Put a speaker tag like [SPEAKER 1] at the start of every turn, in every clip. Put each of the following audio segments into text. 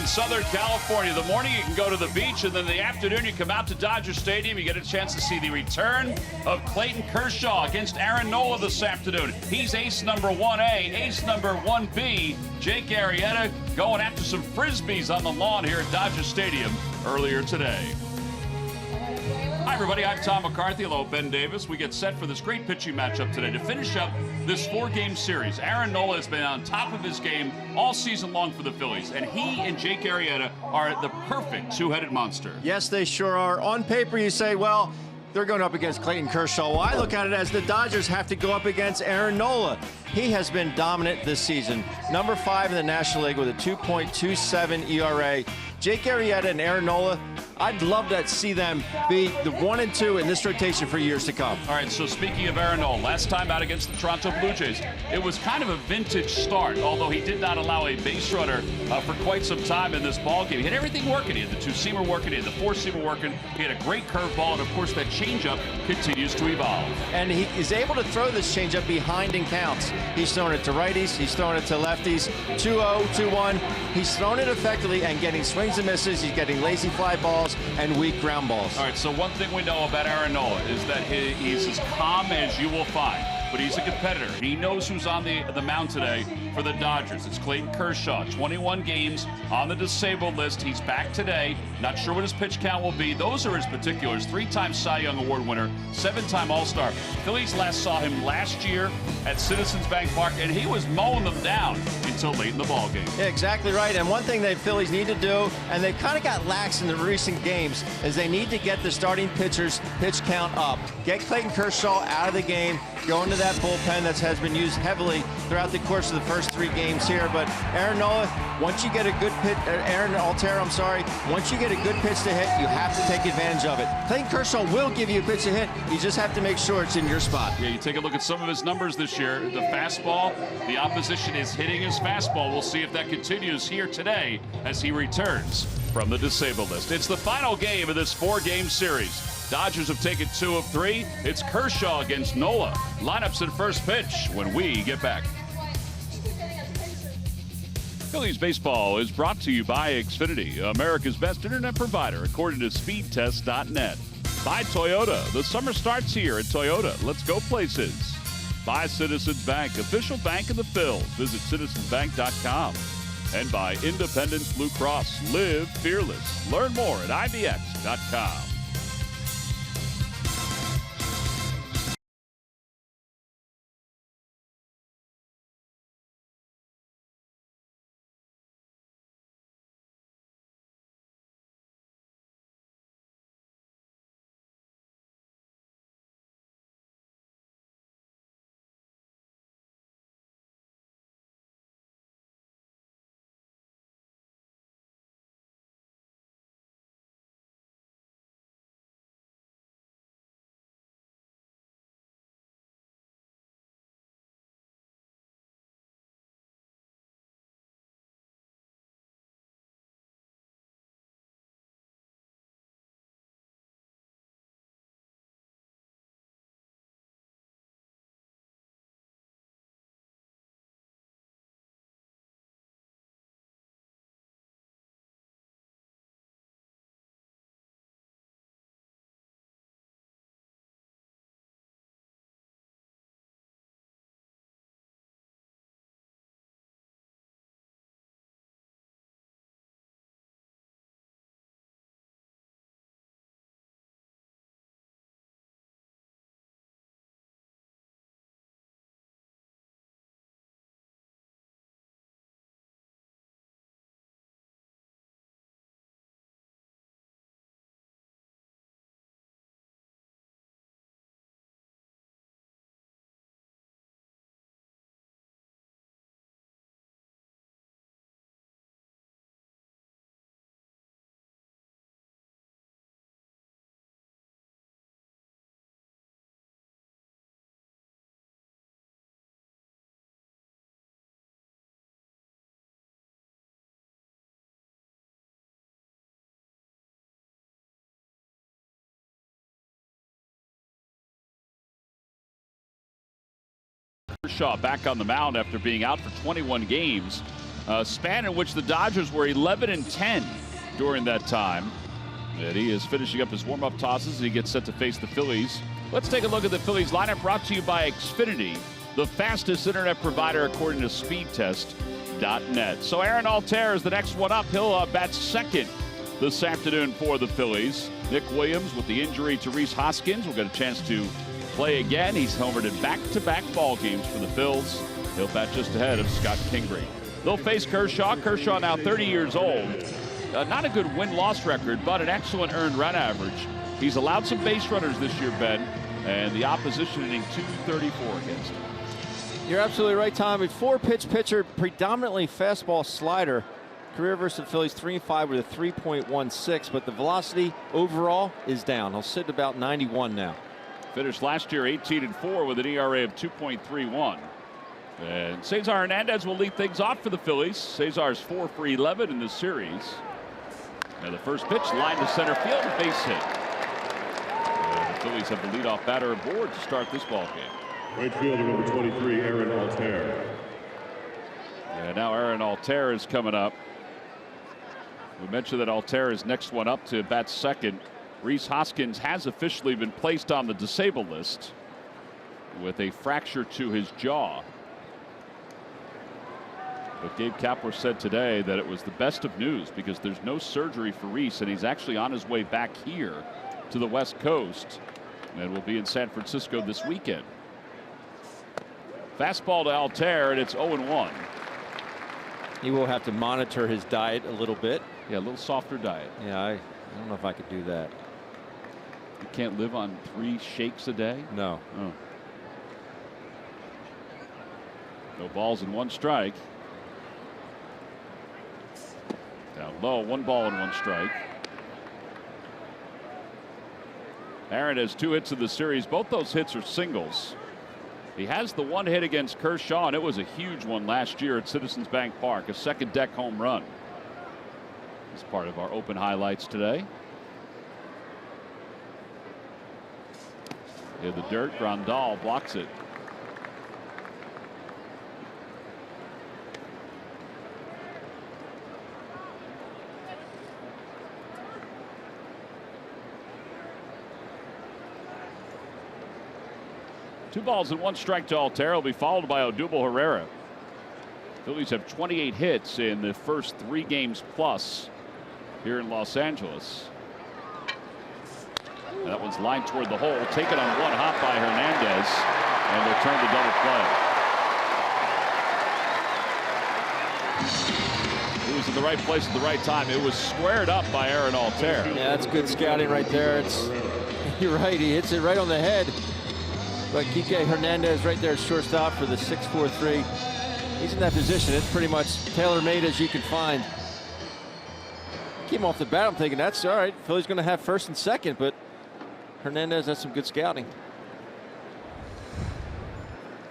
[SPEAKER 1] in Southern California. The morning you can go to the beach, and then the afternoon you come out to Dodger Stadium. You get a chance to see the return of Clayton Kershaw against Aaron Nola this afternoon. He's ace number 1A, ace number 1B. Jake Arrieta going after some frisbees on the lawn here at Dodger Stadium earlier today. Hi, everybody. I'm Tom McCarthy. Hello, Ben Davis. We get set for this great pitching matchup today to finish up this 4-game series. Aaron Nola has been on top of his game all season long for the Phillies, and he and Jake Arrieta are the perfect two-headed monster.
[SPEAKER 2] Yes, they sure are. On paper, you say, well, they're going up against Clayton Kershaw. Well, I look at it as the Dodgers have to go up against Aaron Nola. He has been dominant this season. Number 5 in the National League with a 2.27 ERA. Jake Arrieta and Aaron Nola, I'd love to see them be the 1 and 2 in this rotation for years to come.
[SPEAKER 1] All right, so speaking of Aaron Nola, last time out against the Toronto Blue Jays, it was kind of a vintage start, although he did not allow a base runner for quite some time in this ballgame. He had everything working. He had the 2-seamer working, he had the 4-seamer working, he had a great curveball, and of course that changeup continues to evolve.
[SPEAKER 2] And he is able to throw this changeup behind in counts. He's thrown it to righties, he's thrown it to lefties, 2-0, 2-1. He's thrown it effectively and getting swings and misses. He's getting lazy fly balls and weak ground balls.
[SPEAKER 1] All right, so one thing we know about Aaron Nola is that he's as calm as you will find, but he's a competitor. He knows who's on the mound today for the Dodgers. It's Clayton Kershaw, 21 games on the disabled list. He's back today. Not sure what his pitch count will be. Those are his particulars. 3-time Cy Young Award winner, 7-time All-Star. Phillies last saw him last year at Citizens Bank Park, and he was mowing them down until late in the ballgame.
[SPEAKER 2] Yeah, exactly right. And one thing the Phillies need to do, and they kind of got lax in the recent games, is they need to get the starting pitcher's pitch count up. Get Clayton Kershaw out of the game, go into that bullpen that has been used heavily throughout the course of the first 3 games here. But Aaron Nola, once you get a good pitch, Aaron Altera, once you get a good pitch to hit, you have to take advantage of it. Clayton Kershaw will give you a pitch to hit. You just have to make sure it's in your spot.
[SPEAKER 1] Yeah, you take a look at some of his numbers this year. The fastball, the opposition is hitting his fastball. We'll see if that continues here today as he returns from the disabled list. It's the final game of this 4-game series. Dodgers have taken 2 of 3. It's Kershaw against Nola. Lineups at first pitch when we get back. Phillies baseball is brought to you by Xfinity, America's best internet provider, according to speedtest.net. By Toyota. The summer starts here at Toyota. Let's go places. By Citizens Bank, official bank of the Phils. Visit citizensbank.com. And by Independence Blue Cross. Live fearless. Learn more at IBX.com. Kershaw back on the mound after being out for 21 games A span in which the Dodgers were 11-10 during that time. And he is finishing up his warm-up tosses as he gets set to face the Phillies. Let's take a look at the Phillies lineup, brought to you by Xfinity, the fastest internet provider according to speedtest.net. So Aaron Altair is the next one up. He'll bat second this afternoon for the Phillies. Nick Williams, with the injury to Rhys Hoskins, will get a chance to play again. He's homered in back-to-back ball games for the Phils. He'll bat just ahead of Scott Kingery. They'll face Kershaw. Kershaw now 30 years old. Not a good win-loss record, but an excellent earned run average. He's allowed some base runners this year, Ben, and the opposition hitting .234 against him.
[SPEAKER 2] You're absolutely right, Tom. A four-pitch pitcher, predominantly fastball slider. Career versus the Phillies 3-5 with a 3.16, but the velocity overall is down. He'll sit at about 91 now.
[SPEAKER 1] Finished last year 18-4 with an ERA of 2.31. And Cesar Hernandez will lead things off for the Phillies. Cesar's 4 for 11 in this series. And the first pitch lined to center field, base hit. And the Phillies have the leadoff batter aboard to start this ball game.
[SPEAKER 3] Right fielder number 23, Aaron Altair.
[SPEAKER 1] And now Aaron Altair is coming up. We mentioned that Altair is next one up to bat second. Rhys Hoskins has officially been placed on the disabled list with a fracture to his jaw. But Gabe Kapler said today that it was the best of news because there's no surgery for Rhys, and he's actually on his way back here to the West Coast and will be in San Francisco this weekend. Fastball to Altair, and it's 0-1.
[SPEAKER 2] He will have to monitor his diet a little bit.
[SPEAKER 1] Yeah, a little softer diet.
[SPEAKER 2] Yeah, I don't know if I could do that.
[SPEAKER 1] You can't live on 3 shakes a day?
[SPEAKER 2] No.
[SPEAKER 1] Oh. No balls and 1 strike. Down low, 1 ball and 1 strike. Aaron has 2 hits in the series. Both those hits are singles. He has the 1 hit against Kershaw, and it was a huge one last year at Citizens Bank Park, a second deck home run. As part of our open highlights today. In the dirt, Grandal blocks it. Two balls and 1 strike to Altair. Will be followed by Odubel Herrera. Phillies have 28 hits in the first 3 games plus here in Los Angeles. That one's lined toward the hole, taken on 1 hop by Hernandez, and they'll turn the double play. He was in the right place at the right time. It was squared up by Aaron Altair.
[SPEAKER 2] Yeah, that's good scouting right there. You're right, he hits it right on the head. But Kike Hernandez right there, shortstop for the 6-4-3. He's in that position. It's pretty much tailor-made as you can find. Came off the bat, I'm thinking that's all right. Philly's going to have first and second, but Hernandez has some good scouting.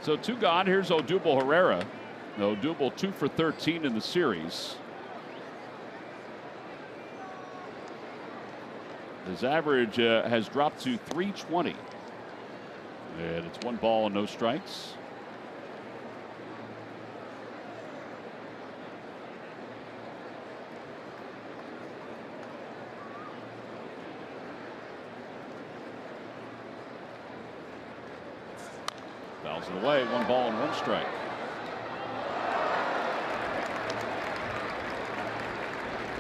[SPEAKER 1] So 2 gone. Here's Odubel Herrera. Odubel 2 for 13 in the series. His average has dropped to .320. And it's 1 ball and no strikes. Fouls it away, 1 ball and 1 strike.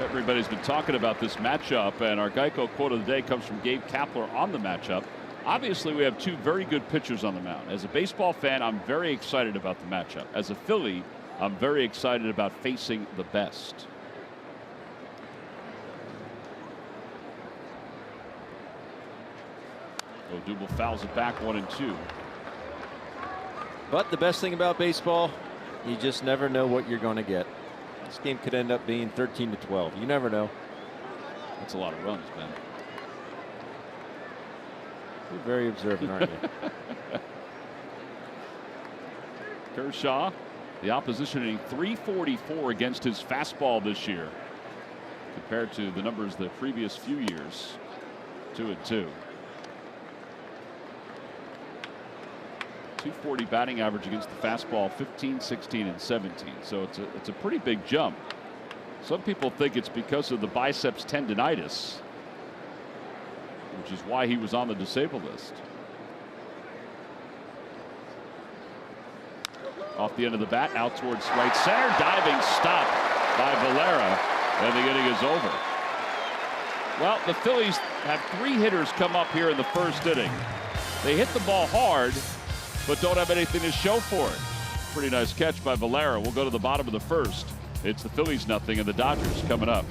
[SPEAKER 1] Everybody's been talking about this matchup, and our Geico quote of the day comes from Gabe Kapler on the matchup. Obviously, we have 2 very good pitchers on the mound. As a baseball fan, I'm very excited about the matchup. As a Philly, I'm very excited about facing the best. Odubel fouls it back 1-2.
[SPEAKER 2] But the best thing about baseball, you just never know what you're going to get. This game could end up being 13-12. You never know.
[SPEAKER 1] That's a lot of runs, man.
[SPEAKER 2] You're very observant, aren't you?
[SPEAKER 1] Kershaw, the opposition hitting .344 against his fastball this year, compared to the numbers the previous few years. 2-2. .240 batting average against the fastball, 15, 16, and 17. So it's a pretty big jump. Some people think it's because of the biceps tendonitis, which is why he was on the disabled list. Off the end of the bat, out towards right center, diving stop by Valera, and the inning is over. Well, the Phillies have 3 hitters come up here in the first inning. They hit the ball hard, but don't have anything to show for it. Pretty nice catch by Valera. We'll go to the bottom of the first. It's the Phillies nothing and the Dodgers coming up.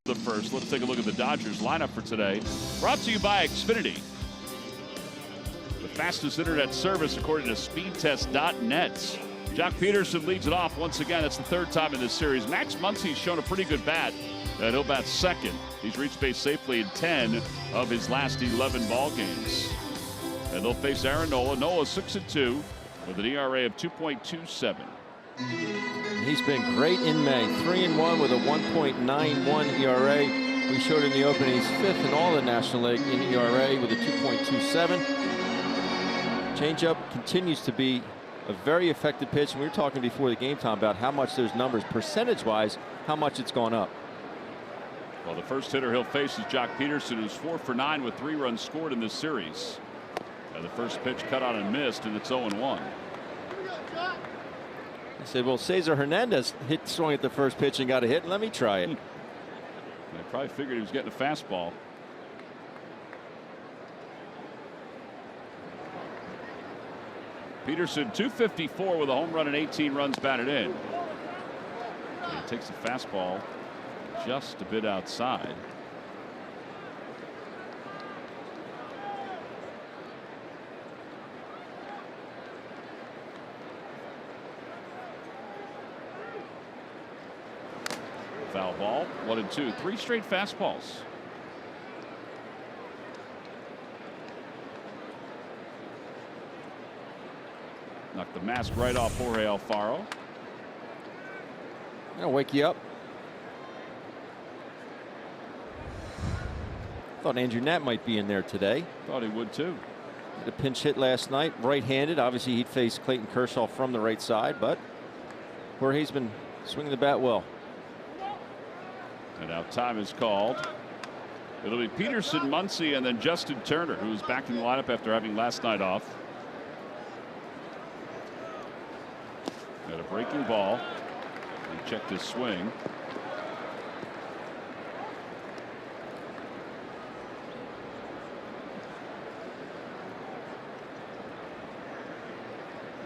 [SPEAKER 1] The first. Let's take a look at the Dodgers lineup for today. Brought to you by Xfinity, the fastest internet service according to speedtest.net. Jock Peterson leads it off once again. It's the 3rd time in this series. Max Muncy's shown a pretty good bat, and he'll bat second. He's reached base safely in 10 of his last 11 ball games. And they'll face Aaron Nola. Nola 6-2 with an ERA of 2.27.
[SPEAKER 2] He's been great in May. 3-1 with a 1.91 ERA. We showed in the opening he's 5th in all the National League in ERA with a 2.27. Changeup continues to be a very effective pitch. And we were talking before the game, Tom, about how much those numbers, percentage-wise, how much it's gone up.
[SPEAKER 1] Well, the first hitter he'll face is Jock Peterson, who's 4 for 9 with 3 runs scored in this series. The first pitch cut on and missed, and it's 0-1.
[SPEAKER 2] I said, well, Cesar Hernandez hit swung at the first pitch and got a hit. Let me try it.
[SPEAKER 1] They probably figured he was getting a fastball. Peterson 254 with a home run and 18 runs batted in. He takes the fastball just a bit outside. Foul ball, 1-2, 3 straight fastballs. Knocked the mask right off Jorge Alfaro.
[SPEAKER 2] I'll wake you up. Thought Andrew Knapp might be in there today.
[SPEAKER 1] Thought he would too.
[SPEAKER 2] Had a pinch hit last night, right-handed. Obviously, he'd face Clayton Kershaw from the right side, but Jorge's been swinging the bat well.
[SPEAKER 1] And now time is called. It'll be Peterson, Muncy, and then Justin Turner, who's back in the lineup after having last night off. Got a breaking ball. He checked his swing.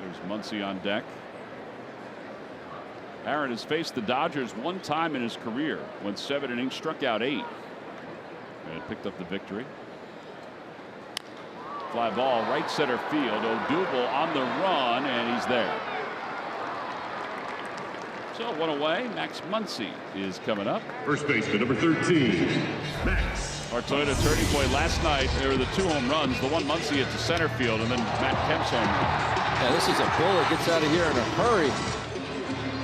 [SPEAKER 1] There's Muncy on deck. Aaron has faced the Dodgers one time in his career, went 7 innings, struck out 8, and picked up the victory. Fly ball, right center field. Odubel on the run, and he's there. So 1 away. Max Muncy is coming up.
[SPEAKER 3] First baseman, number 13, Max.
[SPEAKER 1] Our Toyota turning point last night, there were the 2 home runs. The one Muncy hit to center field, and then Matt Kemp's home run.
[SPEAKER 2] Yeah, this is a bullet. Gets out of here in a hurry.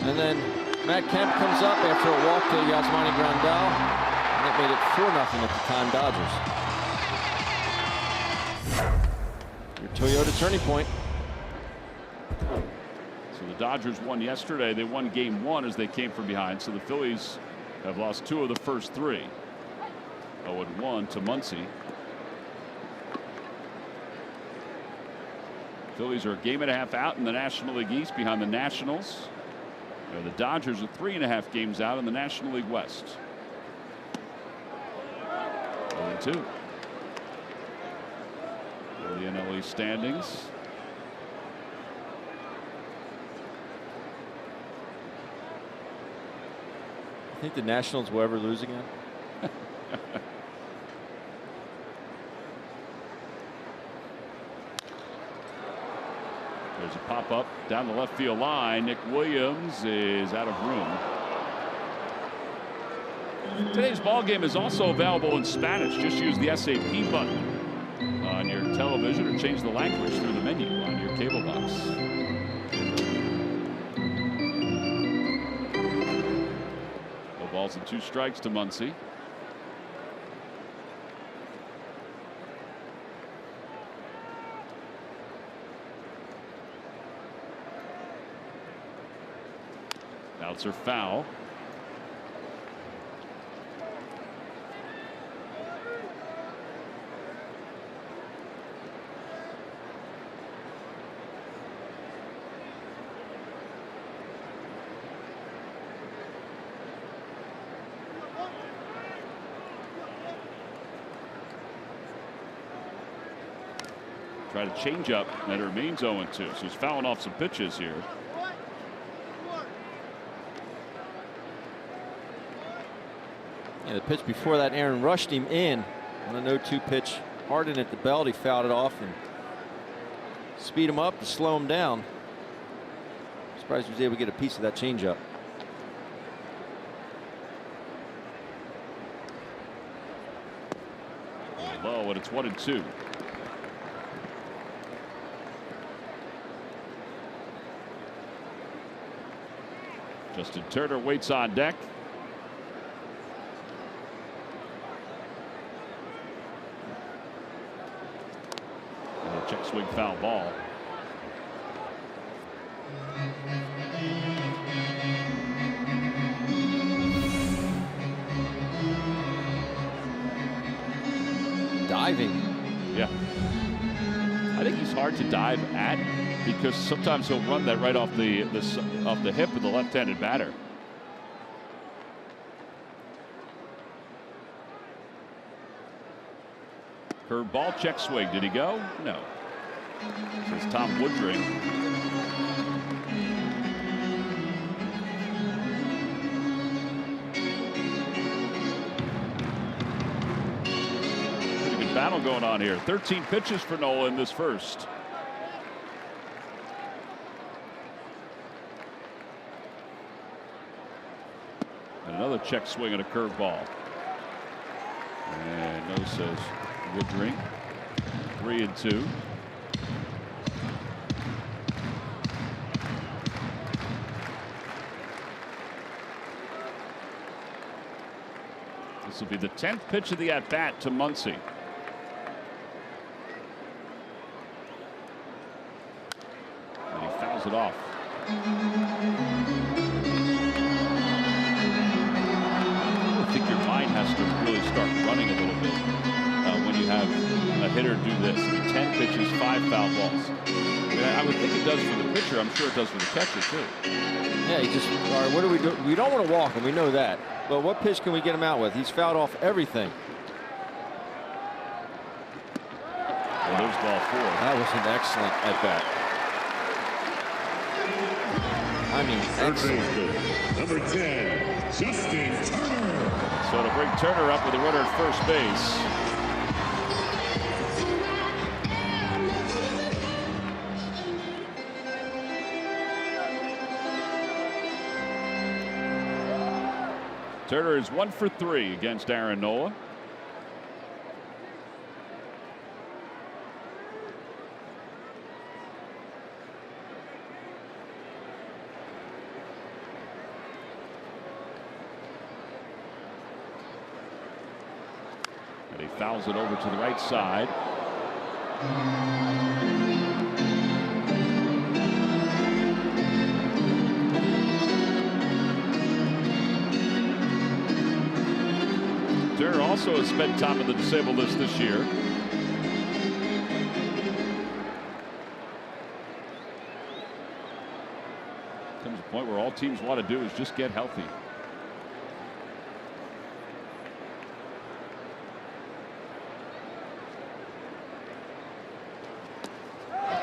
[SPEAKER 2] And then Matt Kemp comes up after a walk to Yasmani Grandal.
[SPEAKER 4] That made it 4-0 at the time, Dodgers. Your Toyota turning point.
[SPEAKER 1] So the Dodgers won yesterday. They won game 1 as they came from behind. So the Phillies have lost 2 of the first 3. 0-1 to Muncy. Phillies are a game and a half out in the National League East behind the Nationals. The Dodgers are 3.5 games out in the National League West. 0-2. The NL East standings.
[SPEAKER 4] I think the Nationals will ever lose again.
[SPEAKER 1] There's a pop-up down the left field line. Nick Williams is out of room. Today's ball game is also available in Spanish. Just use the SAP button on your television or change the language through the menu on your cable box. No balls and 2 strikes to Muncy. Outs are foul. Try to change up, and it remains 0-2. So he's fouling off some pitches here.
[SPEAKER 4] Yeah, the pitch before that, Aaron rushed him in on a 0-2 pitch. Harden at the belt, he fouled it off and speed him up to slow him down. Surprised he was able to get a piece of that changeup.
[SPEAKER 1] Low, and it's 1-2. Justin Turner waits on deck. Check swing foul ball.
[SPEAKER 4] Diving.
[SPEAKER 1] Yeah. I think he's hard to dive at because sometimes he'll run that right off the hip of the left-handed batter. Curveball, check swing. Did he go? No. Says Tom Woodring. Pretty good battle going on here. 13 pitches for Nola in this first. And another check swing and a curveball. And no says Woodring. 3-2. This will be the 10th pitch of the at-bat to Muncy. And he fouls it off. I think your mind has to really start running a little bit when you have a hitter do this. I mean, 10 pitches, 5 foul balls. I would think it does for the pitcher. I'm sure it does for the catcher, too.
[SPEAKER 4] Yeah, he just, all right, what do we do? We don't want to walk him. We know that. But what pitch can we get him out with? He's fouled off everything.
[SPEAKER 1] Well, there's ball 4.
[SPEAKER 4] That was an excellent at bat. I mean, excellent.
[SPEAKER 3] Number 10, Justin Turner.
[SPEAKER 1] So to bring Turner up with a runner at first base. Turner is 1 for 3 against Aaron Nola. Fouls it over to the right side. Turner also has spent time on the disabled list this year. Comes a point where all teams want to do is just get healthy.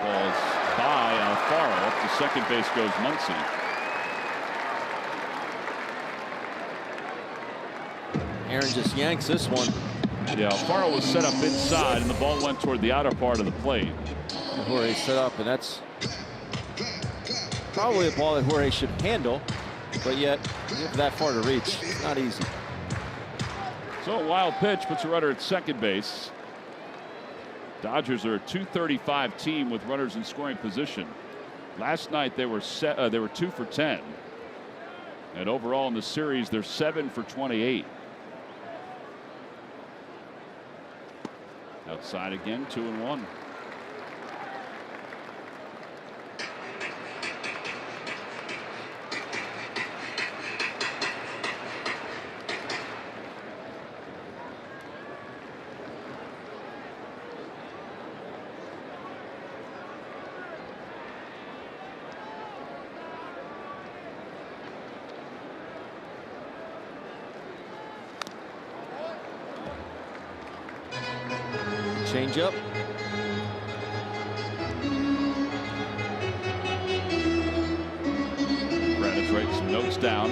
[SPEAKER 1] Ball is by Alfaro. Up to second base goes Muncy.
[SPEAKER 4] Aaron just yanks this one.
[SPEAKER 1] Yeah, Alfaro was set up inside, and the ball went toward the outer part of the plate.
[SPEAKER 4] Jorge set up, and that's probably a ball that Jorge should handle, but yet that far to reach, it's not easy.
[SPEAKER 1] So a wild pitch puts a runner at second base. Dodgers are a .235 team with runners in scoring position. Last night they were 2 for 10, and overall in the series they're 7 for 28. Outside again, 2-1.
[SPEAKER 4] Change up.
[SPEAKER 1] Brandon's writing some notes down.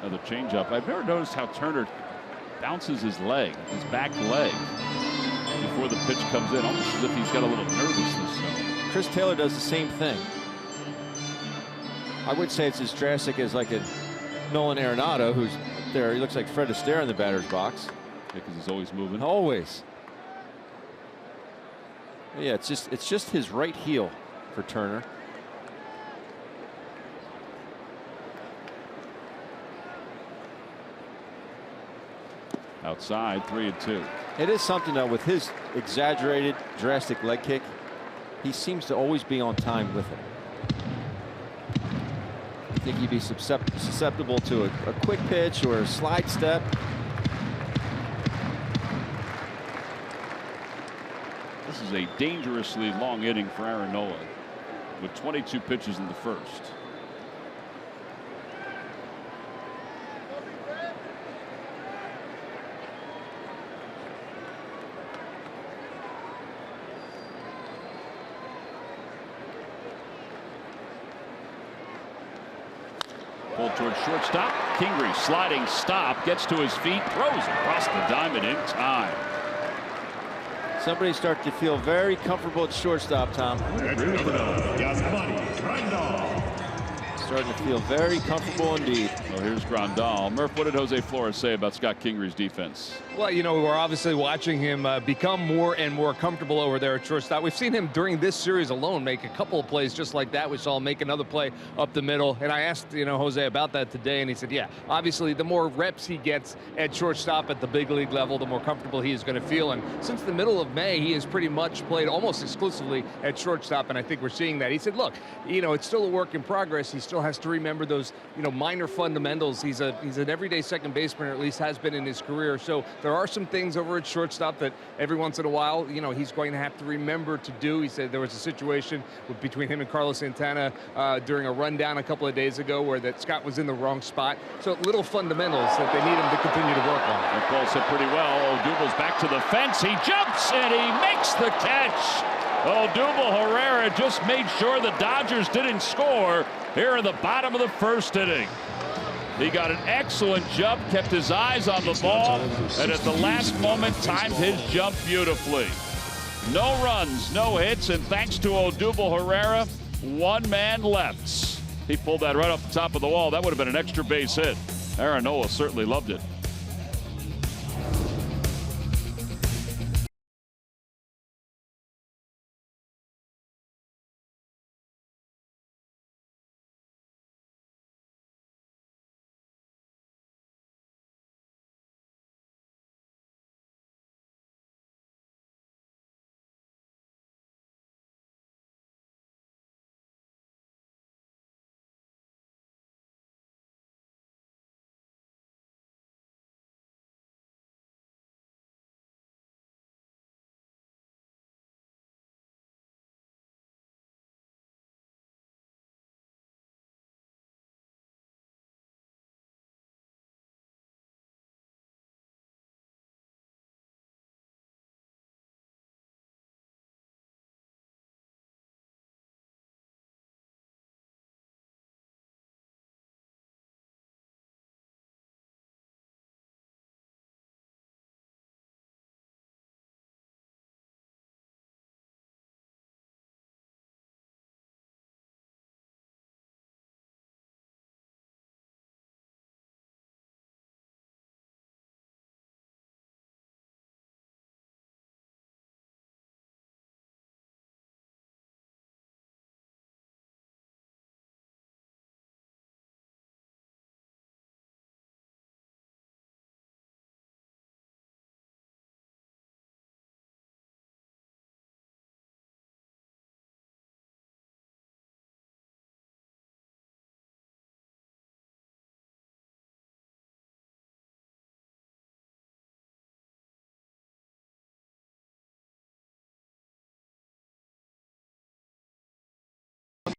[SPEAKER 1] Another changeup. I've never noticed how Turner bounces his leg, his back leg, before the pitch comes in, almost as if he's got a little nervousness.
[SPEAKER 4] Chris Taylor does the same thing. I would say it's as drastic as like a Nolan Arenado, who's there. He looks like Fred Astaire in the batter's box.
[SPEAKER 1] Because he's always moving.
[SPEAKER 4] Always. Yeah, it's just his right heel for Turner.
[SPEAKER 1] Outside, 3-2.
[SPEAKER 4] It is something though with his exaggerated, drastic leg kick. He seems to always be on time with it. I think he'd be susceptible to a quick pitch or a slide step.
[SPEAKER 1] This is a dangerously long inning for Aaron Nola, with 22 pitches in the first. Pulled towards shortstop. Kingery sliding stop, gets to his feet, throws across the diamond in time.
[SPEAKER 4] Somebody start to feel very comfortable at shortstop, Tom. Starting to feel very comfortable indeed.
[SPEAKER 1] Well, here's Grandal. Murph, what did Jose Flores say about Scott Kingery's defense?
[SPEAKER 5] Well, you know, we're obviously watching him become more and more comfortable over there at shortstop. We've seen him during this series alone make a couple of plays just like that. We saw him make another play up the middle. And I asked, you know, Jose about that today, and he said, yeah, obviously the more reps he gets at shortstop at the big league level, the more comfortable he is going to feel. And since the middle of May, he has pretty much played almost exclusively at shortstop, and I think we're seeing that. He said, look, you know, it's still a work in progress. He still has to remember those, you know, minor fundamentals. He's an everyday second baseman, or at least has been in his career. So there are some things over at shortstop that every once in a while, you know, he's going to have to remember to do. He said there was a situation between him and Carlos Santana during a rundown a couple of days ago where that Scott was in the wrong spot. So little fundamentals that they need him to continue to work on.
[SPEAKER 1] That ball's hit pretty well. Odubel's back to the fence. He jumps and he makes the catch. Odubel Herrera just made sure the Dodgers didn't score here in the bottom of the first inning. He got an excellent jump, kept his eyes on the ball, and at the last moment timed his jump beautifully. No runs, no hits, and thanks to Odubel Herrera, one man left. He pulled that right off the top of the wall. That would have been an extra base hit. Aaron Nola certainly loved it.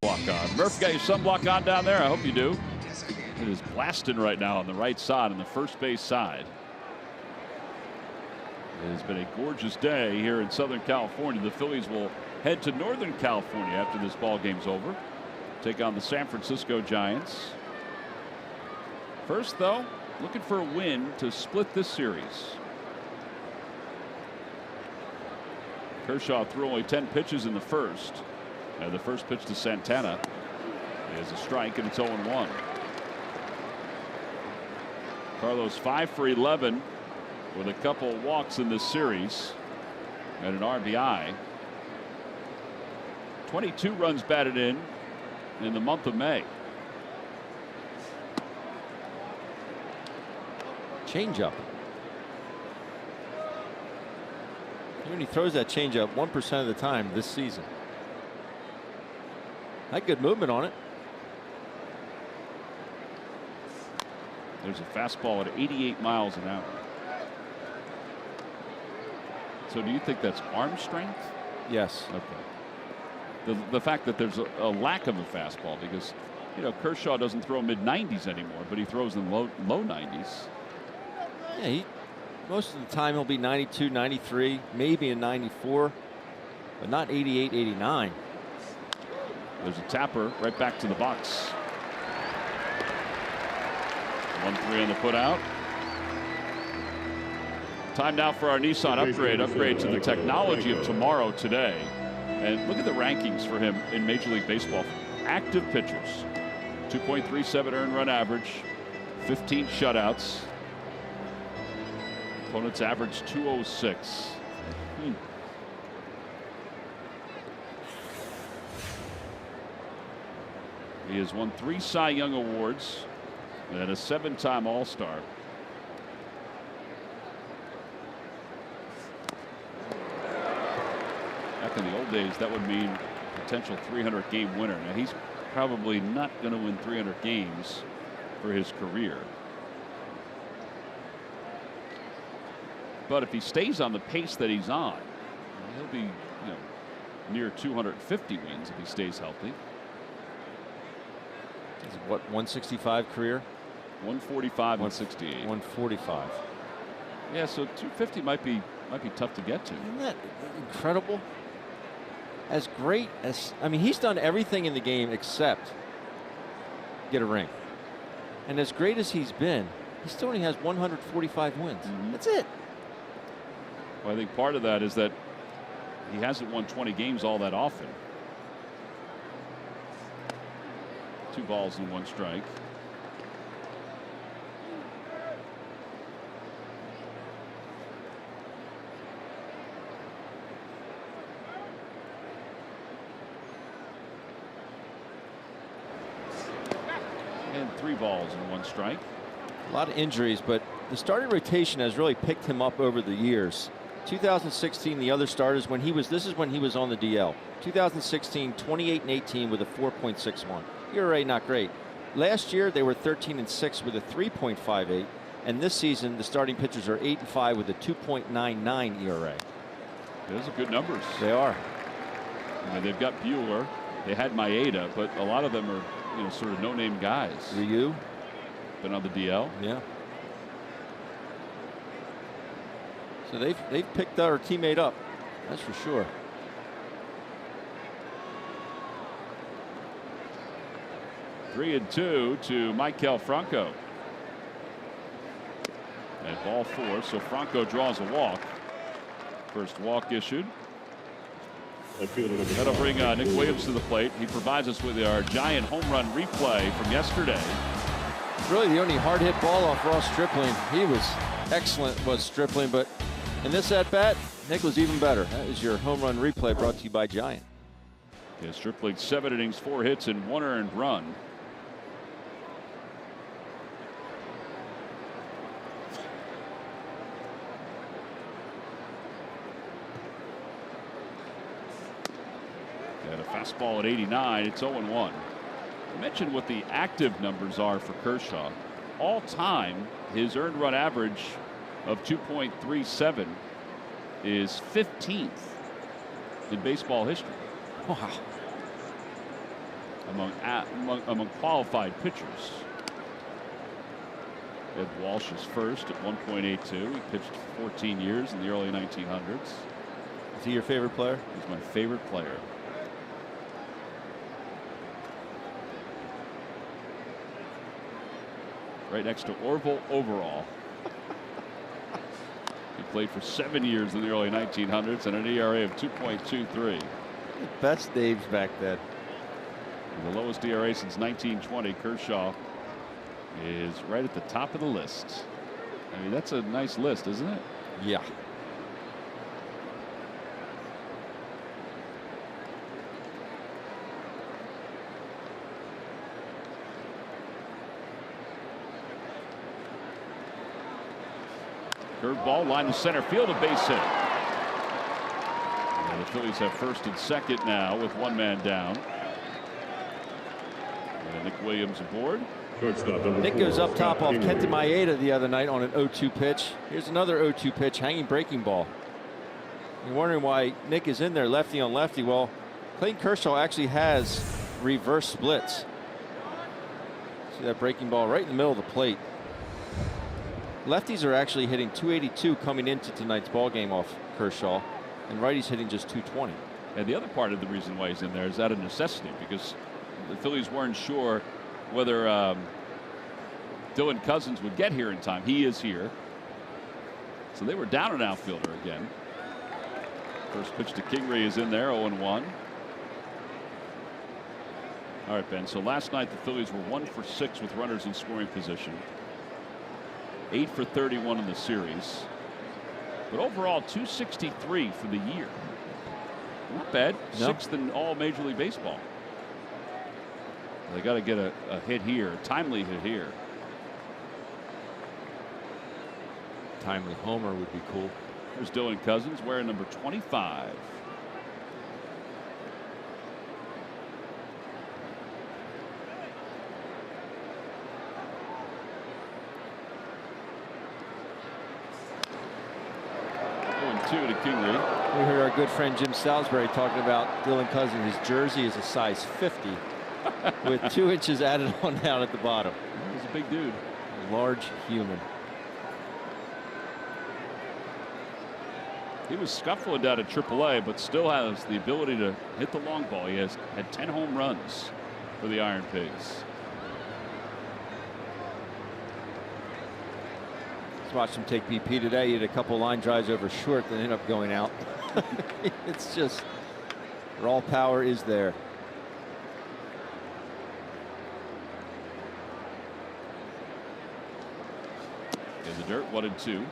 [SPEAKER 1] Sunblock on. Murph, got your sunblock on down there? I hope you do. It is blasting right now on the right side, on the first base side. It has been a gorgeous day here in Southern California. The Phillies will head to Northern California after this ball game's over. Take on the San Francisco Giants. First, though, looking for a win to split this series. Kershaw threw only 10 pitches in the first. The first pitch to Santana is a strike, and it's 0-1. Carlos 5 for 11 with a couple walks in this series and an RBI. 22 runs batted in the month of May.
[SPEAKER 4] Changeup. When he throws that changeup 1% of the time this season. Had good movement on it.
[SPEAKER 1] There's a fastball at 88 miles an hour. So do you think that's arm strength?
[SPEAKER 4] Yes.
[SPEAKER 1] Okay. The fact that there's a lack of a fastball, because you know Kershaw doesn't throw mid-90s anymore, but he throws in low 90s.
[SPEAKER 4] Yeah, most of the time he'll be 92, 93, maybe a 94, but not 88, 89.
[SPEAKER 1] There's a tapper right back to the box. 1-3 on the put out. Time now for our Nissan upgrade. Upgrade to the technology of tomorrow today. And look at the rankings for him in Major League Baseball. Active pitchers. 2.37 earned run average. 15 shutouts. Opponents average 206. He has won 3 Cy Young Awards and a 7-time All-Star. Back in the old days, that would mean potential 300-game winner. Now, he's probably not going to win 300 games for his career. But if he stays on the pace that he's on, he'll be, near 250 wins if he stays healthy.
[SPEAKER 4] What, 165 career?
[SPEAKER 1] 145 and 68.
[SPEAKER 4] 145.
[SPEAKER 1] Yeah, so 250 might be tough to get to.
[SPEAKER 4] Isn't that incredible? As great as, I mean, he's done everything in the game except get a ring. And as great as he's been, he still only has 145 wins. That's it.
[SPEAKER 1] Well, I think part of that is that he hasn't won 20 games all that often. 2 balls and 1 strike. And 3 balls and 1 strike.
[SPEAKER 4] A lot of injuries, but the starting rotation has really picked him up over the years. 2016, the other starters, this is when he was on the DL. 2016, 28 and 18 with a 4.61. ERA not great. Last year they were 13 and 6 with a 3.58, and this season the starting pitchers are 8 and 5 with a 2.99 ERA.
[SPEAKER 1] Those are good numbers.
[SPEAKER 4] They are.
[SPEAKER 1] I mean, they've got Buehler, they had Maeda, but a lot of them are, you know, sort of no-name guys.
[SPEAKER 4] Ryu,
[SPEAKER 1] been on the DL.
[SPEAKER 4] Yeah. So they've picked our teammate up, that's for sure.
[SPEAKER 1] Three and 2 to Maikel Franco. At ball 4, so Franco draws a walk. First walk issued. That'll bring Nick Williams to the plate. He provides us with our giant home run replay from yesterday.
[SPEAKER 4] Really the only hard hit ball off Ross Stripling. He was excellent, was Stripling, but in this at bat, Nick was even better. That is your home run replay brought to you by Giant.
[SPEAKER 1] Yeah, Stripling 7 innings, 4 hits, and 1 earned run. Got a fastball at 89. It's 0-1. I mentioned what the active numbers are for Kershaw. All time, his earned run average of 2.37 is 15th in baseball history.
[SPEAKER 4] Wow.
[SPEAKER 1] Among qualified pitchers. Ed Walsh is first at 1.82. He pitched 14 years in the early 1900s.
[SPEAKER 4] Is he your favorite player?
[SPEAKER 1] He's my favorite player. Right next to Orville Overall. He played for 7 years in the early 1900s and an ERA of 2.23.
[SPEAKER 4] Best days back then.
[SPEAKER 1] And the lowest ERA since 1920. Kershaw is right at the top of the list. I mean, that's a nice list, isn't it?
[SPEAKER 4] Yeah.
[SPEAKER 1] Curveball line to center field, a base hit. And the Phillies have first and second now with 1 man down. And Nick Williams aboard.
[SPEAKER 4] Nick goes up top off Kenta Maeda the other night on an 0-2 pitch. Here's another 0-2 pitch, hanging breaking ball. You're wondering why Nick is in there lefty on lefty. Well, Clayton Kershaw actually has reverse splits. See that breaking ball right in the middle of the plate. Lefties are actually hitting 282 coming into tonight's ball game off Kershaw, and righties hitting just 220.
[SPEAKER 1] And the other part of the reason why he's in there is out of necessity, because the Phillies weren't sure whether Dylan Cousins would get here in time. He is here. So they were down an outfielder again. First pitch to Kingery is in there, 0-1. All right, Ben. So last night the Phillies were 1 for 6 with runners in scoring position. 8 for 31 in the series. But overall, 263 for the year. Not bad.
[SPEAKER 4] No.
[SPEAKER 1] 6th in all Major League Baseball. They got to get a hit here, a timely hit here.
[SPEAKER 4] Timely homer would be cool.
[SPEAKER 1] There's Dylan Cousins wearing number 25. To Kingery.
[SPEAKER 4] We heard our good friend Jim Salisbury talking about Dylan Cousins. His jersey is a size 50 with 2 inches added on down at the bottom.
[SPEAKER 1] He's a big dude.
[SPEAKER 4] A large human.
[SPEAKER 1] He was scuffling down at AAA, but still has the ability to hit the long ball. He has had 10 home runs for the Iron Pigs.
[SPEAKER 4] Just watched him take BP today. He had a couple line drives over short that ended up going out. It's just raw power is there.
[SPEAKER 1] In the dirt, 1-2.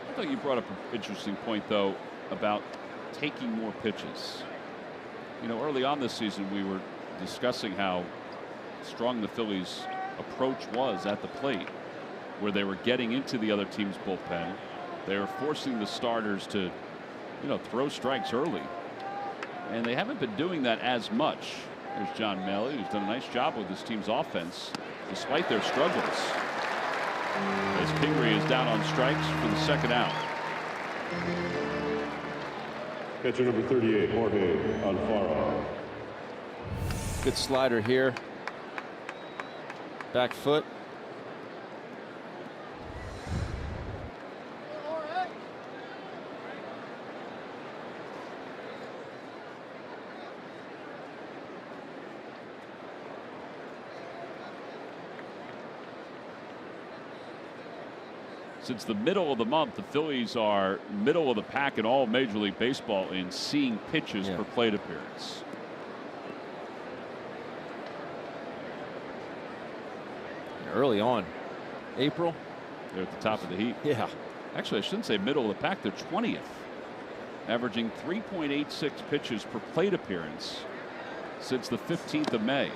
[SPEAKER 1] I thought you brought up an interesting point, though, about taking more pitches. You know, early on this season, we were discussing how strong the Phillies' approach was at the plate, where they were getting into the other team's bullpen. They were forcing the starters to, you know, throw strikes early. And they haven't been doing that as much. There's John Melly, who's done a nice job with this team's offense, despite their struggles. As Pingree is down on strikes for the second out.
[SPEAKER 3] Catcher number 38, Jorge Alfaro.
[SPEAKER 4] Good slider here. Back foot.
[SPEAKER 1] Since the middle of the month, the Phillies are middle of the pack in all Major League Baseball in seeing pitches per plate appearance.
[SPEAKER 4] Early on, April.
[SPEAKER 1] They're at the top of the heap.
[SPEAKER 4] Yeah.
[SPEAKER 1] Actually, I shouldn't say middle of the pack. They're 20th, averaging 3.86 pitches per plate appearance since the 15th of May.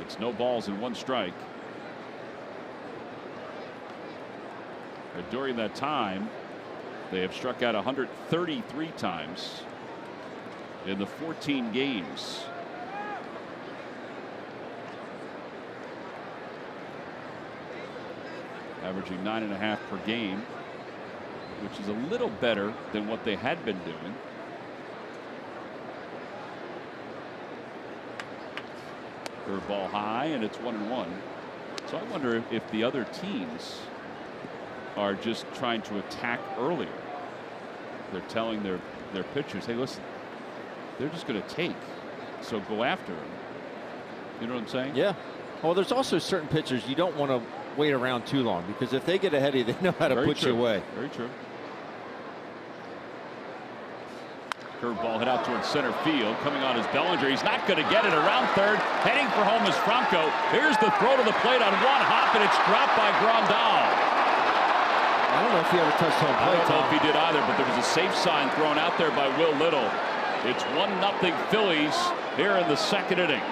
[SPEAKER 1] It's no balls and 1 strike. But during that time, they have struck out 133 times in the 14 games. Averaging 9.5 per game, which is a little better than what they had been doing. Curveball high, and it's 1-1. So I wonder if the other teams are just trying to attack earlier. They're telling their pitchers, hey, listen, they're just going to take, so go after them. You know what I'm saying?
[SPEAKER 4] Yeah. Well, there's also certain pitchers you don't want to wait around too long, because if they get ahead of you, they know how to put you away.
[SPEAKER 1] Very true. Curveball hit out towards center field. Coming on is Bellinger. He's not going to get it around third. Heading for home is Franco. Here's the throw to the plate on 1 hop, and it's dropped by Grandal.
[SPEAKER 4] I don't know if he ever touched home plate.
[SPEAKER 1] I don't know if he did either, but there was a safe sign thrown out there by Will Little. It's 1-0 Phillies here in the second inning.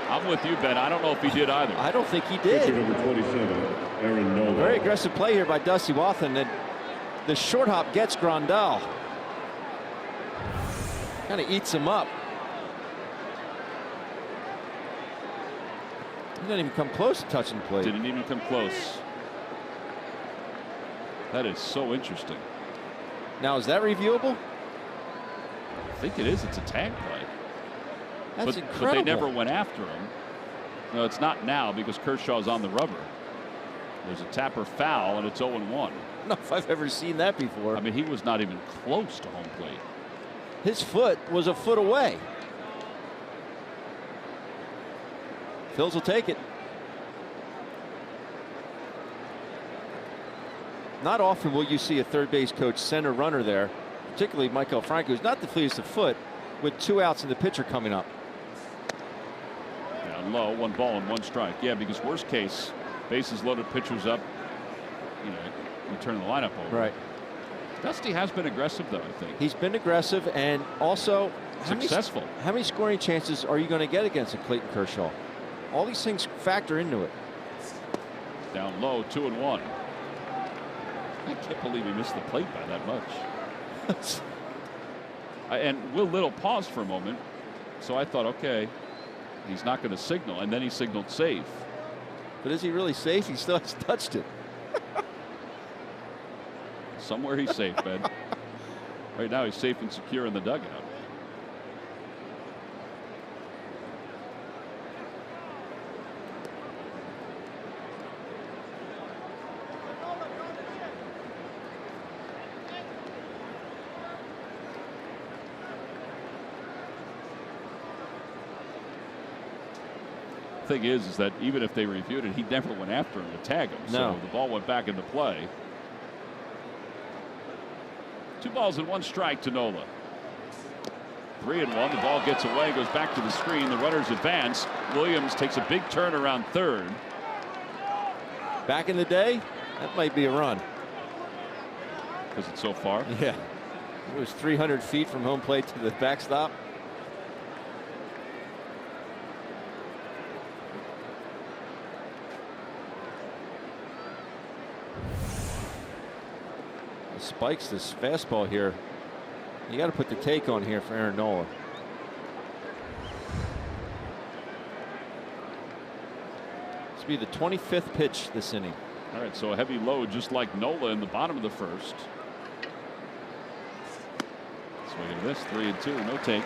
[SPEAKER 1] I'm with you, Ben. I don't know if he did either.
[SPEAKER 4] I don't think he
[SPEAKER 3] Catcher
[SPEAKER 4] did.
[SPEAKER 3] number 27, Aaron Nola.
[SPEAKER 4] Very aggressive play here by Dusty Wathan. And the short hop gets Grandal. Kind of eats him up. He didn't even come close to touching the plate.
[SPEAKER 1] Didn't even come close. That is so interesting.
[SPEAKER 4] Now, is that reviewable?
[SPEAKER 1] I think it is. It's a tag play.
[SPEAKER 4] That's
[SPEAKER 1] But
[SPEAKER 4] incredible.
[SPEAKER 1] they never went after him. No, it's not now because Kershaw's on the rubber. There's a tapper foul, and it's 0-1.
[SPEAKER 4] I don't know if I've ever seen that before.
[SPEAKER 1] I mean, he was not even close to home plate.
[SPEAKER 4] His foot was a foot away. Phils will take it. Not often will you see a third base coach send a runner there, particularly Michael Franco, who's not the fleetest of foot, with 2 outs and the pitcher coming up.
[SPEAKER 1] Down low, 1 ball and 1 strike. Yeah, because worst case, bases loaded, pitchers up, you know, you turn the lineup over.
[SPEAKER 4] Right.
[SPEAKER 1] Dusty has been aggressive, though, I think.
[SPEAKER 4] He's been aggressive and also
[SPEAKER 1] Successful.
[SPEAKER 4] How many scoring chances are you going to get against a Clayton Kershaw? All these things factor into it.
[SPEAKER 1] Down low, 2-1. I can't believe he missed the plate by that much. And Will Little paused for a moment, so I thought, okay, he's not going to signal, and then he signaled safe.
[SPEAKER 4] But is he really safe? He still hasn't touched it.
[SPEAKER 1] Somewhere he's safe, Ben. Right now he's safe and secure in the dugout. thing is that even if they reviewed it, he never went after him to tag him.
[SPEAKER 4] No.
[SPEAKER 1] So the ball went back into play. 2 balls and 1 strike to Nola. 3-1. The ball gets away, goes back to the screen. The runners advance. Williams takes a big turn around third.
[SPEAKER 4] Back in the day, that might be a run.
[SPEAKER 1] Because it's so far.
[SPEAKER 4] Yeah. It was 300 feet from home plate to the backstop. The spikes this fastball here. You got to put the take on here for Aaron Nola. This will be the 25th pitch this inning.
[SPEAKER 1] All right, so a heavy load just like Nola in the bottom of the first. Swing and a miss, 3-2, no take.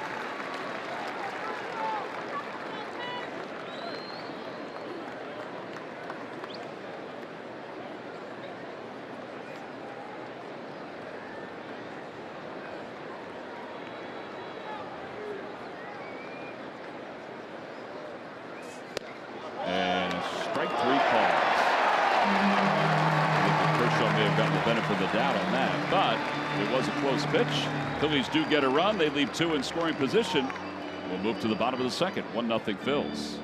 [SPEAKER 1] And strike 3 calls. Kershaw may have gotten the benefit of the doubt on that, but it was a close pitch. Phillies do get a run. They leave 2 in scoring position. We'll move to the bottom of the second. 1-0 Phils.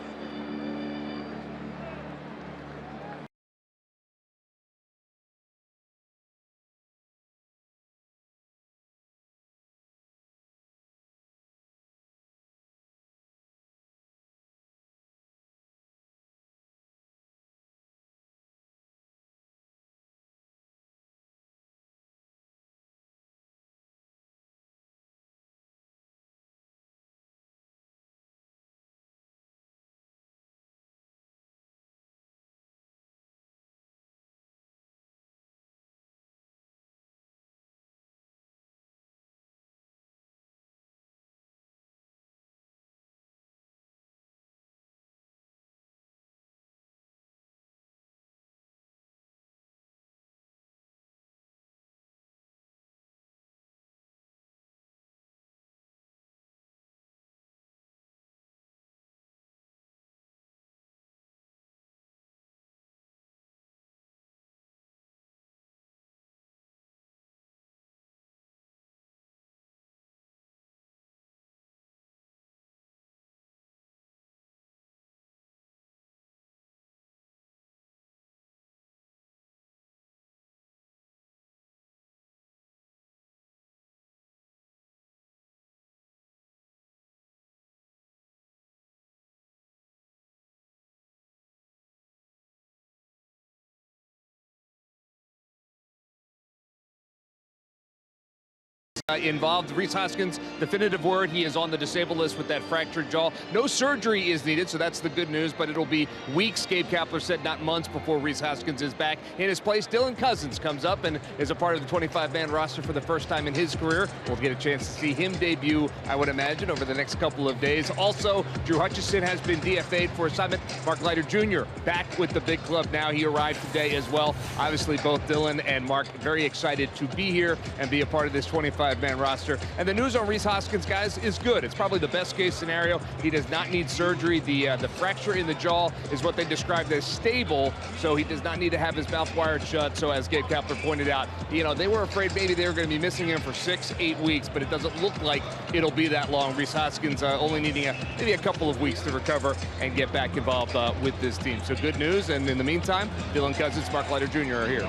[SPEAKER 5] Involved. Rhys Hoskins, definitive word, he is on the disabled list with that fractured jaw. No surgery is needed, so that's the good news, but it'll be weeks, Gabe Kapler said, not months, before Rhys Hoskins is back. In his place, Dylan Cousins comes up and is a part of the 25-man roster for the first time in his career. We'll get a chance to see him debut, I would imagine, over the next couple of days. Also, Drew Hutchison has been DFA'd for assignment. Mark Leiter Jr. back with the big club now. He arrived today as well. Obviously, both Dylan and Mark very excited to be here and be a part of this 25-man roster. And the news on Rhys Hoskins, guys, is good. It's probably the best case scenario. He does not need surgery. The fracture in the jaw is what they described as stable, so he does not need to have his mouth wired shut. So as Gabe Kapler pointed out, you know, they were afraid maybe they were going to be missing him for 6-8 weeks, but it doesn't look like it'll be that long. Rhys Hoskins only needing maybe a couple of weeks to recover and get back involved with this team. So good news. And in the meantime, Dylan Cousins, Mark Leiter Jr. are here.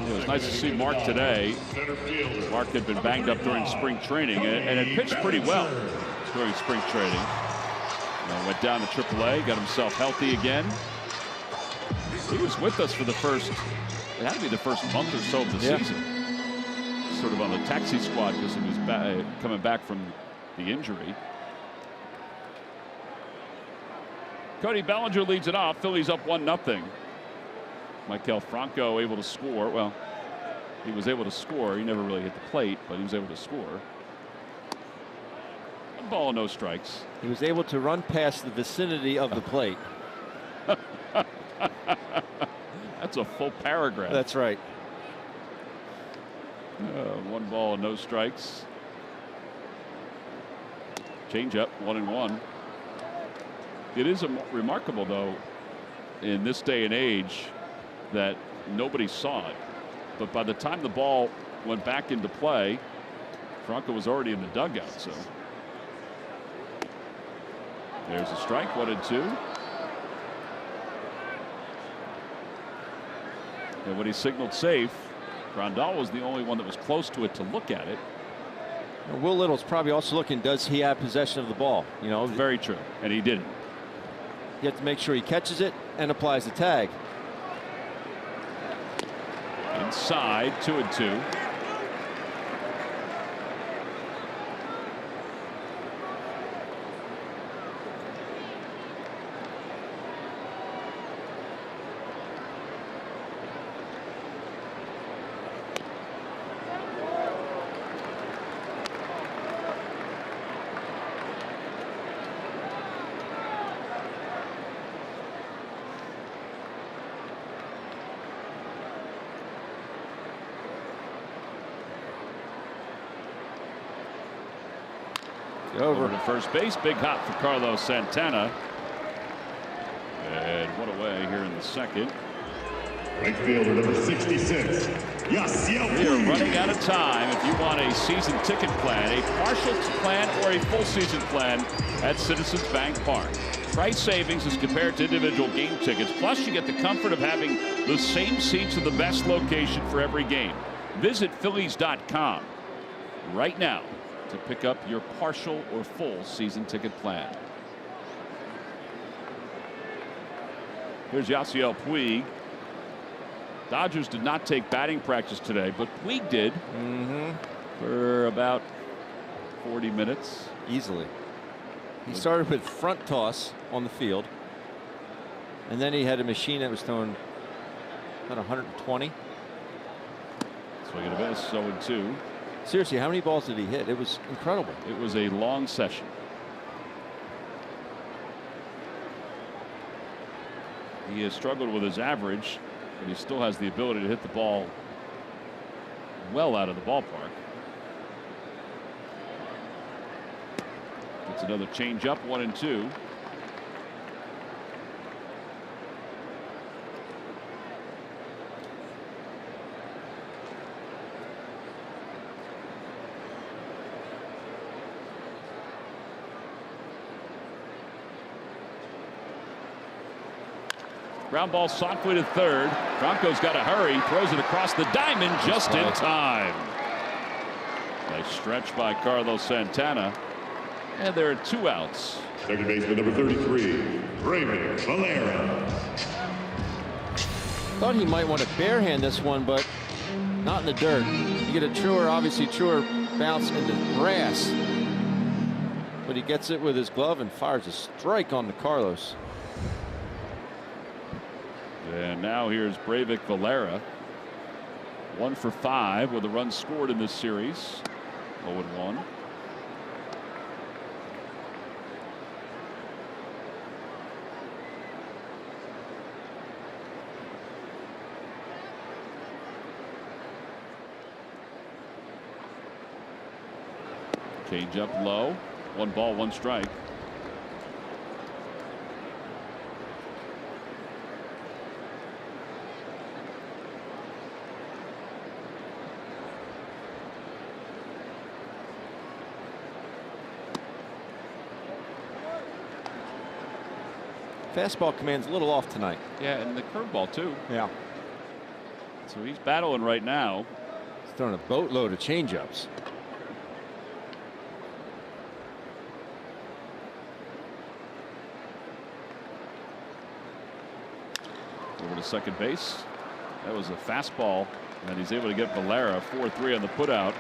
[SPEAKER 1] It was nice to see Mark today. Mark had been banged up during spring training and had pitched pretty well during spring training. Went down to AAA, got himself healthy again. He was with us for the first, it had to be the first month or so of the season. Sort of on the taxi squad because he was coming back from the injury. Cody Bellinger leads it off. Phillies up 1-0. Maikel Franco able to score. Well, he was able to score. He never really hit the plate, but he was able to score. 1 ball, no strikes.
[SPEAKER 4] He was able to run past the vicinity of the plate.
[SPEAKER 1] That's a full paragraph.
[SPEAKER 4] That's right.
[SPEAKER 1] 1 ball, no strikes. Change up, 1-1. It is remarkable, though, in this day and age, that nobody saw it. But by the time the ball went back into play, Franco was already in the dugout. So there's a strike, 1-2. And when he signaled safe, Grandal was the only one that was close to it to look at it.
[SPEAKER 4] Will Little's probably also looking, does he have possession of the ball? You know,
[SPEAKER 1] very true. And he didn't.
[SPEAKER 4] You have to make sure he catches it and applies the tag.
[SPEAKER 1] Inside, 2-2. Over to first base. Big hop for Carlos Santana. And one away here in the second.
[SPEAKER 3] Right fielder number 66. Yasiel.
[SPEAKER 1] We are running out of time. If you want a season ticket plan, a partial plan, or a full season plan at Citizens Bank Park. Price savings as compared to individual game tickets. Plus, you get the comfort of having the same seats in the best location for every game. Visit Phillies.com right now to pick up your partial or full season ticket plan. Here's Yasiel Puig. Dodgers did not take batting practice today, but Puig did for about 40 minutes.
[SPEAKER 4] Easily. He started with front toss on the field, and then he had a machine that was throwing about 120.
[SPEAKER 1] Swing and a miss, 0-2.
[SPEAKER 4] Seriously, how many balls did he hit? It was incredible.
[SPEAKER 1] It was a long session. He has struggled with his average, but he still has the ability to hit the ball well out of the ballpark. Gets another changeup, 1-2. Ground ball softly to third. Franco's got to hurry. Throws it across the diamond just in time. Nice stretch by Carlos Santana. And there are 2 outs.
[SPEAKER 3] Second baseman number 33, Raymond Valera.
[SPEAKER 4] Thought he might want to barehand this one, but not in the dirt. You get a truer, obviously truer bounce in the grass. But he gets it with his glove and fires a strike on the Carlos.
[SPEAKER 1] And now here's Breivik Valera. 1 for 5 with a run scored in this series. 0-1. Change up low. 1 ball, 1 strike.
[SPEAKER 4] Fastball command's a little off tonight.
[SPEAKER 1] Yeah, and the curveball too.
[SPEAKER 4] Yeah.
[SPEAKER 1] So he's battling right now.
[SPEAKER 4] He's throwing a boatload of changeups.
[SPEAKER 1] Over to second base. That was a fastball, and he's able to get Valera 4-3 on the putout.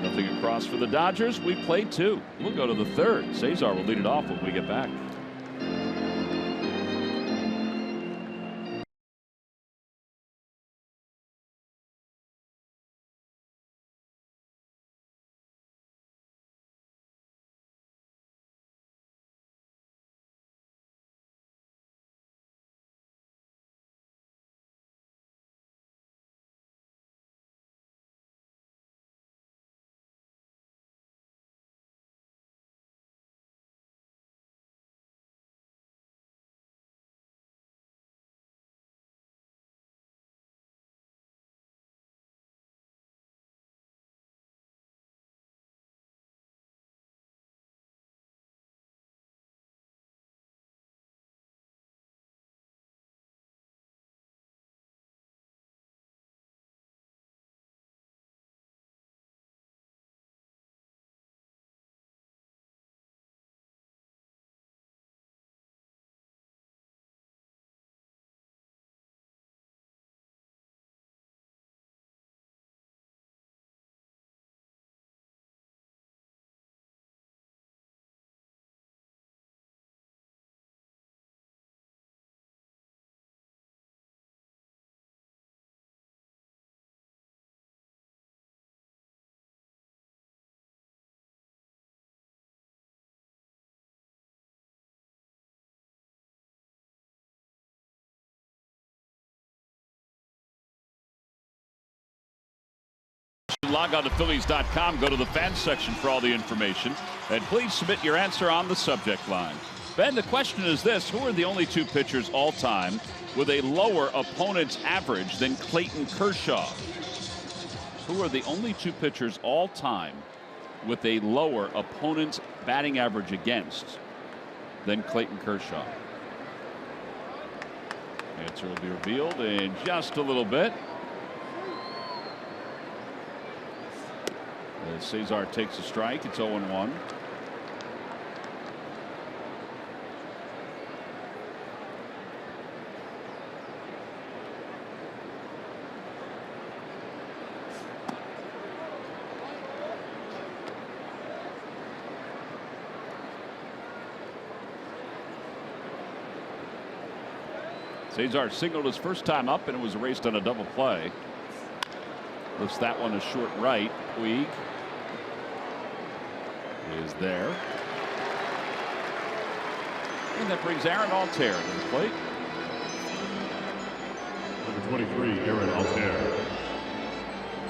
[SPEAKER 1] Nothing across for the Dodgers. We played 2. We'll go to the third. Cesar will lead it off when we get back. log on to Phillies.com. Go to the fans section for all the information. And please submit your answer on the subject line. Ben, the question is this. Who are the only two pitchers all time with a lower opponent's average than Clayton Kershaw? Who are the only two pitchers all time with a lower opponent's batting average against than Clayton Kershaw? Answer will be revealed in just a little bit. As Cesar takes a strike, it's 0-1. Cesar signaled his first time up, and it was erased on a double play. Lifts that one to short right. Puig is there. And that brings Aaron Altair to the plate.
[SPEAKER 3] Number 23, Aaron Altair.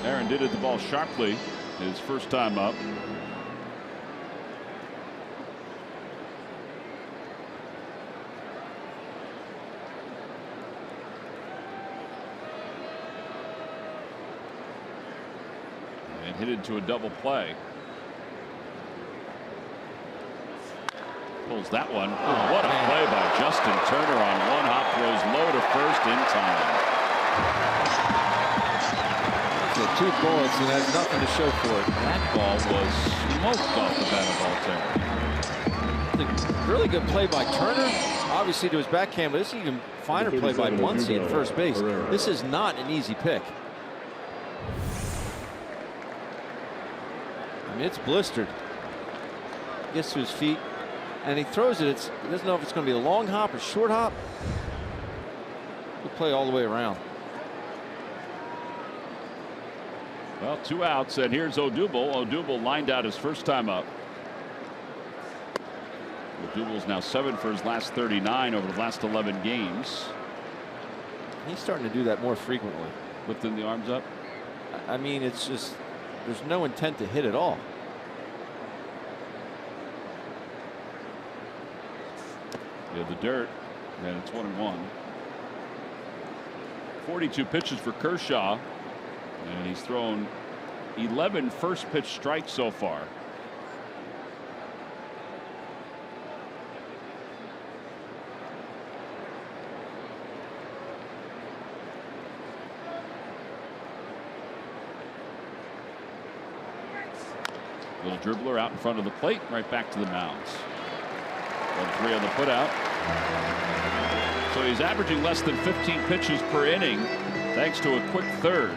[SPEAKER 1] Aaron did hit the ball sharply his first time up. And hit into a double play. Pulls that one. Oh, what a play by Justin Turner on one hop. Throws low to first in time.
[SPEAKER 4] So 2 bullets and has nothing to show for it.
[SPEAKER 1] That ball was smoked off the bat of Altair.
[SPEAKER 4] It's a really good play by Turner. Obviously to his backhand, but this is an even finer play by Muncy at first base. This is not an easy pick. I mean, it's blistered. Gets to his feet. And he throws it. He doesn't know if it's going to be a long hop or short hop. Good play all the way around.
[SPEAKER 1] Well, 2 outs, and here's Odubel. Odubel lined out his first time up. Odubel's now 7 for his last 39 over the last 11 games.
[SPEAKER 4] He's starting to do that more frequently.
[SPEAKER 1] Lifting the arms up.
[SPEAKER 4] I mean, it's just there's no intent to hit at all.
[SPEAKER 1] Yeah, the dirt, and it's 1-1. 42 pitches for Kershaw, and he's thrown 11 first pitch strikes so far. Little dribbler out in front of the plate, right back to the mounds. 1-3 on the putout. So he's averaging less than 15 pitches per inning thanks to a quick third.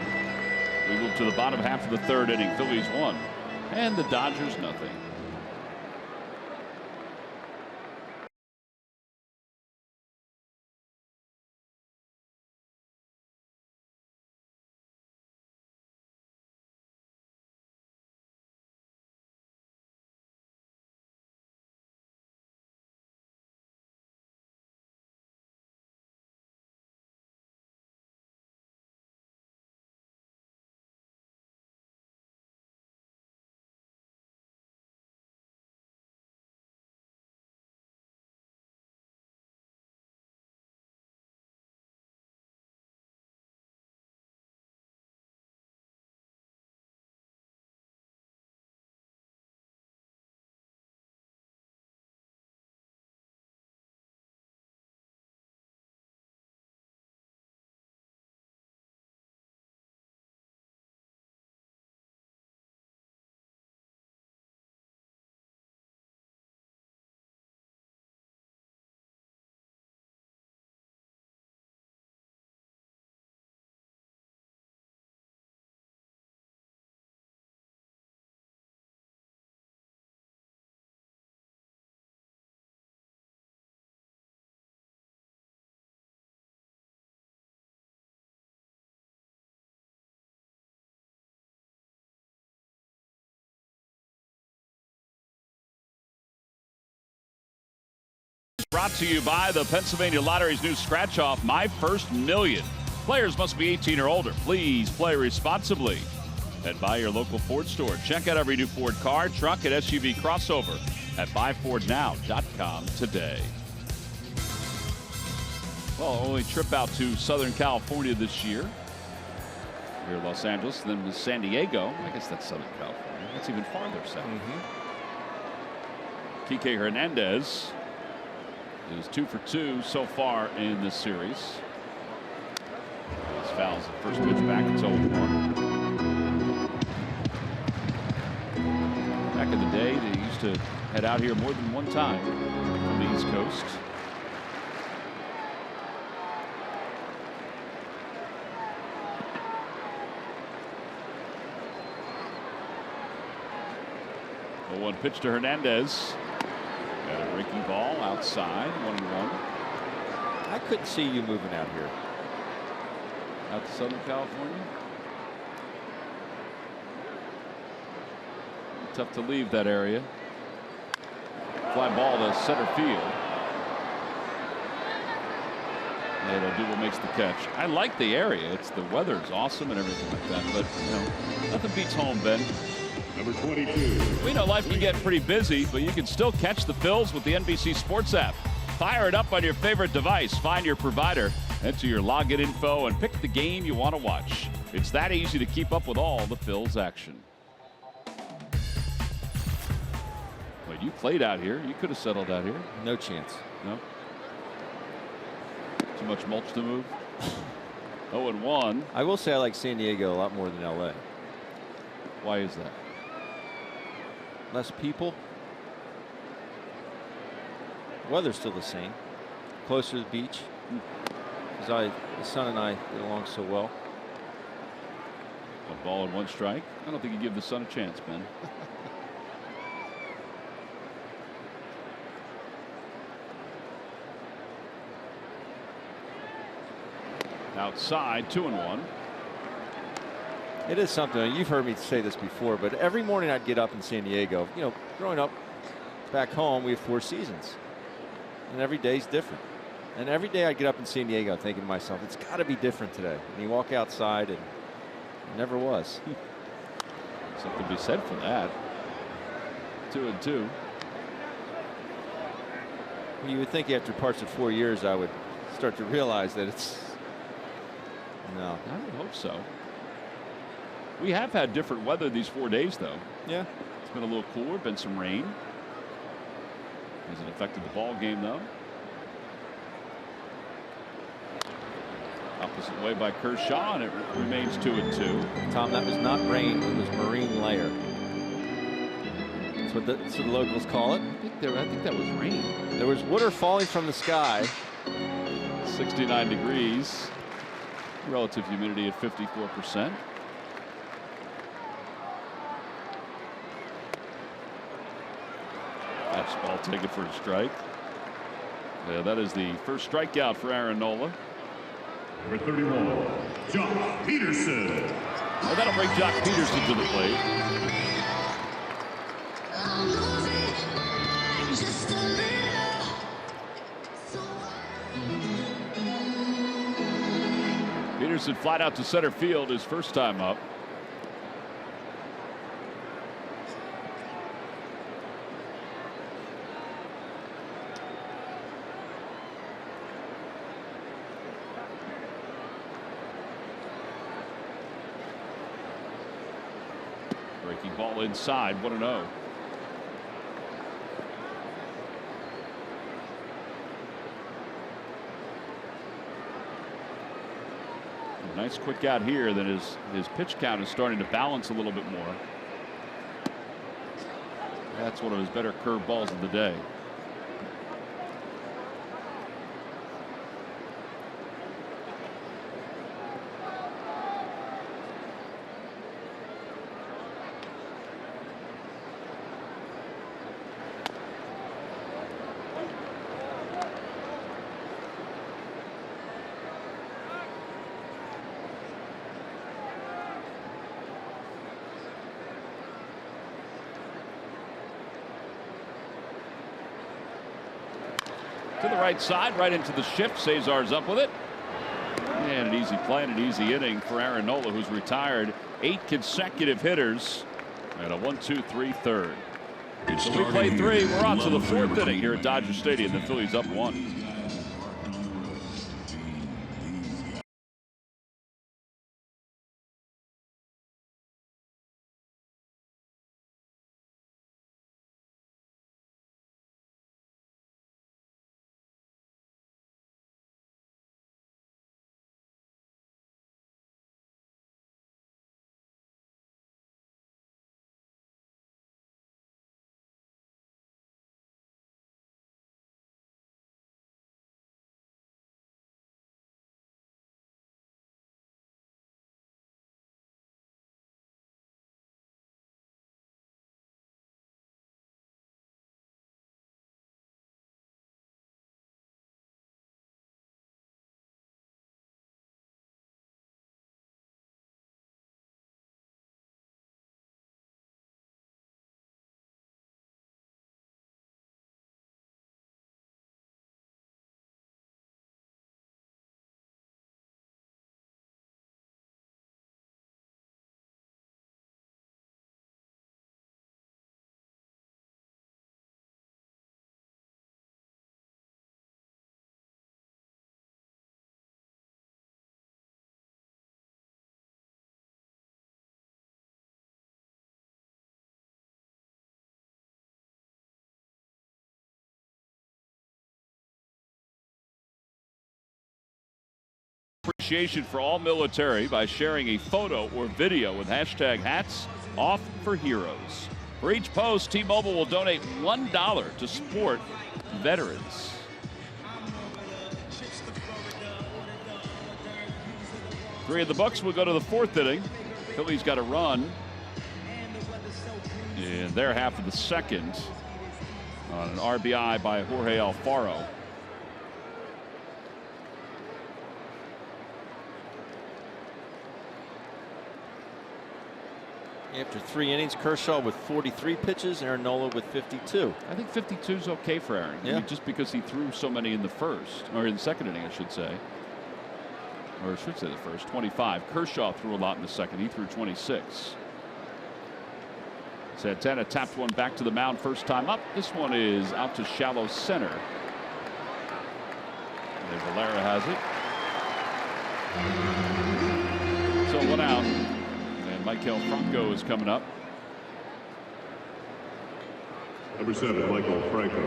[SPEAKER 1] We move to the bottom half of the third inning. Phillies 1 and the Dodgers nothing. Brought to you by the Pennsylvania Lottery's new scratch off, My First Million. Players must be 18 or older. Please play responsibly. Head by your local Ford store. Check out every new Ford car, truck, and SUV crossover at buyfordnow.com today. Well, only trip out to Southern California this year. Here in Los Angeles, then to San Diego. I guess that's Southern California. That's even farther south. Kike Hernandez is 2 for 2 so far in this series. His fouls the first pitch back. It's 0-1. Back in the day, they used to head out here more than one time from the East Coast. The 1 pitch to Hernandez. Got a breaking ball outside, 1-1.
[SPEAKER 4] I couldn't see you moving out here.
[SPEAKER 1] Out to Southern California. Tough to leave that area. Fly ball to center field. And Odubel makes the catch. I like the area. It's the weather's awesome and everything like that. But you know, nothing beats home, Ben.
[SPEAKER 3] Number 22.
[SPEAKER 1] We know life can get pretty busy, but you can still catch the Phils with the NBC Sports app. Fire it up on your favorite device. Find your provider. Enter your login info and pick the game you want to watch. It's that easy to keep up with all the Phils action. But you played out here. You could have settled out here.
[SPEAKER 4] No chance.
[SPEAKER 1] No. Too much mulch to move. 0-1.
[SPEAKER 4] I will say I like San Diego a lot more than LA.
[SPEAKER 1] Why is that?
[SPEAKER 4] Less people. Weather's still the same. Closer to the beach. Because the son and I get along so well.
[SPEAKER 1] 1 ball and 1 strike. I don't think you give the son a chance, Ben. Outside, 2-1.
[SPEAKER 4] It is something. You've heard me say this before, but every morning I'd get up in San Diego. You know, growing up back home, we have 4 seasons. And every day's different. And every day I'd get up in San Diego thinking to myself, it's got to be different today. And you walk outside and it never was.
[SPEAKER 1] Something to be said for that. 2-2.
[SPEAKER 4] Well, you would think after parts of 4 years I would start to realize that it's no.
[SPEAKER 1] I would hope so. We have had different weather these 4 days, though.
[SPEAKER 4] Yeah.
[SPEAKER 1] It's been a little cooler, been some rain. Hasn't affected the ball game, though. Opposite way by Kershaw, and it remains 2-2.
[SPEAKER 4] Tom, that was not rain, it was marine layer. That's what the locals call it.
[SPEAKER 1] I think that was rain.
[SPEAKER 4] There was water falling from the sky.
[SPEAKER 1] 69 degrees. Relative humidity at 54%. That's ball taken for a strike. Yeah, that is the first strikeout for Aaron Nola.
[SPEAKER 3] Number 31, Jock Peterson.
[SPEAKER 1] Well, that'll bring Jock Peterson to the plate. Peterson flat out to center field his first time up. Breaking ball inside, 1-0. Nice quick out here. Then his pitch count is starting to balance a little bit more. That's one of his better curve balls of the day. To the right side, right into the shift. Cesar's up with it. And an easy play and an easy inning for Aaron Nola, who's retired 8 consecutive hitters and a 1-2-3 third. So we played 3. We're on to the 4th inning here at Dodger Stadium. The Phillies up 1. Appreciation for all military by sharing a photo or video with hashtag hats off for heroes. For each post, T-Mobile will donate $1 to support veterans. Three of the books will go to the 4th inning. Phillies got a run in their half of the 2nd on an RBI by Jorge Alfaro.
[SPEAKER 4] After 3 innings, Kershaw with 43 pitches, Aaron Nola with 52.
[SPEAKER 1] I think 52 is okay for Aaron.
[SPEAKER 4] Yeah.
[SPEAKER 1] I mean, just because he threw so many in the 1st, or in the 2nd inning, I should say. Or I should say the 1st. 25. Kershaw threw a lot in the 2nd. He threw 26. Santana tapped one back to the mound first time up. This one is out to shallow center. And Valera has it. So 1 out. Michael Franco is coming up.
[SPEAKER 3] Number 7, Michael Franco.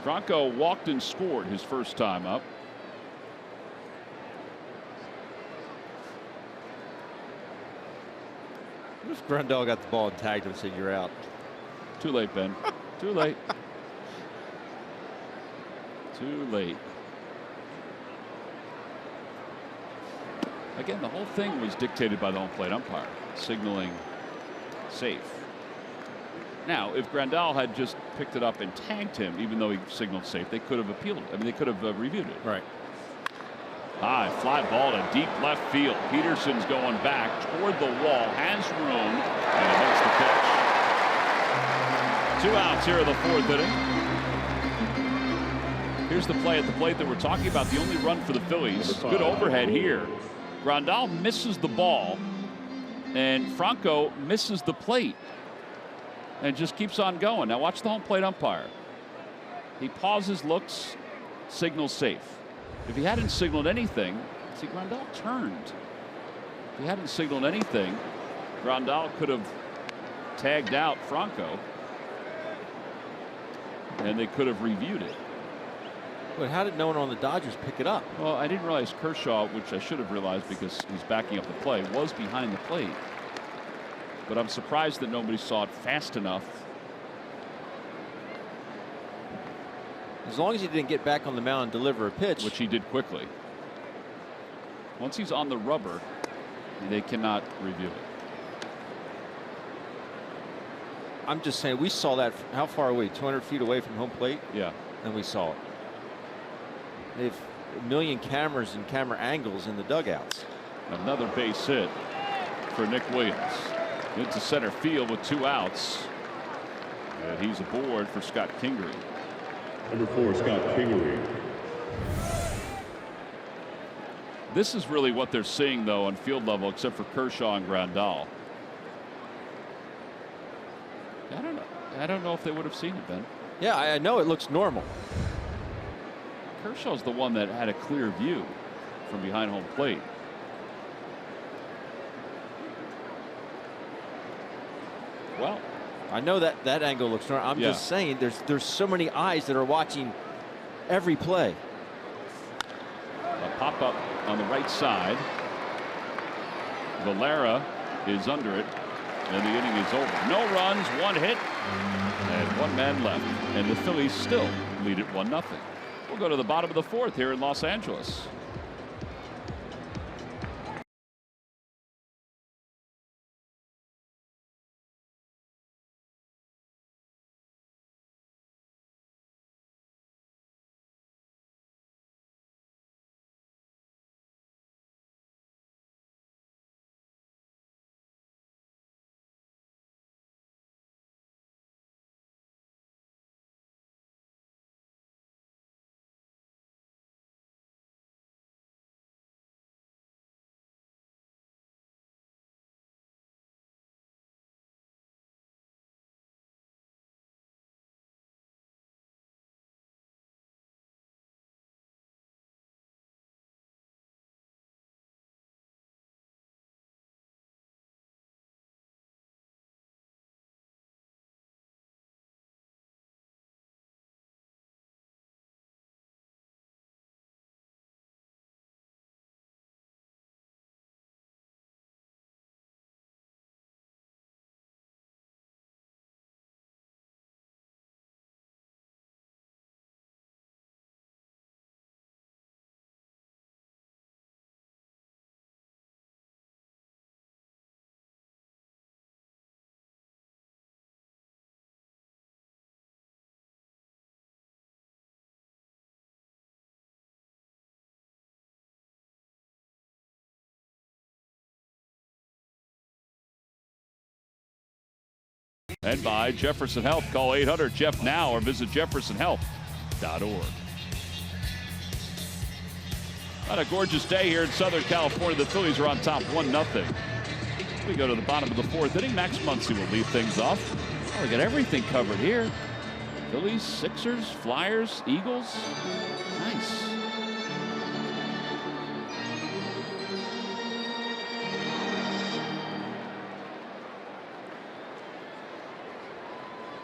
[SPEAKER 1] Franco walked and scored his first time up.
[SPEAKER 4] What if Grandal got the ball and tagged him and said, "You're out"?
[SPEAKER 1] Too late, Ben. Too late. Too late. Again, the whole thing was dictated by the home plate umpire, signaling safe. Now, if Grandal had just picked it up and tagged him, even though he signaled safe, they could have appealed it. I mean, they could have reviewed it.
[SPEAKER 4] Right.
[SPEAKER 1] High fly ball to deep left field. Peterson's going back toward the wall, has room, and it makes the catch. 2 outs here in the 4th inning. Here's the play at the plate that we're talking about. The only run for the Phillies. Good overhead here. Grandal misses the ball, and Franco misses the plate and just keeps on going. Now watch the home plate umpire. He pauses, looks, signals safe. If he hadn't signaled anything, see, Grandal turned. If he hadn't signaled anything, Grandal could have tagged out Franco, and they could have reviewed it.
[SPEAKER 4] But how did no one on the Dodgers pick it up?
[SPEAKER 1] Well, I didn't realize Kershaw, which I should have realized because he's backing up the play, was behind the plate. But I'm surprised that nobody saw it fast enough.
[SPEAKER 4] As long as he didn't get back on the mound and deliver a pitch.
[SPEAKER 1] Which he did quickly. Once he's on the rubber, they cannot review it.
[SPEAKER 4] I'm just saying, we saw that. How far away? 200 feet away from home plate?
[SPEAKER 1] Yeah.
[SPEAKER 4] And we saw it. They have a million cameras and camera angles in the dugouts.
[SPEAKER 1] Another base hit for Nick Williams. Into center field with 2 outs. And he's aboard for Scott Kingery.
[SPEAKER 3] Number 4, Scott Kingery.
[SPEAKER 1] This is really what they're seeing, though, on field level, except for Kershaw and Grandal. I don't know if they would have seen it, Ben.
[SPEAKER 4] Yeah, I know it looks normal.
[SPEAKER 1] Kershaw's the one that had a clear view from behind home plate. Well,
[SPEAKER 4] I know that angle looks normal. I'm just saying there's so many eyes that are watching every play.
[SPEAKER 1] A pop up on the right side. Valera is under it, and the inning is over. No runs, 1 hit, and 1 man left. And the Phillies still lead it 1-0. We'll go to the bottom of the 4th here in Los Angeles. And by Jefferson Health. Call 800-JEFF now or visit jeffersonhealth.org. On a gorgeous day here in Southern California, the Phillies are on top 1-0. We go to the bottom of the 4th inning. Max Muncy will lead things off. Oh, we got everything covered here. Phillies, Sixers, Flyers, Eagles. Nice.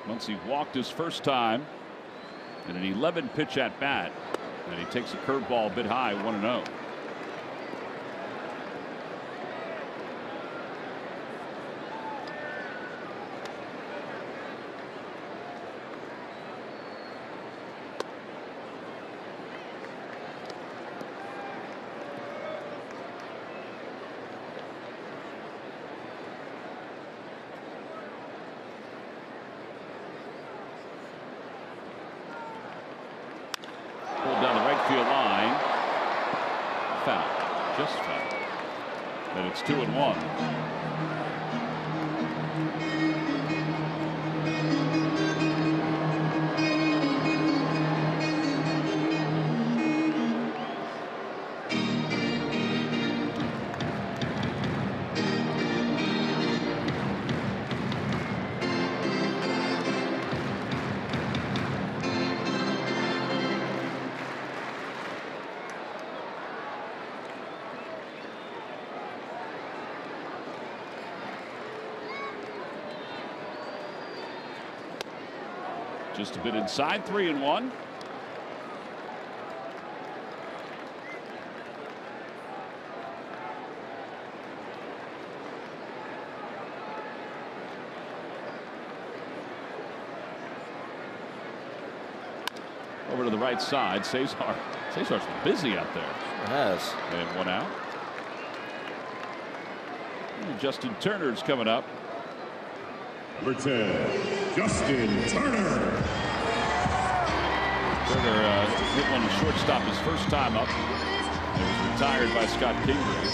[SPEAKER 1] Muncy walked his first time in an 11-pitch at bat, and he takes a curveball a bit high, 1-0. Field line, foul, just foul, and it's 2-1. Just a bit inside, 3-1. Over to the right side, Cesar's busy out there.
[SPEAKER 4] Sure has.
[SPEAKER 1] And 1 out. And Justin Turner's coming up.
[SPEAKER 3] Number 10, Justin Turner.
[SPEAKER 1] Turner hit one to shortstop his first time up. It was retired by Scott Kingery.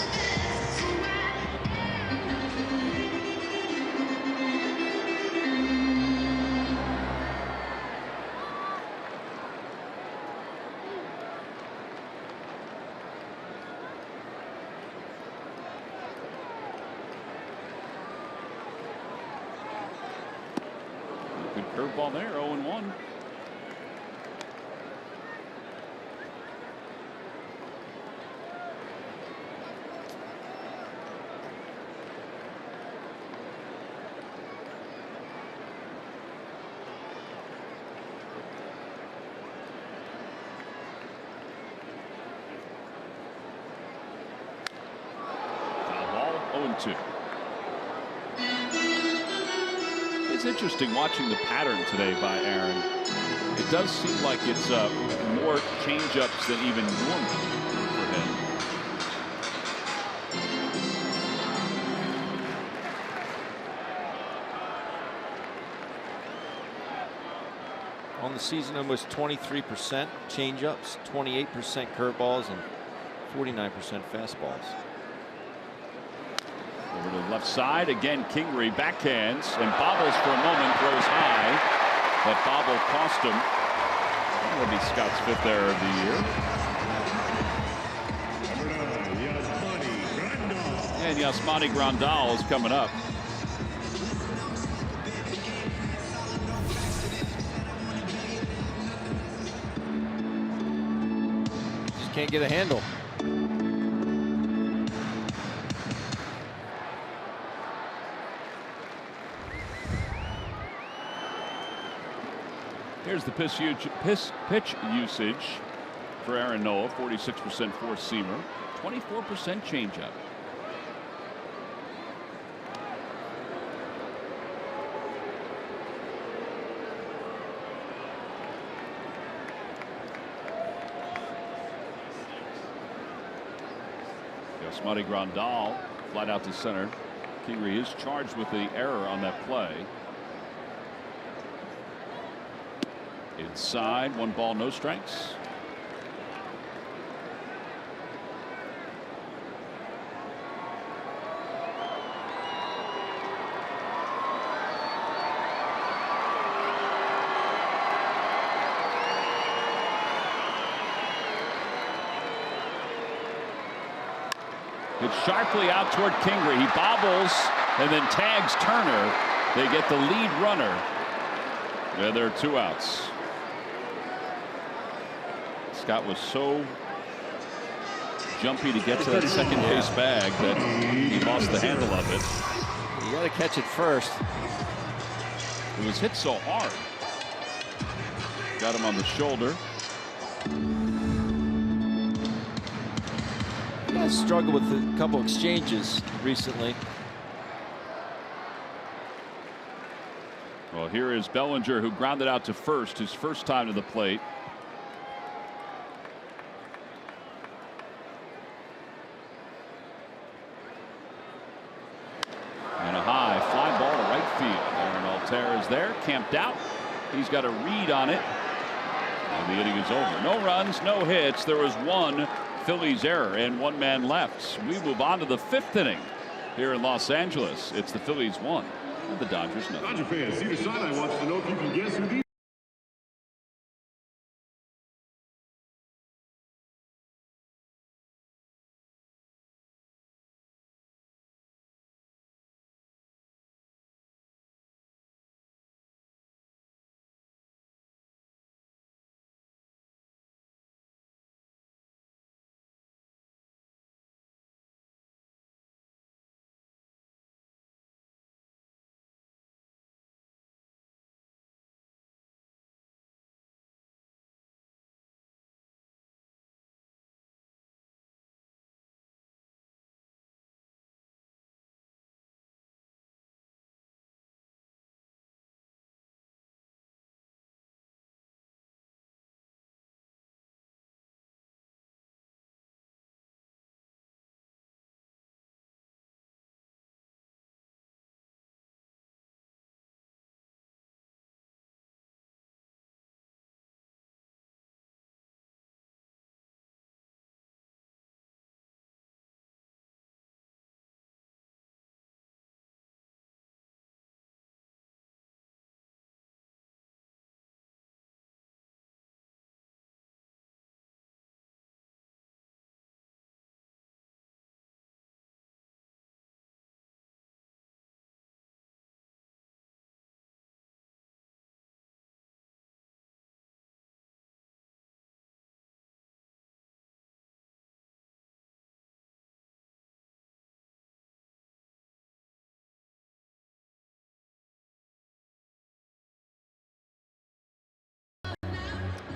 [SPEAKER 1] Curveball there, 0-1. Foul ball, 0-2. It's interesting watching the pattern today by Aaron. It does seem like it's more changeups than even normal for him.
[SPEAKER 4] On the season, almost 23% changeups, 28% curveballs, and 49% fastballs.
[SPEAKER 1] Over to the left side again. Kingery backhands and bobbles for a moment, throws high. That bobble cost him. That'll be Scott's 5th error of the year. And Yasmani Grandal is coming up.
[SPEAKER 4] Just can't get a handle.
[SPEAKER 1] Here's the pitch usage for Aaron Nola. 46% four-seamer, 24% changeup. Yasmani Grandal flat out to center. Kingery is charged with the error on that play. Inside, 1 ball, no strikes. It's sharply out toward Kingery. He bobbles and then tags Turner. They get the lead runner. Yeah, there are 2 outs. Scott was so jumpy to get to that second base bag that he lost the handle of it.
[SPEAKER 4] You got to catch it first.
[SPEAKER 1] It was hit so hard. Got him on the shoulder.
[SPEAKER 4] He has struggled with a couple exchanges recently.
[SPEAKER 1] Well, here is Bellinger, who grounded out to first, his first time to the plate. And a high fly ball to right field. Aaron Altair is there, camped out. He's got a read on it. And the inning is over. No runs, no hits. There was 1 Phillies error and 1 man left. We move on to the 5th inning here in Los Angeles. It's the Phillies 1 and the Dodgers 0.
[SPEAKER 3] Dodger fans, Steve Sinai wants to know if you can guess who these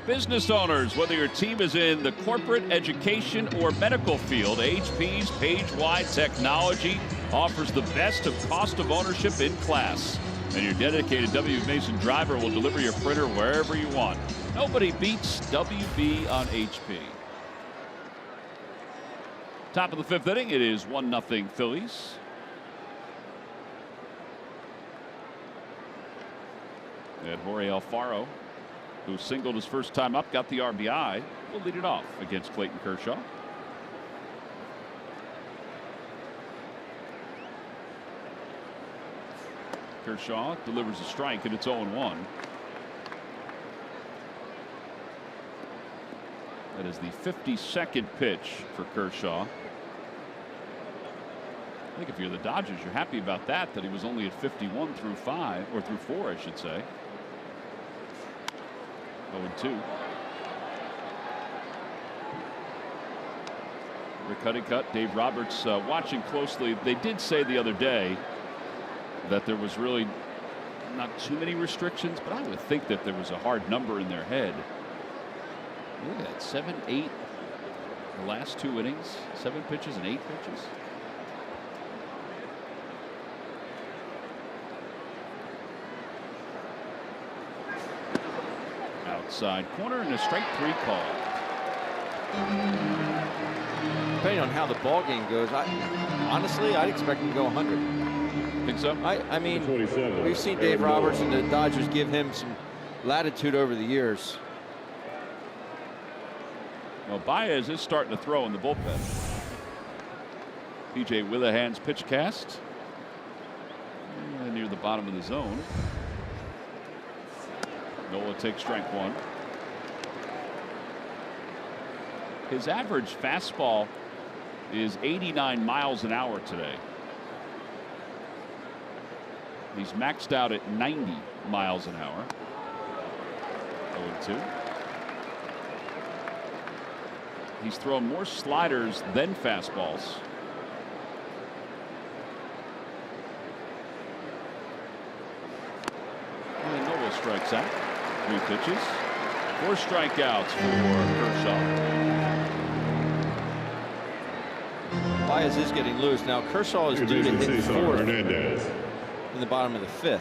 [SPEAKER 1] Business owners, whether your team is in the corporate, education, or medical field, HP's page-wide technology offers the best of cost of ownership in class. And your dedicated W. Mason driver will deliver your printer wherever you want. Nobody beats WB on HP. Top of the 5th inning, it is 1-0 Phillies. And Jorge Alfaro, who singled his first time up, got the RBI, will lead it off against Clayton Kershaw. Kershaw delivers a strike, and it's 0-1. That is the 52nd pitch for Kershaw. I think if you're the Dodgers, you're happy about that he was only at 51 through 5, or through 4, I should say. 0-2. Cutting cut. Dave Roberts watching closely. They did say the other day that there was really not too many restrictions, but I would think that there was a hard number in their head. Look at that, 7, 8, the last 2 innings, 7 pitches and 8 pitches. Outside corner and a strike 3 call.
[SPEAKER 4] Depending on how the ball game goes, honestly, I'd expect him to go 100.
[SPEAKER 1] Think so?
[SPEAKER 4] I mean, we've seen Dave Roberts and the Dodgers give him some latitude over the years.
[SPEAKER 1] Well, Baez is starting to throw in the bullpen. P.J. Willehan's pitch cast. Near the bottom of the zone. Nola takes strike 1. His average fastball is 89 miles an hour today. He's maxed out at 90 miles an hour. 0-2. He's thrown more sliders than fastballs. And Nola strikes out. 3 pitches. 4 strikeouts for Kershaw.
[SPEAKER 4] Baez is getting loose. Now Kershaw is due to hit 4th
[SPEAKER 3] Hernandez.
[SPEAKER 4] in the bottom of the 5th.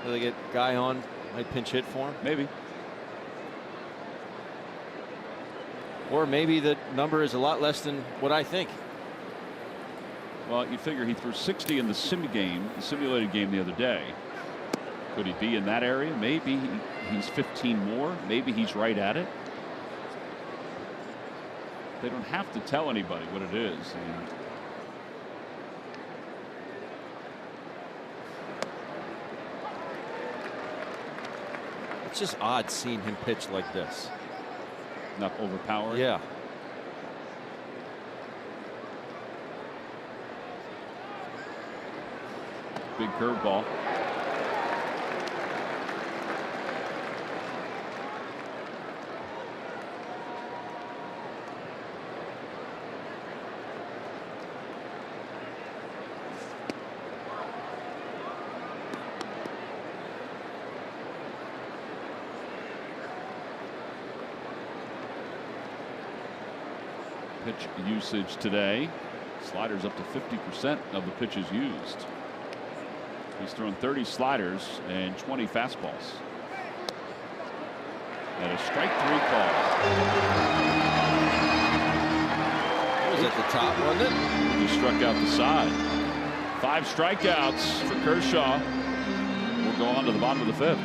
[SPEAKER 4] Will they get guy on, might pinch hit for him?
[SPEAKER 1] Maybe.
[SPEAKER 4] Or maybe the number is a lot less than what I think.
[SPEAKER 1] Well, you figure he threw 60 in the simulated game the other day. Could he be in that area? Maybe he's 15 more. Maybe he's right at it. They don't have to tell anybody what it is.
[SPEAKER 4] It's just odd seeing him pitch like this.
[SPEAKER 1] Not overpowering.
[SPEAKER 4] Yeah.
[SPEAKER 1] Big curveball. Pitch usage today. Sliders up to 50% of the pitches used. He's thrown 30 sliders and 20 fastballs. And a strike 3 call.
[SPEAKER 4] That was at the top, wasn't it?
[SPEAKER 1] He struck out the side. 5 strikeouts for Kershaw. We'll go on to the bottom of the 5th.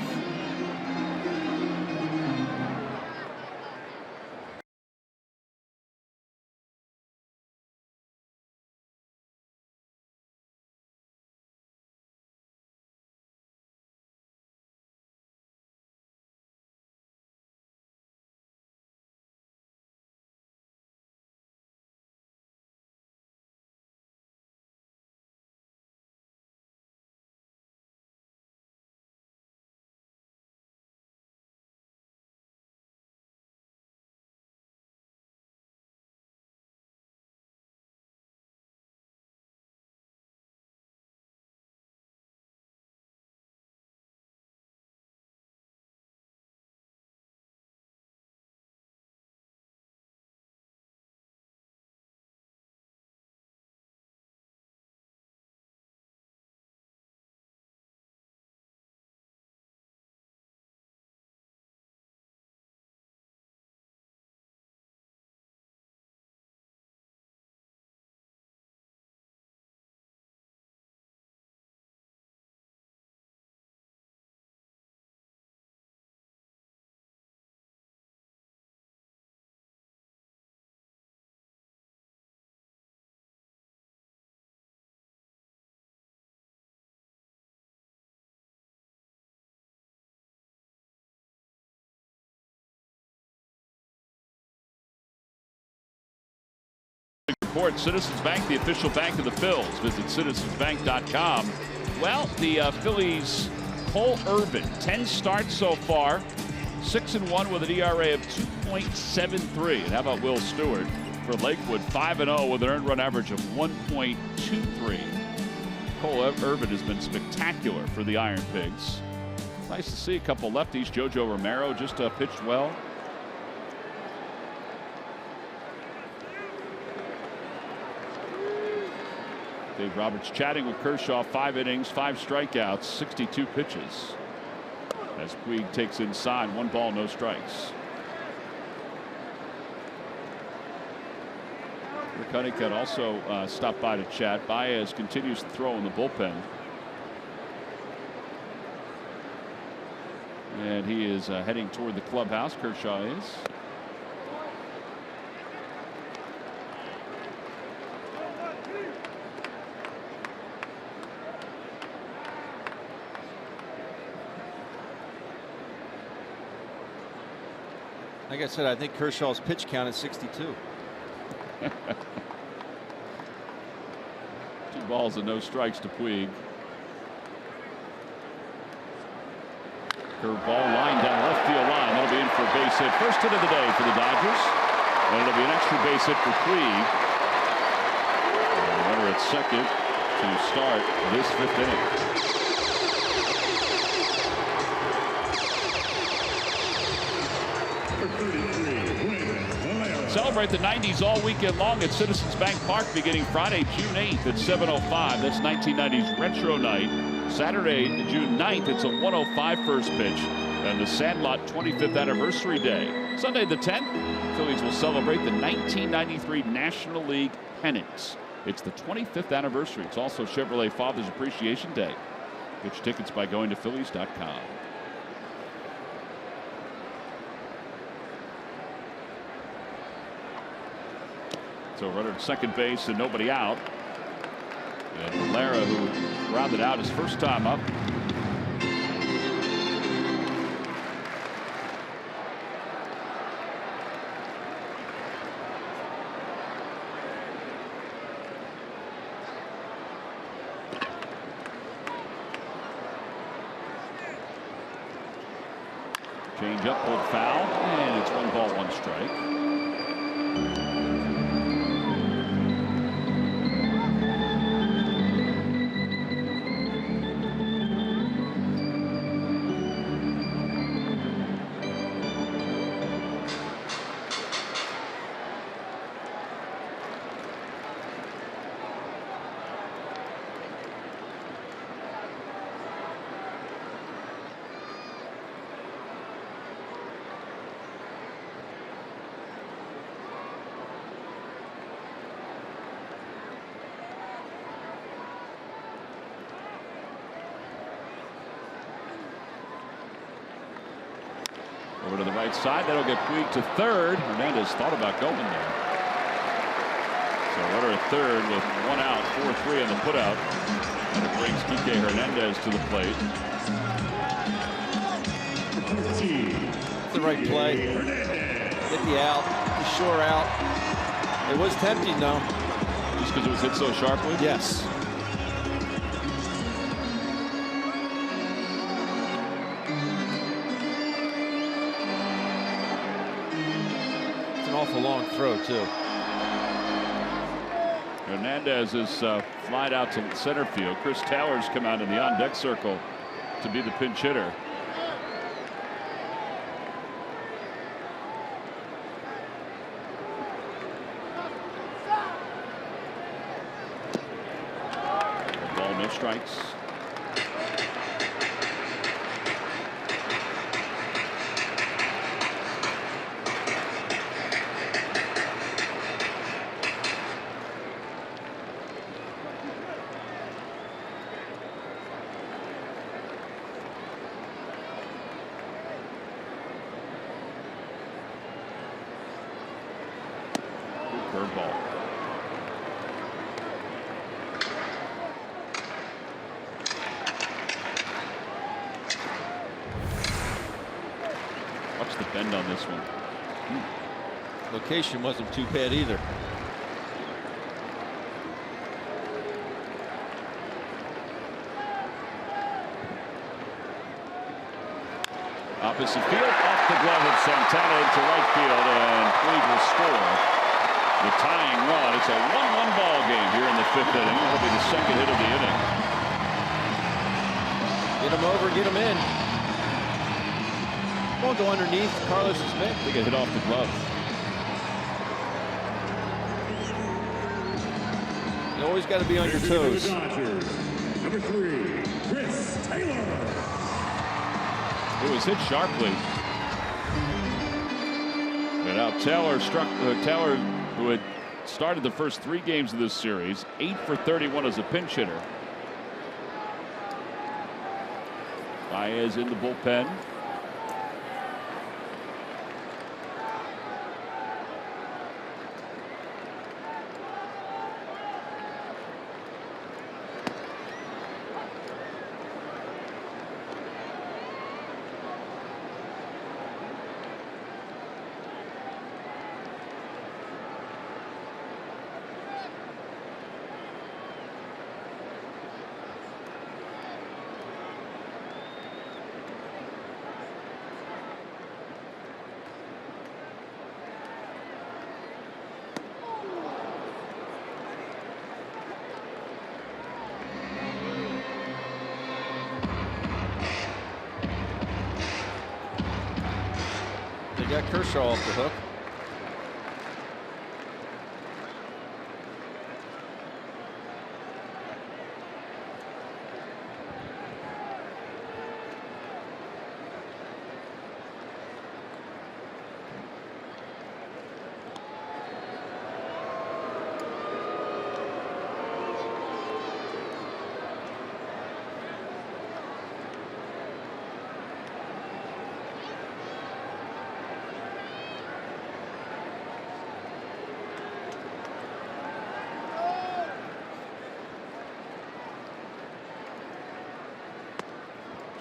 [SPEAKER 1] support Citizens Bank, the official bank of the Phils. Visit citizensbank.com. Well, the Phillies, Cole Irvin, 10 starts so far, 6-1 with an ERA of 2.73. And how about Will Stewart for Lakewood, 5-0 with an earned run average of 1.23. Cole Irvin has been spectacular for the Iron Pigs. Nice to see a couple lefties. Jojo Romero just pitched well. Dave Roberts chatting with Kershaw. 5 innings, 5 strikeouts, 62 pitches. As Puig takes inside, 1 ball, no strikes. Rick Honeycutt also stopped by to chat. Baez continues to throw in the bullpen. And he is heading toward the clubhouse. Kershaw is.
[SPEAKER 4] Like I said, I think Kershaw's pitch count is 62.
[SPEAKER 1] 2 balls and no strikes to Puig. Curveball line down left field line. That'll be in for a base hit. First hit of the day for the Dodgers. And it'll be an extra base hit for Puig. And runner at second to start this 5th inning. Celebrate the 90s all weekend long at Citizens Bank Park beginning Friday, June 8th at 7:05. That's 1990s Retro Night. Saturday, June 9th, it's a 1:05 first pitch. And the Sandlot 25th Anniversary Day. Sunday the 10th, Phillies will celebrate the 1993 National League pennants. It's the 25th anniversary. It's also Chevrolet Father's Appreciation Day. Get your tickets by going to Phillies.com. So runner at second base and nobody out. And Valera, who rounded out his first time up. Change up, pulled foul, and it's 1 ball, 1 strike. Over to the right side. That'll get Puig to third. Hernandez thought about going there. So runner at third with 1 out, 4-3 on the putout. And it brings Kike Hernandez to the plate.
[SPEAKER 4] It's the right play. Get the out. The shore out. It was tempting though.
[SPEAKER 1] Just because it was hit so sharply?
[SPEAKER 4] Yes. Awful long throw too.
[SPEAKER 1] Hernandez is flied out to center field. Chris Taylor's come out in the on-deck circle to be the pinch hitter. Ball, no strikes. Curveball. Watch the bend on this one.
[SPEAKER 4] Location wasn't too bad either.
[SPEAKER 1] opposite field, off the glove of Santana into right field, and Puig will score the tying run. It's a 1-1 ball game here in the 5th inning. That'll be the second hit of the inning.
[SPEAKER 4] Get him over, get him in. Won't go underneath Carlos's mitt.
[SPEAKER 1] They get hit off the glove.
[SPEAKER 4] You always got to be on your toes.
[SPEAKER 3] Dodgers, number 3, Chris Taylor.
[SPEAKER 1] It was hit sharply. And now Taylor struck Taylor, who had started the first 3 games of this series, 8 for 31 as a pinch hitter. Baez in the bullpen.
[SPEAKER 4] They got Kershaw off the hook.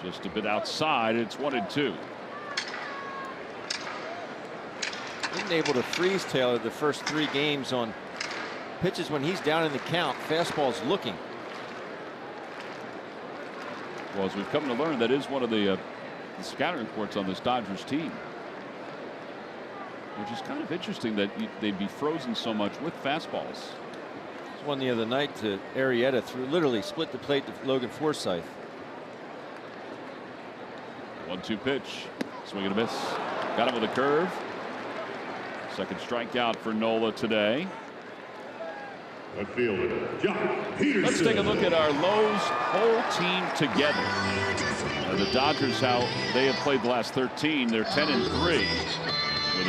[SPEAKER 1] Just a bit outside. It's 1-2.
[SPEAKER 4] Isn't able to freeze Taylor the first 3 games on pitches when he's down in the count. Fastball's looking.
[SPEAKER 1] Well, as we've come to learn, that is one of the scouting reports on this Dodgers team. Which is kind of interesting that they'd be frozen so much with fastballs.
[SPEAKER 4] There's one the other night to Arrieta, through literally split the plate to Logan Forsythe.
[SPEAKER 1] 1-2 pitch. Swing and a miss. Got him with a curve. Second strikeout for Nola today.
[SPEAKER 3] Left fielder, John Peterson.
[SPEAKER 1] Let's take a look at our Lowe's whole team together. The Dodgers, how they have played the last 13. They're 10-3 with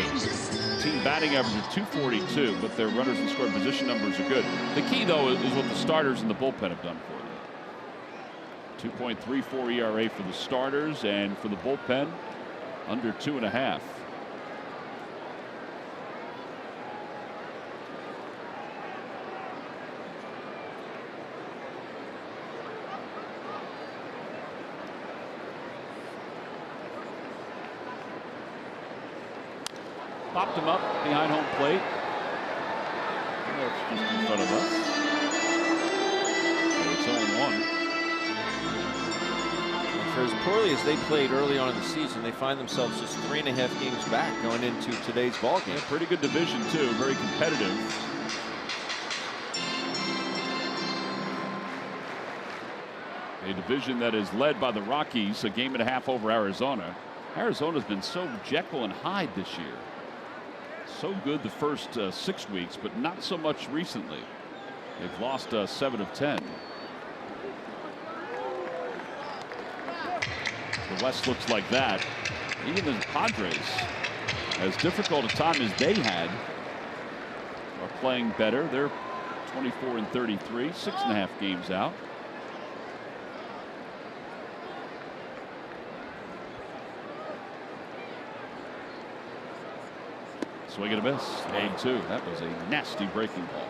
[SPEAKER 1] a team batting average of 242, but their runners in scoring position numbers are good. The key, though, is what the starters in the bullpen have done for them. 2.34 ERA for the starters, and for the bullpen, under 2.5. Popped him up behind home plate. That's just in front of us. So it's 0-1.
[SPEAKER 4] For as poorly as they played early on in the season, they find themselves just 3.5 games back going into today's ball game.
[SPEAKER 1] Yeah, pretty good division too, very competitive. A division that is led by the Rockies, a game and a half over Arizona. Arizona's been so Jekyll and Hyde this year. So good the first 6 weeks, but not so much recently. They've lost 7 of 10. The West looks like that. Even the Padres, as difficult a time as they had, are playing better. They're 24-33, 6.5 games out. Swing and a miss. 8-2. That was a nasty breaking ball.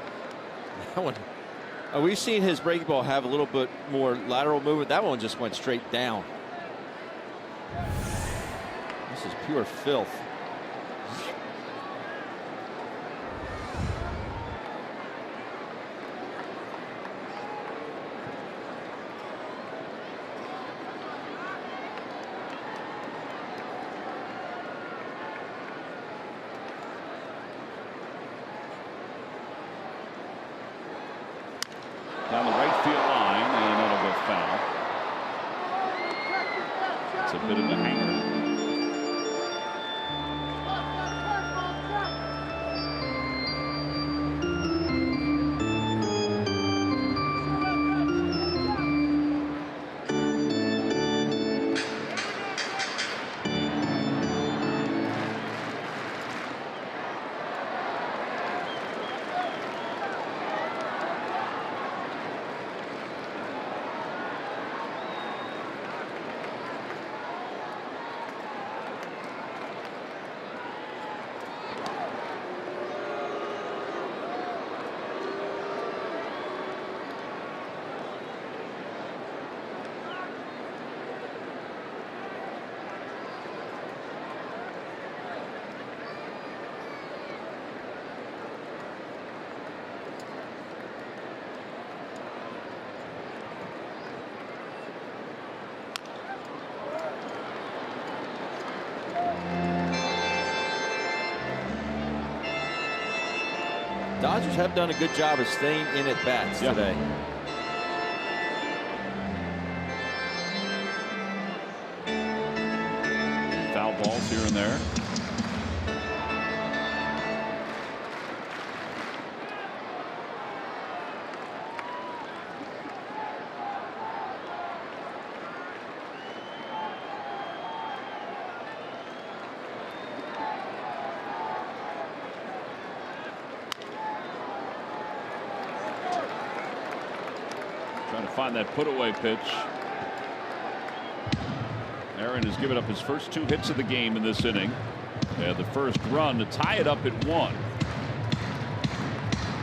[SPEAKER 4] That one. We've seen his breaking ball have a little bit more lateral movement. That one just went straight down. This is pure filth.
[SPEAKER 1] bit of a hanger.
[SPEAKER 4] Dodgers have done a good job of staying in at bats today.
[SPEAKER 1] Foul balls here and there. Trying to find that put-away pitch. Aaron has given up his first 2 hits of the game in this inning. And the first run to tie it up at 1.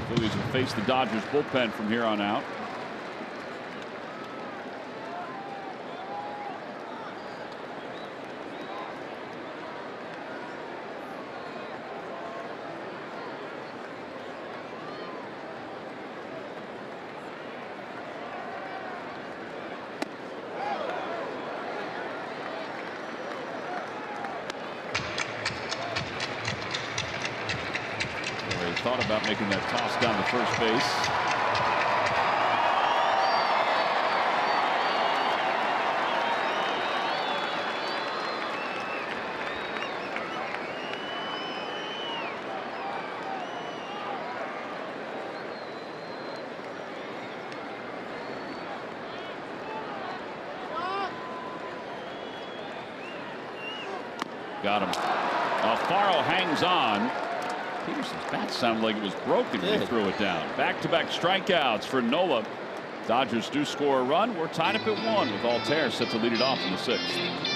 [SPEAKER 1] Phillies will face the Dodgers bullpen from here on out. Thought about making that toss down to first base. Got him. Alfaro hangs on. Peterson's bat sounded like it was broken when he threw it down. Back-to-back strikeouts for Nola. Dodgers do score a run. We're tied up at 1 with Altair set to lead it off in the 6th.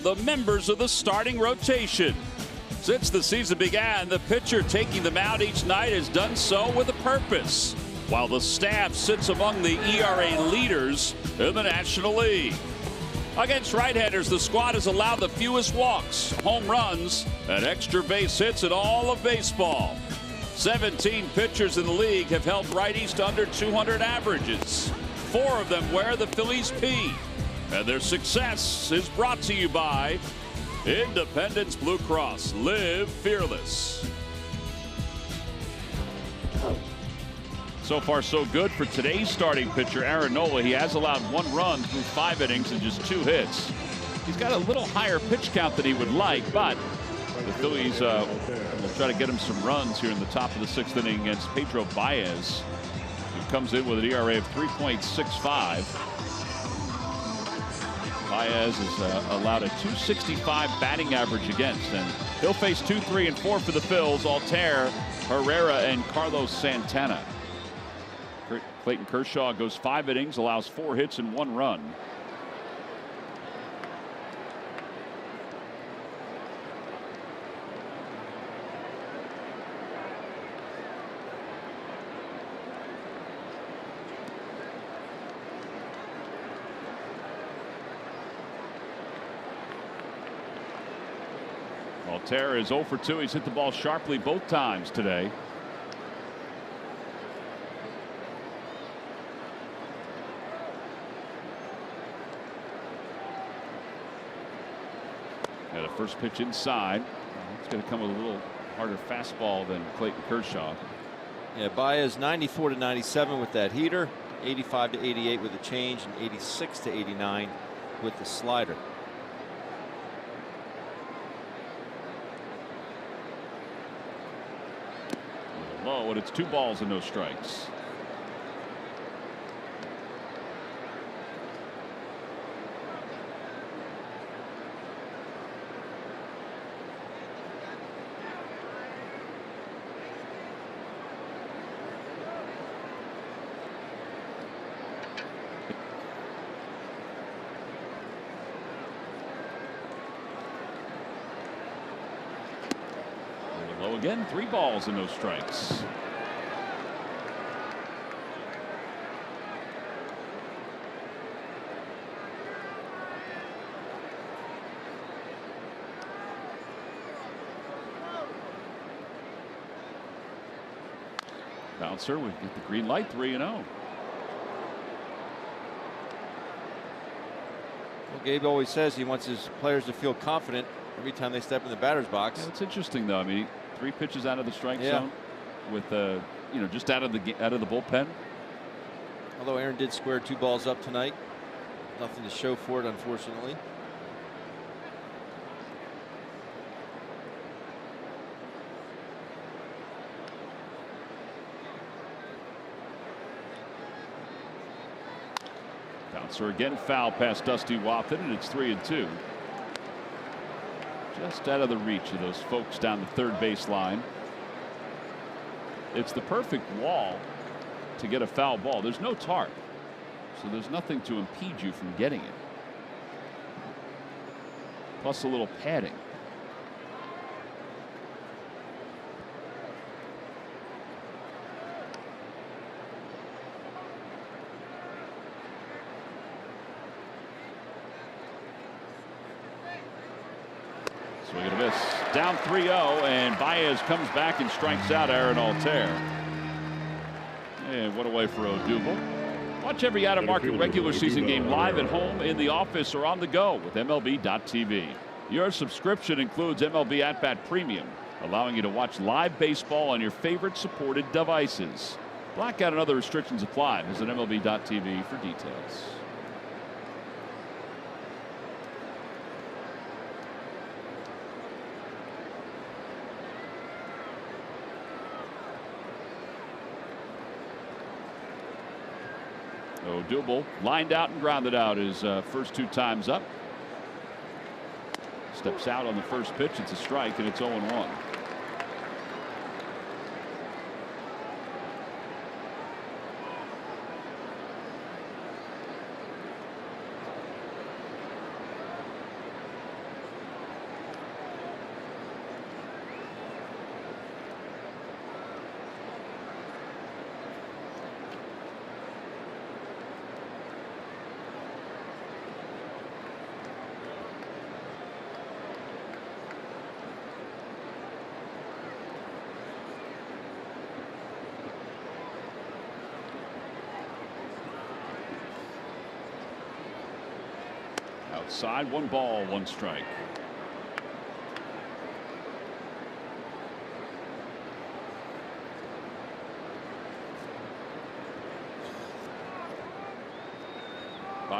[SPEAKER 1] The members of the starting rotation. Since the season began, the pitcher taking them out each night has done so with a purpose, while the staff sits among the ERA leaders in the National League. Against right-handers, the squad has allowed the fewest walks, home runs, and extra base hits in all of baseball. 17 pitchers in the league have held righties to under 200 averages. 4 of them wear the Phillies P. And their success is brought to you by Independence Blue Cross. Live fearless. So far, so good for today's starting pitcher, Aaron Nola. He has allowed 1 run through 5 innings and just 2 hits. He's got a little higher pitch count than he would like, but the Phillies will try to get him some runs here in the top of the 6th inning against Pedro Baez, who comes in with an ERA of 3.65. Baez has allowed a 265 batting average against, and he'll face 2, 3, and 4 for the Phils. Altair, Herrera, and Carlos Santana. Clayton Kershaw goes 5 innings, allows 4 hits and 1 run. Altair is 0 for 2. He's hit the ball sharply both times today. Got a first pitch inside. It's going to come with a little harder fastball than Clayton Kershaw.
[SPEAKER 4] Yeah, Baez 94 to 97 with that heater, 85 to 88 with the change, and 86 to 89 with the slider.
[SPEAKER 1] Low, and it's 2 balls and no strikes. Low again, 3 balls and no strikes. Bouncer would get the green light, 3-0.
[SPEAKER 4] Well, Gabe always says he wants his players to feel confident every time they step in the batter's box.
[SPEAKER 1] Yeah, it's interesting though. I mean, 3 pitches out of the strike zone with you know, just out of the bullpen.
[SPEAKER 4] Although Aaron did square 2 balls up tonight, nothing to show for it, unfortunately.
[SPEAKER 1] Bouncer again foul past Dusty Wathan, and it's 3-2. Just out of the reach of those folks down the third base line. It's the perfect wall to get a foul ball. There's no tarp, so there's nothing to impede you from getting it. Plus a little padding. Swing and a miss. Down 3-0, and Baez comes back and strikes out Aaron Altair. And what a way for Odubel. Watch every out-of-market regular season game live at home, in the office, or on the go with MLB.tv. Your subscription includes MLB At Bat Premium, allowing you to watch live baseball on your favorite supported devices. Blackout and other restrictions apply. Visit MLB.tv for details. Odubel lined out and grounded out his first 2 times up. Steps out on the first pitch. It's a strike, and it's 0-1. Outside, 1 ball, 1 strike.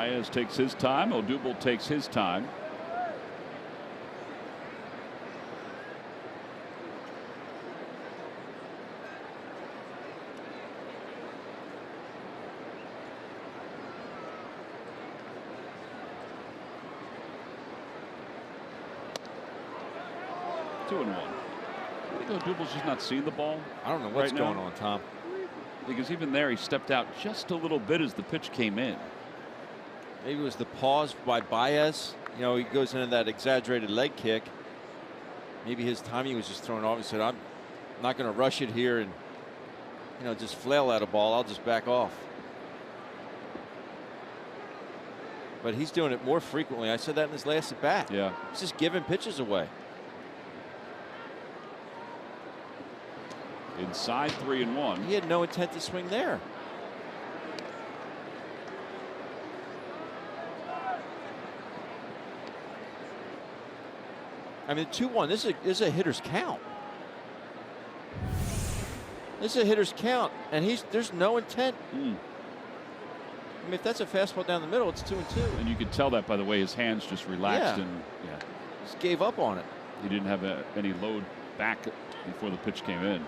[SPEAKER 1] Baez takes his time. Odubel takes his time. Two and one. I think Odubel's just not seeing the ball.
[SPEAKER 4] I don't know what's
[SPEAKER 1] right
[SPEAKER 4] going
[SPEAKER 1] now.
[SPEAKER 4] on, Tom.
[SPEAKER 1] Because even there, he stepped out just a little bit as the pitch came in.
[SPEAKER 4] Maybe it was the pause by Baez. You know, he goes into that exaggerated leg kick. Maybe his timing was just thrown off. He said, I'm not going to rush it here and, you know, just flail at a ball. I'll just back off. But he's doing it more frequently. I said that in his last at bat.
[SPEAKER 1] Yeah.
[SPEAKER 4] He's just giving pitches away.
[SPEAKER 1] Inside 3-1.
[SPEAKER 4] He had no intent to swing there. I mean, 2-1. This is a hitter's count. This is a hitter's count, and there's no intent. I mean, if that's a fastball down the middle, it's 2-2.
[SPEAKER 1] And you could tell that by the way his hands just relaxed and
[SPEAKER 4] just gave up on it.
[SPEAKER 1] He didn't have any load back before the pitch came in.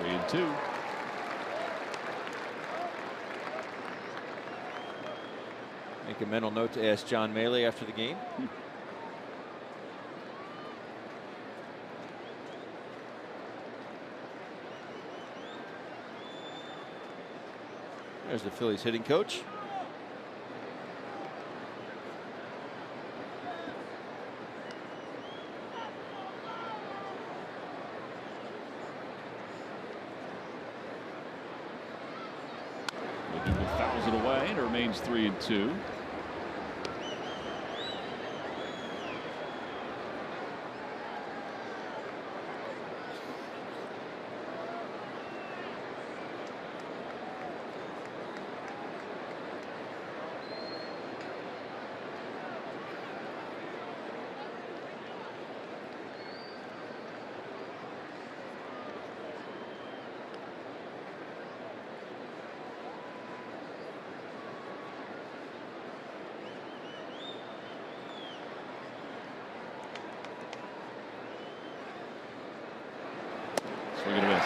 [SPEAKER 1] 3-2.
[SPEAKER 4] Make a mental note to ask John Maley after the game. There's the Phillies hitting coach.
[SPEAKER 1] Odubel fouls it away and it remains 3-2. Swing and a miss.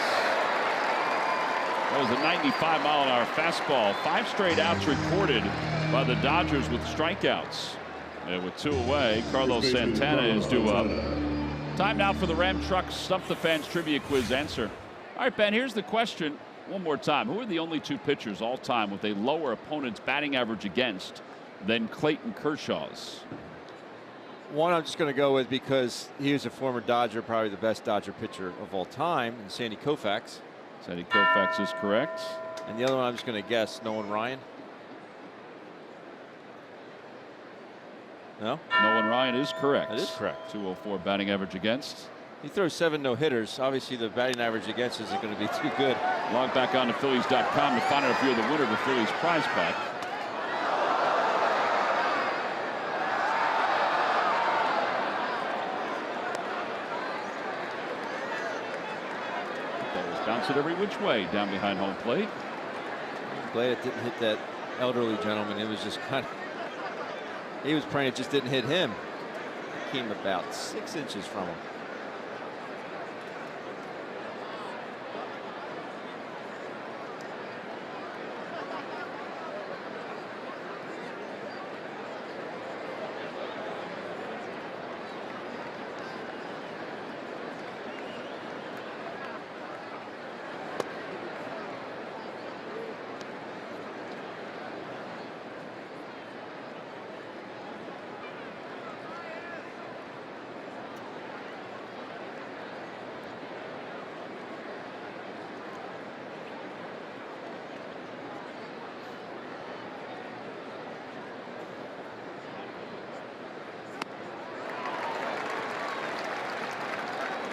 [SPEAKER 1] That was a 95-mile-an-hour fastball. 5 straight outs recorded by the Dodgers with strikeouts. And with 2 away, Carlos Santana is due up. Time now for the Ram Truck Stump the Fans Trivia Quiz answer. All right, Ben, here's the question one more time. Who are the only 2 pitchers all time with a lower opponent's batting average against than Clayton Kershaw's?
[SPEAKER 4] One I'm just going to go with because he was a former Dodger, probably the best Dodger pitcher of all time, and Sandy Koufax.
[SPEAKER 1] Sandy Koufax is correct.
[SPEAKER 4] And the other one I'm just going to guess, Nolan Ryan. No?
[SPEAKER 1] Nolan Ryan is correct.
[SPEAKER 4] That is correct.
[SPEAKER 1] 204 batting average against.
[SPEAKER 4] He throws 7 no-hitters. Obviously, the batting average against isn't going to be too good.
[SPEAKER 1] Log back on to Phillies.com to find out if you're the winner of the Phillies prize pack. Bounce it every which way down behind home plate.
[SPEAKER 4] I'm glad it didn't hit that elderly gentleman. It was just kind of, he was praying it just didn't hit him. It came about 6 inches from him.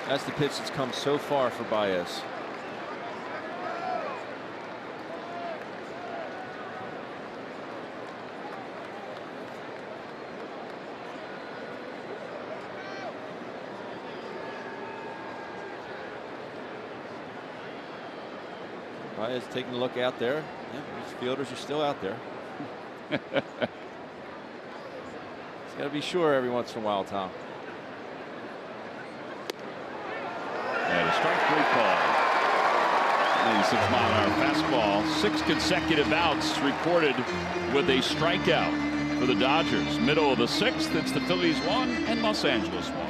[SPEAKER 4] That's the pitch that's come so far for Baez. Is taking a look out there. Yeah, these fielders are still out there. It's got to be sure every once in a while, Tom.
[SPEAKER 1] And a strike 3 call. 96-mile-an-hour fastball. 6 consecutive outs recorded with a strikeout for the Dodgers. Middle of the 6th, it's the Phillies 1 and Los Angeles 1.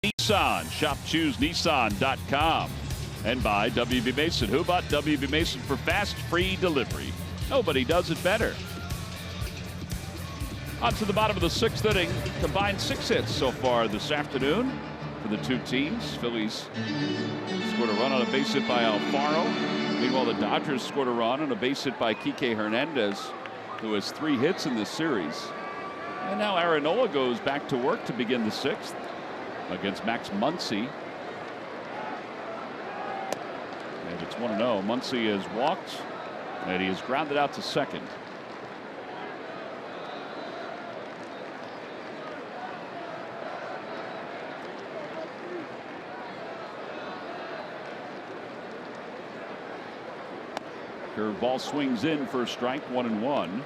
[SPEAKER 1] Nissan. Shop ChooseNissan.com. And by WB Mason. Who bought WB Mason for fast, free delivery? Nobody does it better. On to the bottom of the 6th inning. Combined 6 hits so far this afternoon for the two teams. Phillies scored a run on a base hit by Alfaro. Meanwhile, the Dodgers scored a run on a base hit by Kike Hernandez, who has 3 hits in this series. And now Aaron Nola goes back to work to begin the 6th against Max Muncy. And it's 1-0. Muncy has walked and he has grounded out to second. Curveball swings in for a strike, 1-1.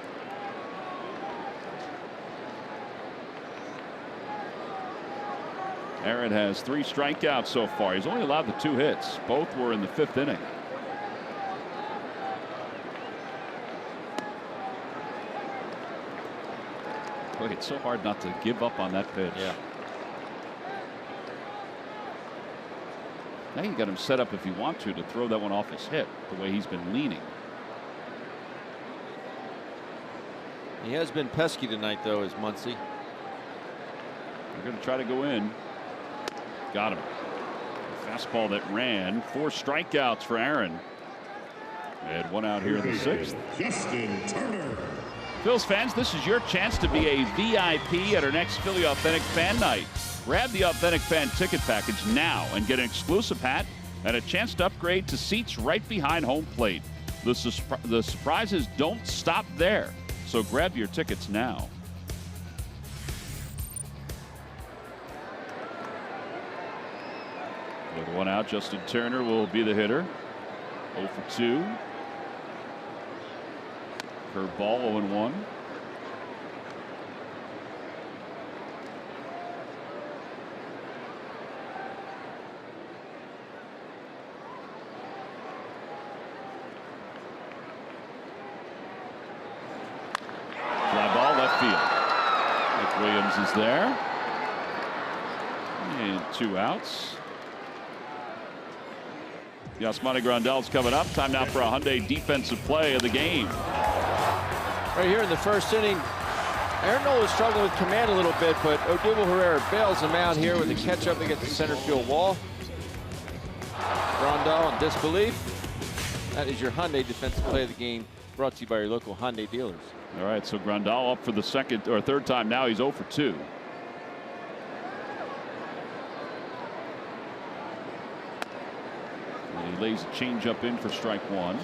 [SPEAKER 1] Aaron has 3 strikeouts so far. He's only allowed the 2 hits. Both were in the 5th inning. Boy, it's so hard not to give up on that pitch.
[SPEAKER 4] Yeah.
[SPEAKER 1] Now you got him set up if you want to throw that one off his hip, the way he's been leaning.
[SPEAKER 4] He has been pesky tonight, though, is Muncy.
[SPEAKER 1] They're going to try to go in. Got him. A fastball that ran. 4 strikeouts for Aaron. And 1 out here in the 6th.
[SPEAKER 3] Justin Turner.
[SPEAKER 1] Phils fans, this is your chance to be a VIP at our next Philly Authentic Fan Night. Grab the Authentic Fan ticket package now and get an exclusive hat and a chance to upgrade to seats right behind home plate. The surprises don't stop there, so grab your tickets now. With 1 out, Justin Turner will be the hitter. 0 for 2. Curveball 0-1. Fly ball left field. Nick Williams is there. And 2 outs. Yasmani Grandal's coming up. Time now for a Hyundai defensive play of the game.
[SPEAKER 4] Right here in the 1st inning, Aaron Nola is struggling with command a little bit, but Odubel Herrera bails him out here with a catch up against the center field wall. Grandal in disbelief. That is your Hyundai defensive play of the game, brought to you by your local Hyundai dealers.
[SPEAKER 1] All right, so Grandal up for the 2nd or 3rd time now. He's 0 for 2. And he lays a changeup in for strike one.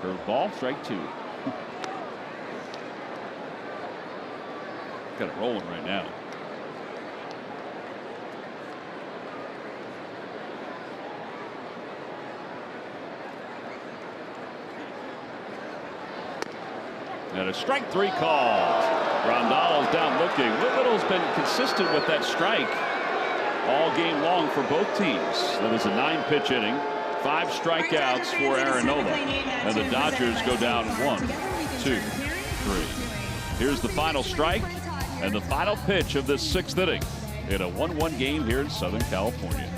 [SPEAKER 1] Curveball, strike two. Got it rolling right now. And a strike three call. Grandal's down looking. Little's been consistent with that strike all game long for both teams. That was a 9-pitch inning. 5 strikeouts for Aaron Nola. And the Dodgers go down 1, 2, 3. Here's the final strike and the final pitch of this 6th inning in a 1-1 game here in Southern California.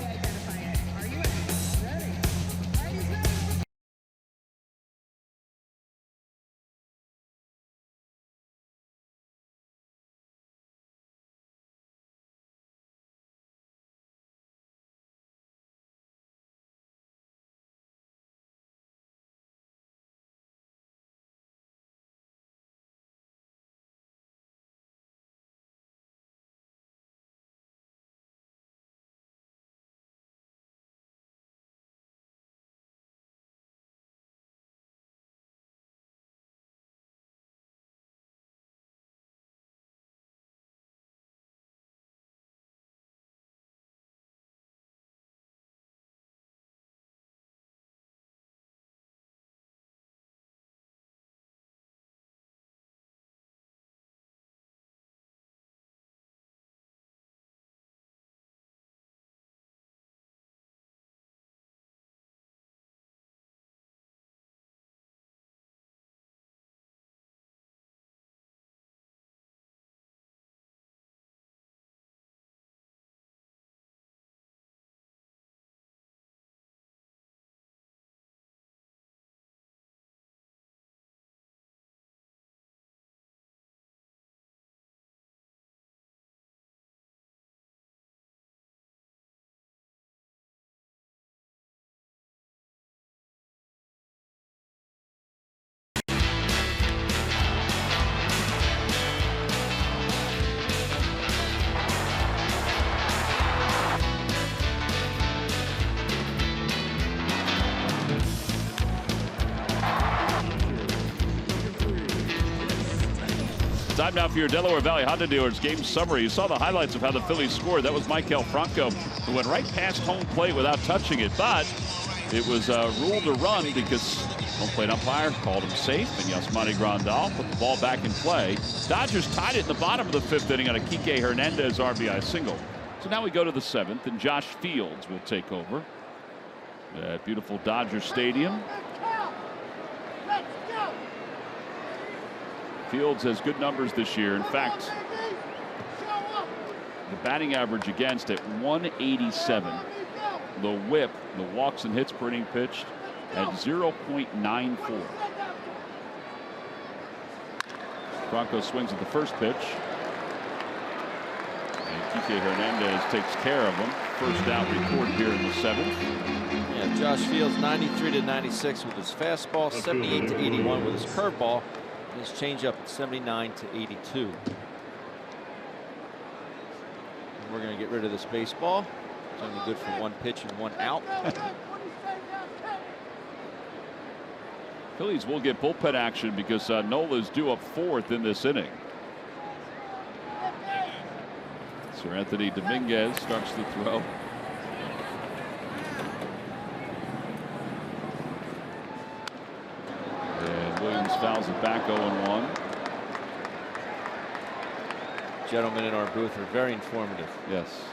[SPEAKER 1] Time now for your Delaware Valley Honda dealers game summary. You saw the highlights of how the Phillies scored. That was Michael Franco, who went right past home plate without touching it, but it was ruled a run because home plate umpire called him safe, and Yasmani Grandal put the ball back in play. Dodgers tied it in the bottom of the 5th inning on a Kike Hernandez RBI single. So now we go to the 7th, and Josh Fields will take over at beautiful Dodger Stadium. Fields has good numbers this year. In fact, the batting average against at 187. The whip, the walks and hits per inning pitched, at 0.94. Franco swings at the first pitch. And Kike Hernandez takes care of him. First out recorded here in the 7th.
[SPEAKER 4] Yeah, Josh Fields 93 to 96 with his fastball, 78 to 81 with his curveball. His changeup at 79 to 82. We're going to get rid of this baseball. It's only good for 1 pitch and 1 out.
[SPEAKER 1] Phillies will get bullpen action because Nola's due up 4th in this inning. Sir Anthony Dominguez starts the throw. Williams fouls it back 0-1.
[SPEAKER 4] Gentlemen in our booth are very informative.
[SPEAKER 1] Yes.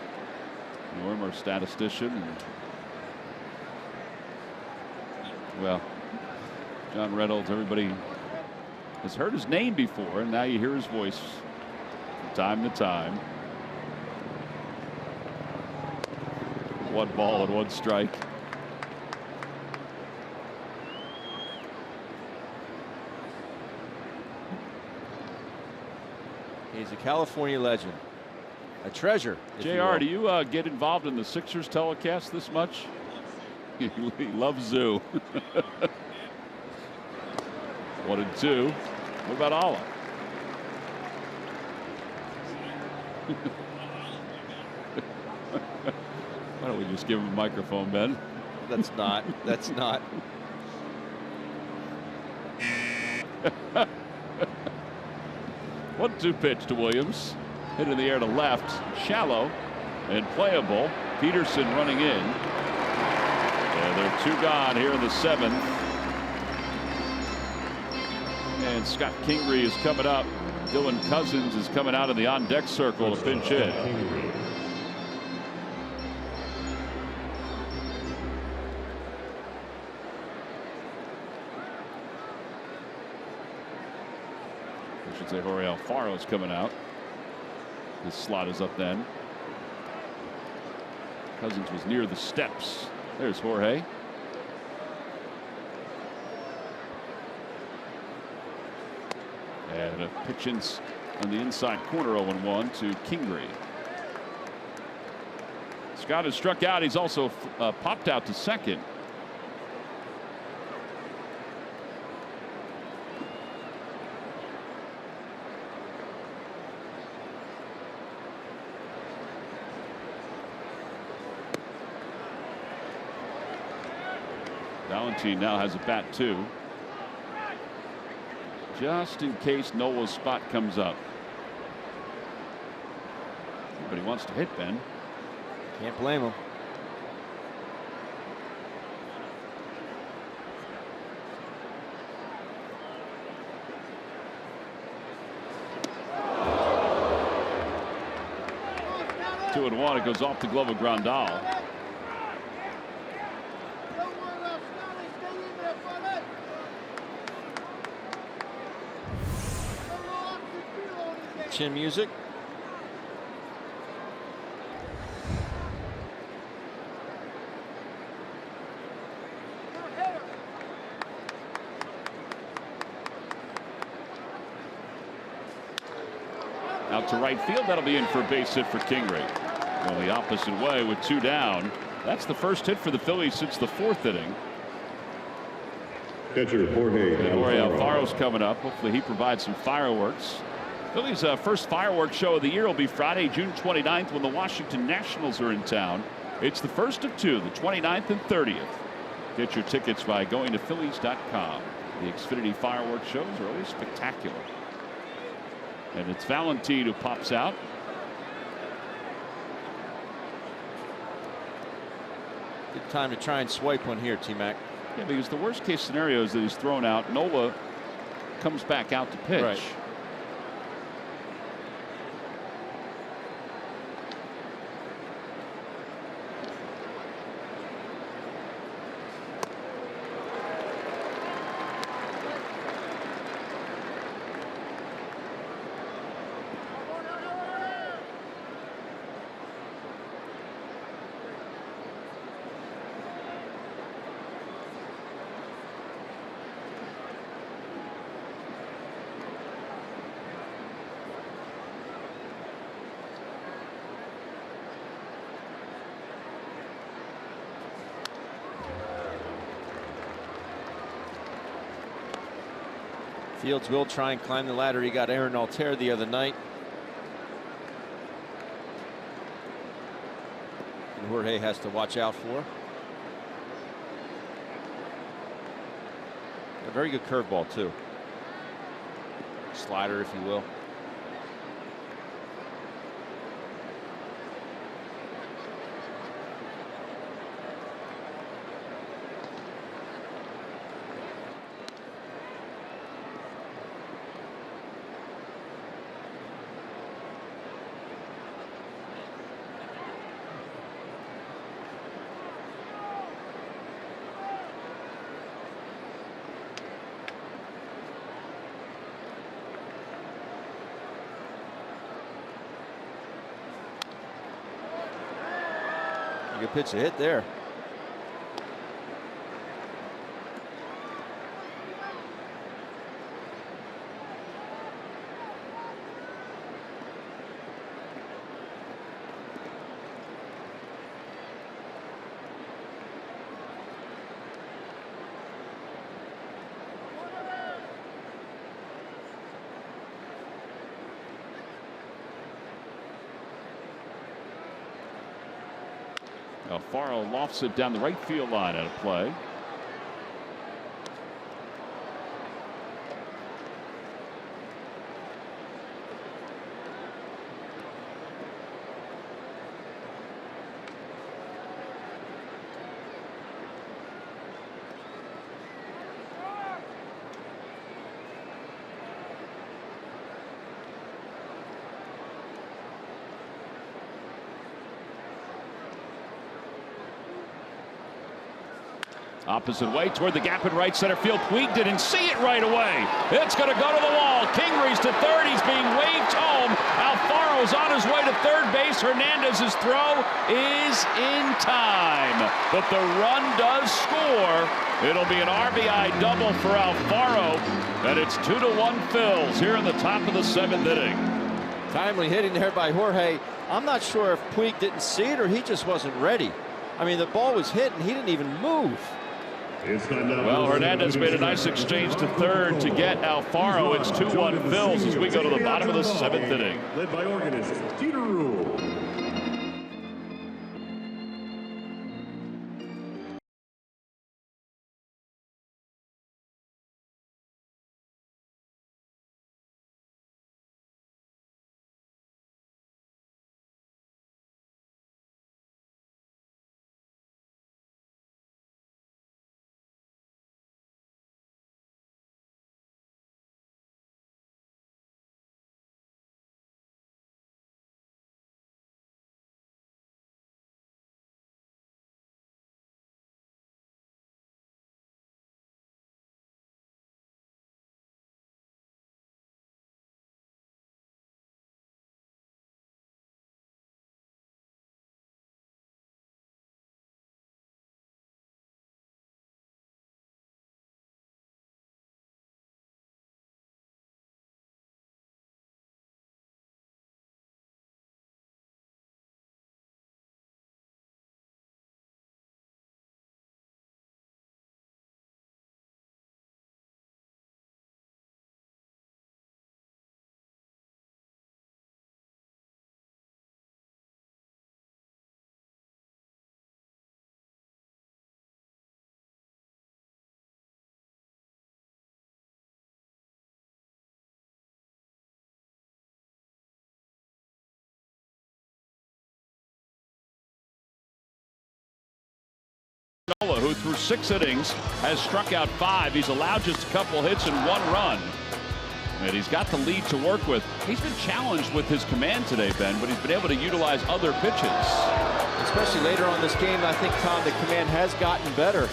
[SPEAKER 1] Norm, our statistician. Well, John Reynolds, everybody has heard his name before, and now you hear his voice from time to time. 1 ball and 1 strike.
[SPEAKER 4] He's a California legend, a treasure.
[SPEAKER 1] JR, do you get involved in the Sixers telecast this much? He loves Zoo. 1-2. What about Ala? Why don't we just give him a microphone, Ben?
[SPEAKER 4] That's not.
[SPEAKER 1] 1-2 pitch to Williams. Hit in the air to left. Shallow and playable. Peterson running in. And they're 2 gone here in the 7th. And Scott Kingery is coming up. Dylan Cousins is coming out of the on-deck circle to pinch hit. I should say Jorge Alfaro is coming out. His slot is up then. Cousins was near the steps. There's Jorge. And a pitch in on the inside corner, 0-1 to Kingery. Scott has struck out. He's also popped out to second. Valentine now has a bat too, just in case Nola's spot comes up. But he wants to hit, Ben.
[SPEAKER 4] Can't blame him.
[SPEAKER 1] Two and one. It goes off the glove of Grandal.
[SPEAKER 4] Chin music.
[SPEAKER 1] Out to right field. That'll be in for a base hit for Kingery. Going the opposite way with 2 down. That's the first hit for the Phillies since the 4th inning.
[SPEAKER 3] Catcher Jorge
[SPEAKER 1] Alfaro's coming up. Hopefully he provides some fireworks. Phillies' first fireworks show of the year will be Friday, June 29th, when the Washington Nationals are in town. It's the first of 2, the 29th and 30th. Get your tickets by going to Phillies.com. The Xfinity fireworks shows are always spectacular. And it's Valentine who pops out.
[SPEAKER 4] Good time to try and swipe one here, T-Mac.
[SPEAKER 1] Yeah, because the worst case scenario is that he's thrown out. Nola comes back out to pitch.
[SPEAKER 4] Right. Fields will try and climb the ladder. He got Aaron Altair the other night. And Jorge has to watch out for. A very good curveball too. Slider, if you will. Good pitch to hit there.
[SPEAKER 1] Alfaro lofts it down the right field line out of play. Opposite way toward the gap in right center field. Puig didn't see it right away. It's going to go to the wall. Kingery's to third. He's being waved home. Alfaro's on his way to third base. Hernandez's throw is in time. But the run does score. It'll be an RBI double for Alfaro. And it's 2-1 Phils here in the top of the 7th inning.
[SPEAKER 4] Timely hitting there by Jorge. I'm not sure if Puig didn't see it or he just wasn't ready. I mean, the ball was hit and he didn't even move.
[SPEAKER 1] Well, Hernandez made a nice exchange to third to get Alfaro. It's 2-1 Phils as we go to the bottom of the 7th inning.
[SPEAKER 3] Led by organist Jeter Rule.
[SPEAKER 1] Who through 6 innings has struck out 5. He's allowed just a couple hits and 1 run. And he's got the lead to work with. He's been challenged with his command today, Ben, but he's been able to utilize other pitches.
[SPEAKER 4] Especially later on this game, I think, Tom, the command has gotten better.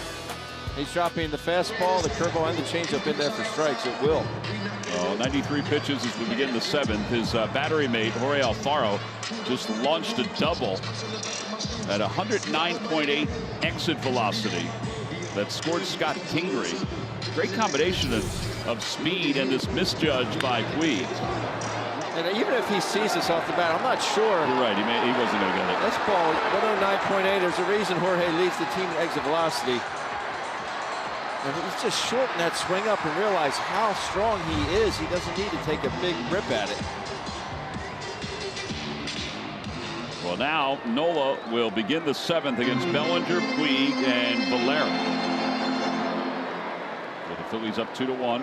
[SPEAKER 4] He's dropping the fastball, the curveball, and the changeup in there for strikes. It will.
[SPEAKER 1] 93 pitches as we begin the 7th. His battery mate, Jorge Alfaro, just launched a double at 109.8 exit velocity that scored Scott Kingery. Great combination of speed and this misjudge by Puig.
[SPEAKER 4] And even if he sees this off the bat, I'm not sure.
[SPEAKER 1] You're right, he wasn't going to get it.
[SPEAKER 4] This ball, 109.8, there's a reason Jorge leads the team in exit velocity. And he's just shorten that swing up and realize how strong he is. He doesn't need to take a big rip at it.
[SPEAKER 1] Well, now Nola will begin the 7th against Bellinger, Puig, and Valera. With the Phillies up 2-1.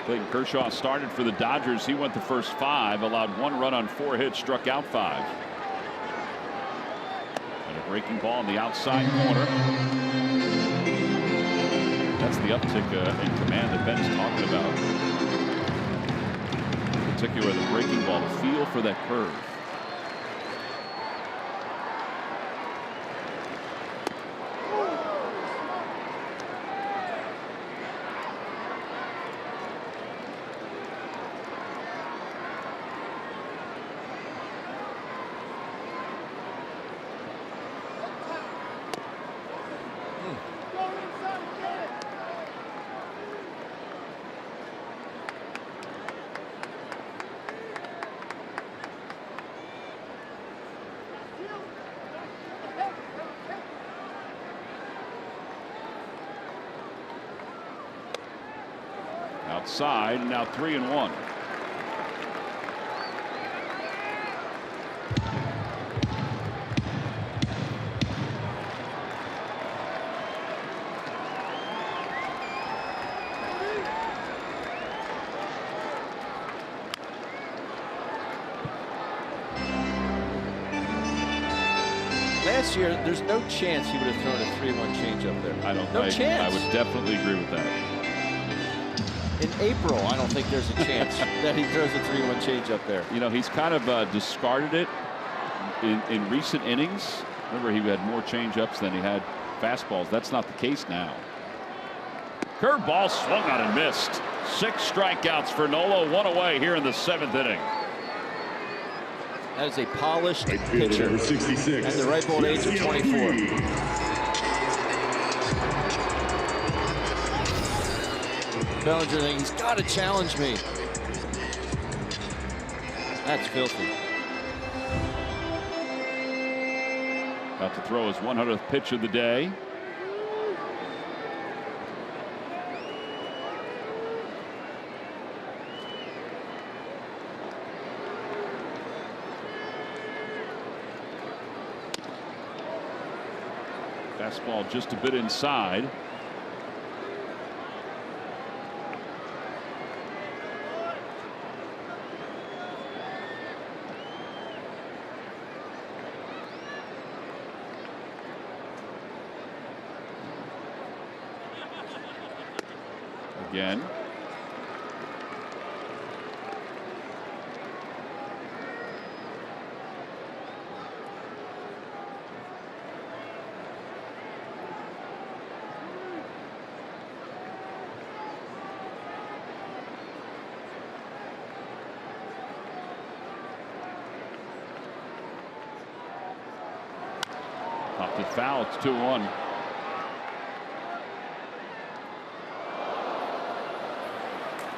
[SPEAKER 1] Clayton Kershaw started for the Dodgers. He went the first 5, allowed 1 run on 4 hits, struck out 5. And a breaking ball on the outside corner. That's the uptick in command that Ben's talking about. Particularly the breaking ball, the feel for that curve. Outside, now 3-1.
[SPEAKER 4] last year, there's no chance he would have thrown a 3-1 changeup there.
[SPEAKER 1] I don't.
[SPEAKER 4] No chance.
[SPEAKER 1] I would definitely agree with that.
[SPEAKER 4] In April, I don't think there's a chance that he throws a 3-1 changeup there.
[SPEAKER 1] You know, he's kind of discarded it in recent innings. Remember, he had more changeups than he had fastballs. That's not the case now. Curveball swung on and missed. 6 strikeouts for Nola, 1 away here in the 7th inning.
[SPEAKER 4] That is a polished
[SPEAKER 3] Right fielder,
[SPEAKER 4] pitcher
[SPEAKER 3] number 66.
[SPEAKER 4] at the ripe old age of 24. Bellinger thinking he's got to challenge me. That's filthy.
[SPEAKER 1] About to throw his 100th pitch of the day. Fastball just a bit inside. Again. Popped it foul. It's 2-1.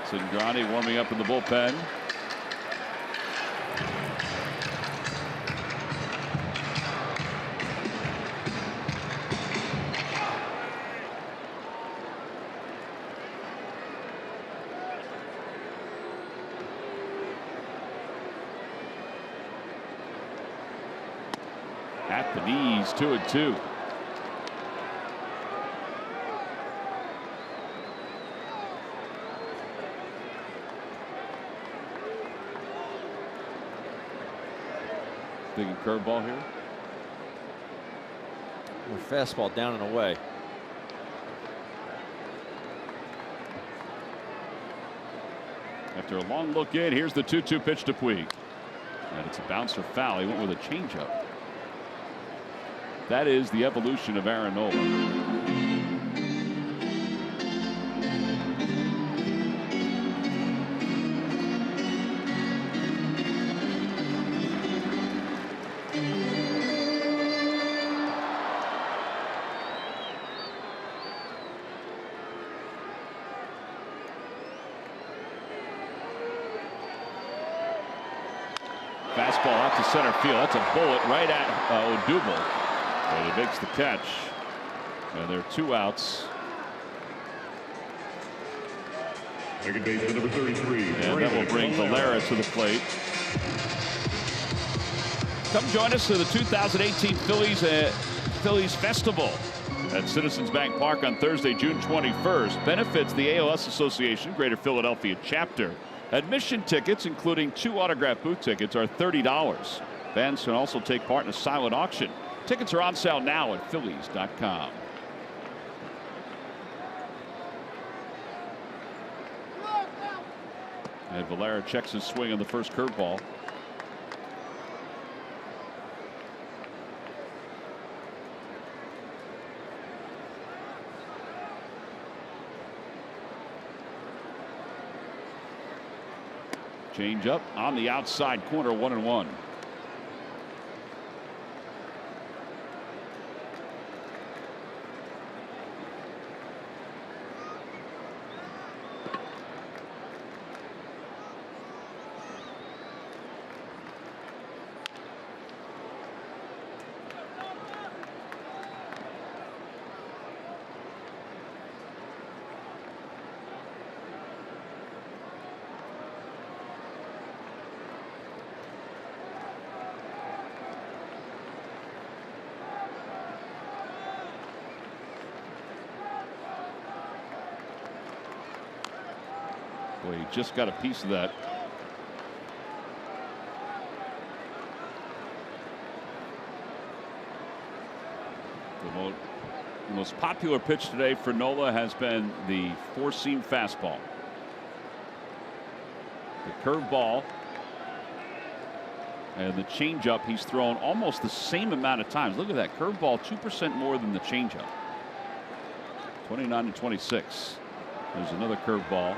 [SPEAKER 1] Cingrani warming up in the bullpen. At the knees, 2-2. Thinking curveball here.
[SPEAKER 4] Fastball down and away.
[SPEAKER 1] After a long look in, here's the 2-2 pitch to Puig. And it's a bouncer foul. He went with a changeup. That is the evolution of Aaron Nola. Fastball out to center field. That's a bullet right at Odubel. And he makes the catch. And there are 2 outs.
[SPEAKER 3] Second baseman, number 33.
[SPEAKER 1] And that will bring Valera to the plate. Come join us for the 2018 Phillies Festival at Citizens Bank Park on Thursday, June 21st. Benefits the ALS Association Greater Philadelphia chapter. Admission tickets, including 2 autograph booth tickets, are $30. Fans can also take part in a silent auction. Tickets are on sale now at Phillies.com. And Valera checks his swing on the first curveball. Change up on the outside corner, 1-1. Boy, he just got a piece of that. Well, the most popular pitch today for Nola has been the four-seam fastball. The curveball and the changeup he's thrown almost the same amount of times. Look at that curveball, 2% more than the changeup. 29 to 26. There's another curveball.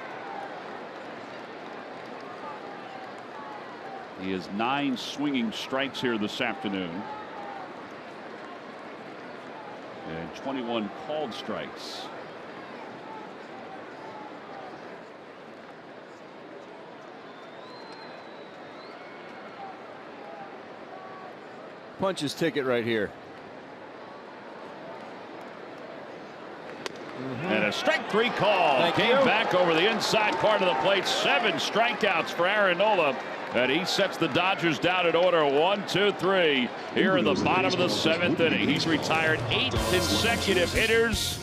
[SPEAKER 1] He has 9 swinging strikes here this afternoon. And 21 called strikes.
[SPEAKER 4] Punch his ticket right here.
[SPEAKER 1] And a strike 3 call. Came back over the inside part of the plate. 7 strikeouts for Aaron Nola. And he sets the Dodgers down in order 1, 2, 3 here in the bottom of the 7th inning. He's retired 8 consecutive hitters,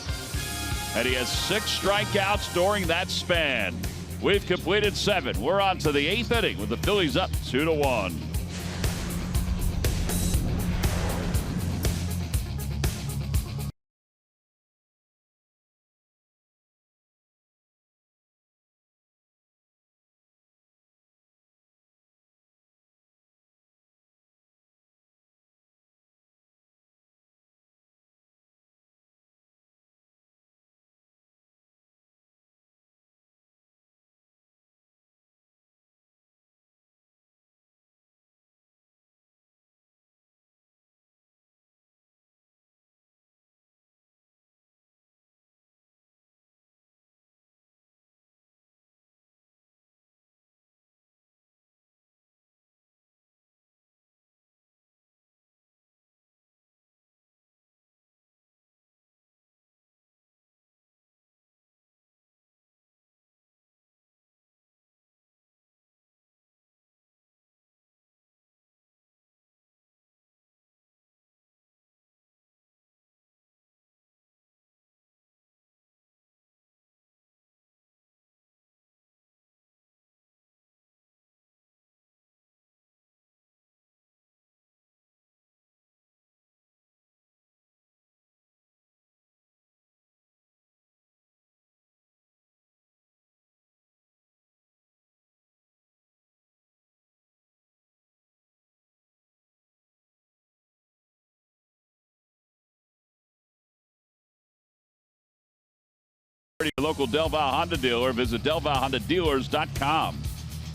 [SPEAKER 1] and he has 6 strikeouts during that span. We've completed 7. We're on to the 8th inning with the Phillies up 2-1. Your local Del Valle Honda dealer. Visit DelValleHondaDealers.com.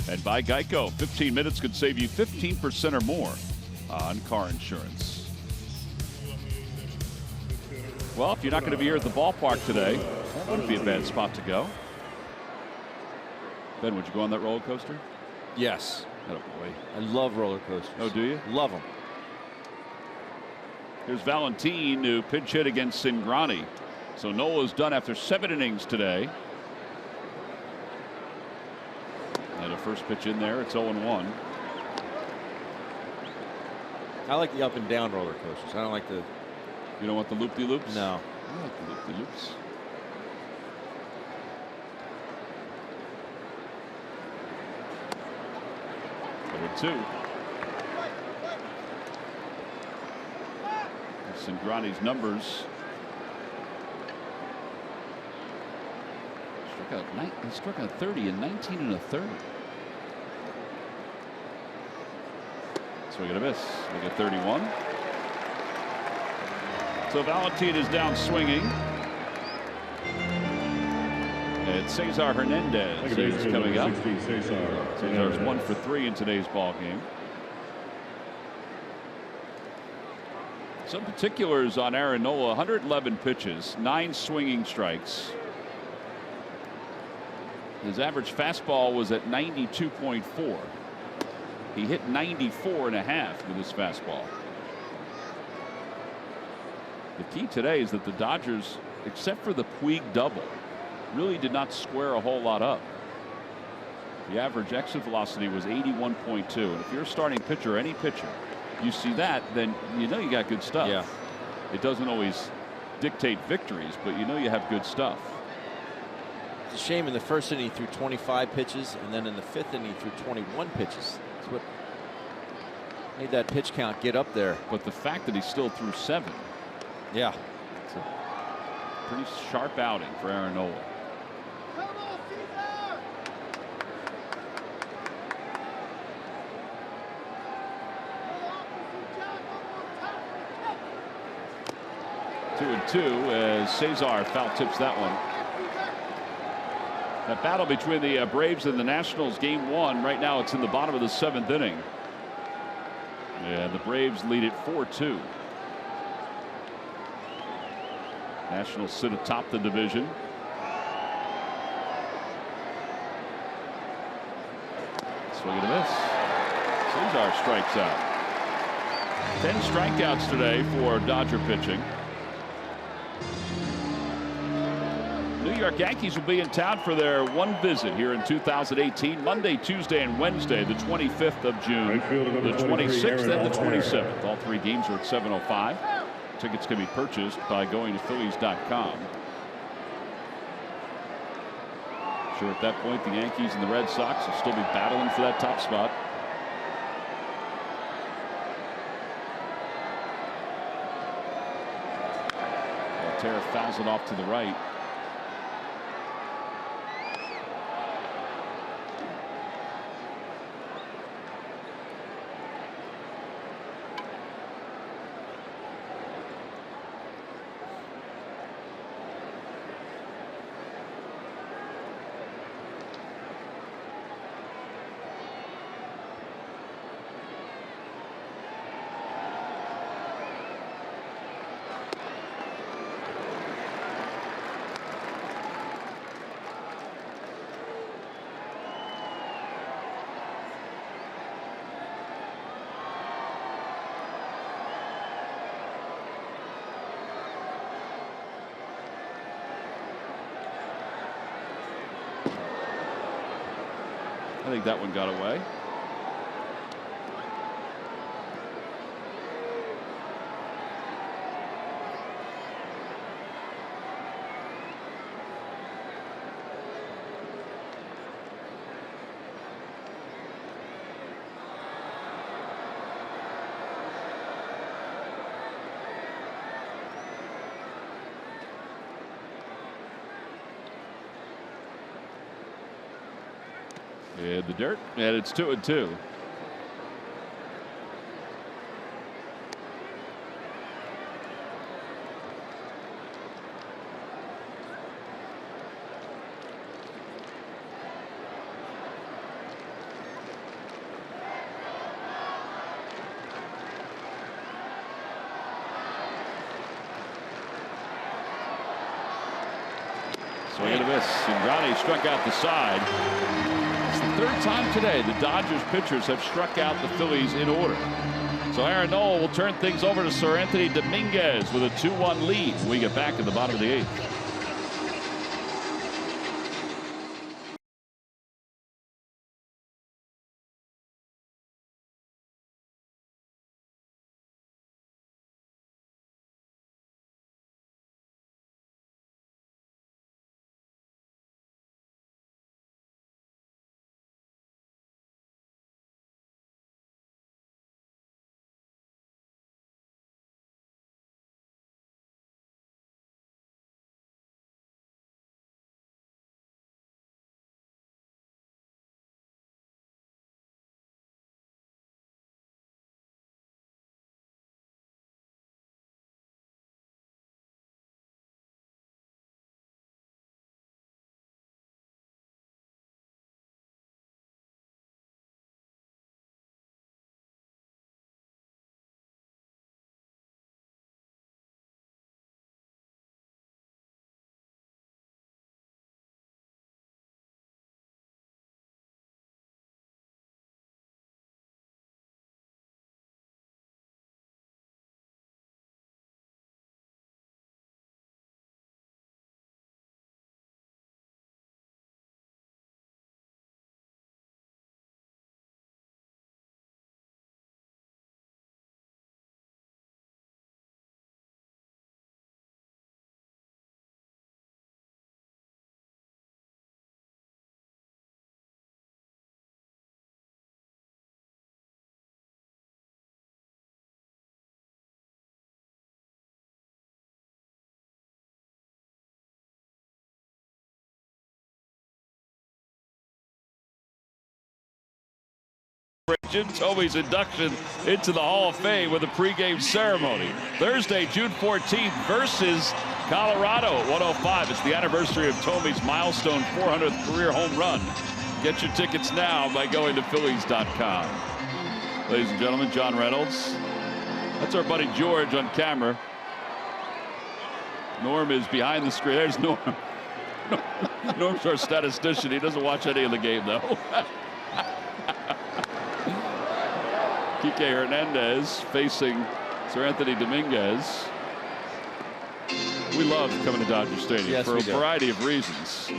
[SPEAKER 1] And by Geico, 15 minutes could save you 15% or more on car insurance. Well, if you're not going to be here at the ballpark today, that wouldn't be a bad spot to go. Ben, would you go on that roller coaster?
[SPEAKER 4] Yes.
[SPEAKER 1] Oh boy.
[SPEAKER 4] I love roller coasters.
[SPEAKER 1] Oh, do you?
[SPEAKER 4] Love them.
[SPEAKER 1] Here's Valentin, who pinch hit against Cingrani. So Nola's done after 7 innings today. And a first pitch in there. It's 0-1.
[SPEAKER 4] I like the up and down roller coasters. I don't like the.
[SPEAKER 1] You don't want the loop-de-loops?
[SPEAKER 4] No.
[SPEAKER 1] I like the loop-de-loops. Number 2. Cingrani's numbers. He struck out 30 in 19 1/3. Swing and a miss. Look at 31. So Valentin is down swinging. And Cesar Hernandez is coming up. Cesar's 1 for 3 in today's ball game. Some particulars on Aaron Nola: 111 pitches, 9 swinging strikes. His average fastball was at 92.4. He hit 94.5 with his fastball. The key today is that the Dodgers, except for the Puig double, really did not square a whole lot up. The average exit velocity was 81.2. And if you're a starting pitcher, any pitcher, you see that, then you know you got good stuff.
[SPEAKER 4] Yeah.
[SPEAKER 1] It doesn't always dictate victories, but you know you have good stuff.
[SPEAKER 4] It's a shame in the first inning he threw 25 pitches, and then in the 5th inning he threw 21 pitches. That's what made that pitch count get up there.
[SPEAKER 1] But the fact that he still threw 7.
[SPEAKER 4] Yeah.
[SPEAKER 1] Pretty sharp outing for Aaron Nola. Two and two as Cesar foul tips that one. That battle between the Braves and the Nationals, game one. Right now it's in the bottom of the 7th inning. And the Braves lead it 4-2. Nationals sit atop the division. Swing and a miss. Cesar strikes out. 10 strikeouts today for Dodger pitching. New York Yankees will be in town for their one visit here in 2018. Monday, Tuesday, and Wednesday, the 25th of June, the 26th, and the 27th. All 3 games are at 7:05. Tickets can be purchased by going to Phillies.com. Sure, at that point, the Yankees and the Red Sox will still be battling for that top spot. Altera fouls it off to the right. I think that one got away. In the dirt, and it's 2-2. Swing and a miss. Cingrani struck out the side. It's the 3rd time today the Dodgers pitchers have struck out the Phillies in order. So Aaron Nola will turn things over to Sir Anthony Dominguez with a 2-1 lead when we get back in the bottom of the 8th. Jim Thome's induction into the Hall of Fame with a pregame ceremony. Thursday, June 14th versus Colorado at 105. It's the anniversary of Thome's milestone 400th career home run. Get your tickets now by going to Phillies.com. Ladies and gentlemen, John Reynolds. That's our buddy George on camera. Norm is behind the screen. There's Norm. Norm's our statistician. He doesn't watch any of the game, though. Kike Hernandez facing Sir Anthony Dominguez. We love coming to Dodger Stadium for a variety of reasons.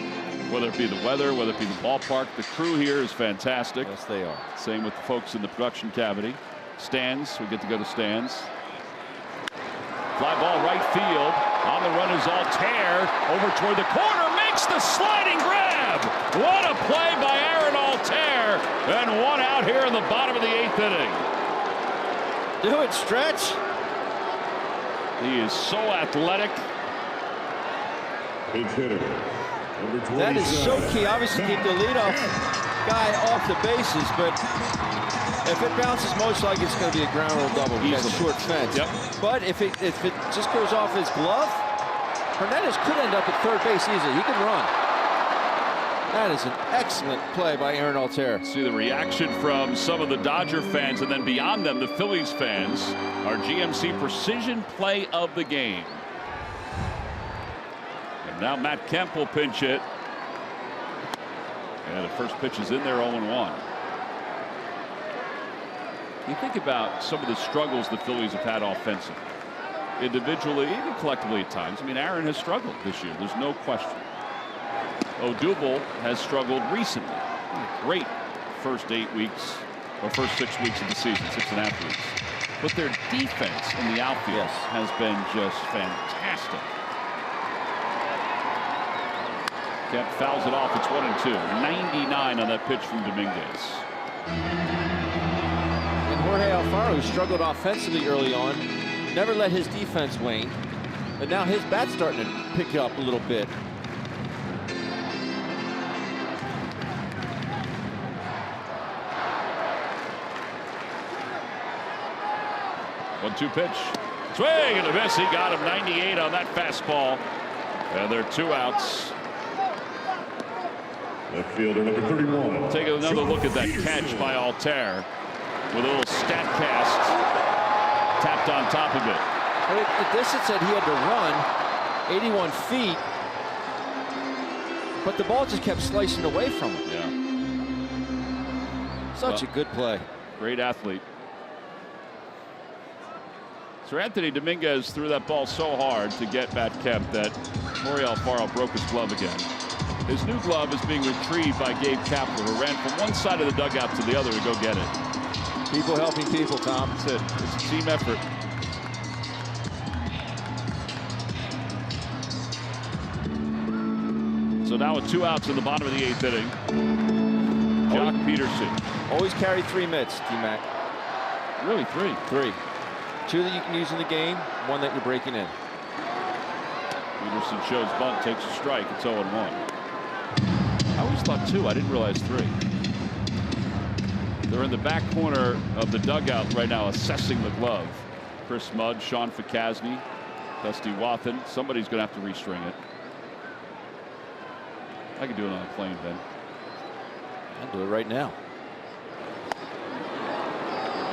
[SPEAKER 1] Whether it be the weather, whether it be the ballpark, the crew here is fantastic.
[SPEAKER 4] Yes, they are.
[SPEAKER 1] Same with the folks in the production cavity. Stands, we get to go to stands. Fly ball right field. On the run is Altair. Over toward the corner, makes the sliding grab. What a play by Aaron Altair. And one out here in the bottom of the 8th inning.
[SPEAKER 4] Do it, Stretch.
[SPEAKER 3] He is so athletic. Pinch hitter, number 27.
[SPEAKER 4] That is so key. Obviously, keep the leadoff guy off the bases, but if it bounces, most likely it's going to be a ground rule double. That's short fence.
[SPEAKER 1] Yep.
[SPEAKER 4] But if it just goes off his glove, Hernandez could end up at third base easily. He can run. That is an excellent play by Aaron Altair.
[SPEAKER 1] See the reaction from some of the Dodger fans, and then beyond them, the Phillies fans. Our GMC precision play of the game. And now Matt Kemp will pinch it. And the first pitch is in there, 0-1. You think about some of the struggles the Phillies have had offensively, individually, even collectively at times. I mean, Aaron has struggled this year. There's no question. Odubel has struggled recently. Great first 8 weeks, or first 6 weeks of the season, 6.5 weeks. But their defense in the outfield has been just fantastic. Kemp fouls it off. It's 1-2. 99 on that pitch from Dominguez.
[SPEAKER 4] And Jorge Alfaro, who struggled offensively early on, never let his defense wane. But now his bat's starting to pick up a little bit.
[SPEAKER 1] One-two pitch. Swing and a miss. He got him. 98 on that fastball. And there are 2 outs.
[SPEAKER 3] Left fielder number 31.
[SPEAKER 1] Take another look at that catch by Altair with a little stat cast tapped on top of it.
[SPEAKER 4] But the distance that he had to run, 81 feet, but the ball just kept slicing away from him.
[SPEAKER 1] Yeah.
[SPEAKER 4] Such a good play.
[SPEAKER 1] Great athlete. Sir Anthony Dominguez threw that ball so hard to get Matt Kemp that Jorge Alfaro broke his glove again. His new glove is being retrieved by Gabe Kapler, who ran from one side of the dugout to the other to go get it.
[SPEAKER 4] People helping people, Tom.
[SPEAKER 1] That's it. It's a team effort. So now with 2 outs in the bottom of the 8th inning. Jock Peterson.
[SPEAKER 4] Always carry 3 mitts, T-Mac.
[SPEAKER 1] Really 3?
[SPEAKER 4] 3. 2 that you can use in the game, 1 that you're breaking in.
[SPEAKER 1] Peterson shows bunt, takes a strike. It's 0-1. I always thought 2. I didn't realize 3. They're in the back corner of the dugout right now assessing the glove. Chris Mudd, Sean Fakasny, Dusty Wathan. Somebody's going to have to restring it. I could do it on a plane, Ben.
[SPEAKER 4] I'll do it right now.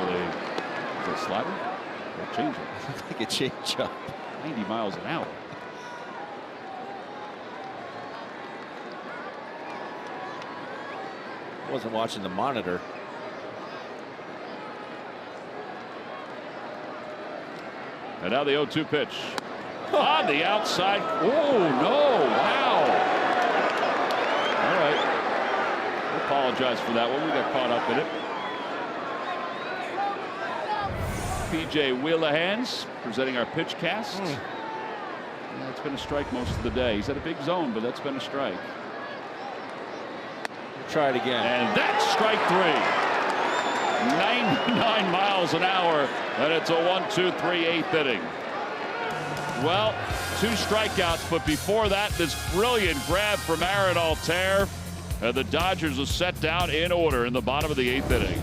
[SPEAKER 1] Is it a slider? Or a changeup?
[SPEAKER 4] Like a change-up.
[SPEAKER 1] 90 miles an hour.
[SPEAKER 4] Wasn't watching the monitor.
[SPEAKER 1] And now the 0-2 pitch. On the outside. Oh, no. Wow. All right. I apologize for that one. We got caught up in it. PJ Wheelahans presenting our pitch cast. Yeah, it's been a strike most of the day. He's at a big zone, but that's been a strike.
[SPEAKER 4] Try it again.
[SPEAKER 1] And that's strike 3. 99 miles an hour, and it's a 1-2-3 8th inning. Well, 2 strikeouts, but before that, this brilliant grab from Aaron Altair, and the Dodgers are set down in order in the bottom of the 8th inning.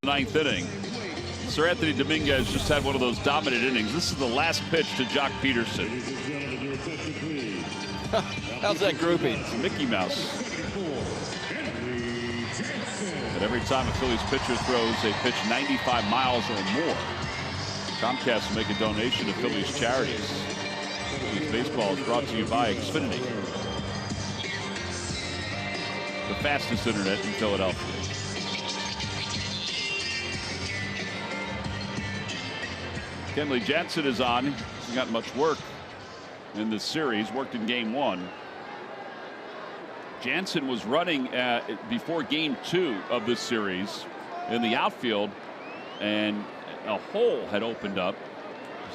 [SPEAKER 1] ninth inning. Sir Anthony Dominguez just had one of those dominant innings. This is the last pitch to Jock Peterson.
[SPEAKER 4] How's that grouping?
[SPEAKER 1] It's Mickey Mouse. But every time a Phillies pitcher throws, they pitch 95 miles or more. Comcast will make a donation to Phillies charities. Phillies baseball is brought to you by Xfinity, the fastest internet in Philadelphia. Kenley Jansen is on. He hasn't got much work in this series. Worked in game 1. Jansen was running before game 2 of this series in the outfield, and a hole had opened up.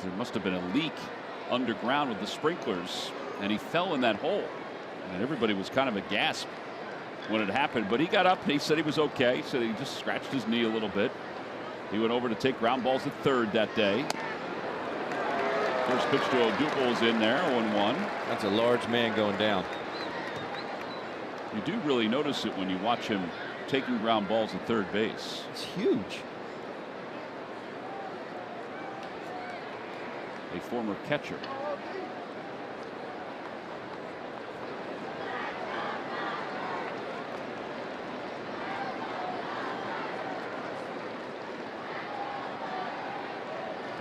[SPEAKER 1] There must have been a leak underground with the sprinklers, and he fell in that hole. And everybody was kind of aghast when it happened, but he got up and he said he was okay. He said he just scratched his knee a little bit. He went over to take ground balls at third that day. First pitch to Odubel is in there, 0-1.
[SPEAKER 4] That's a large man going down.
[SPEAKER 1] You do really notice it when you watch him taking ground balls at third base.
[SPEAKER 4] It's huge.
[SPEAKER 1] A former catcher.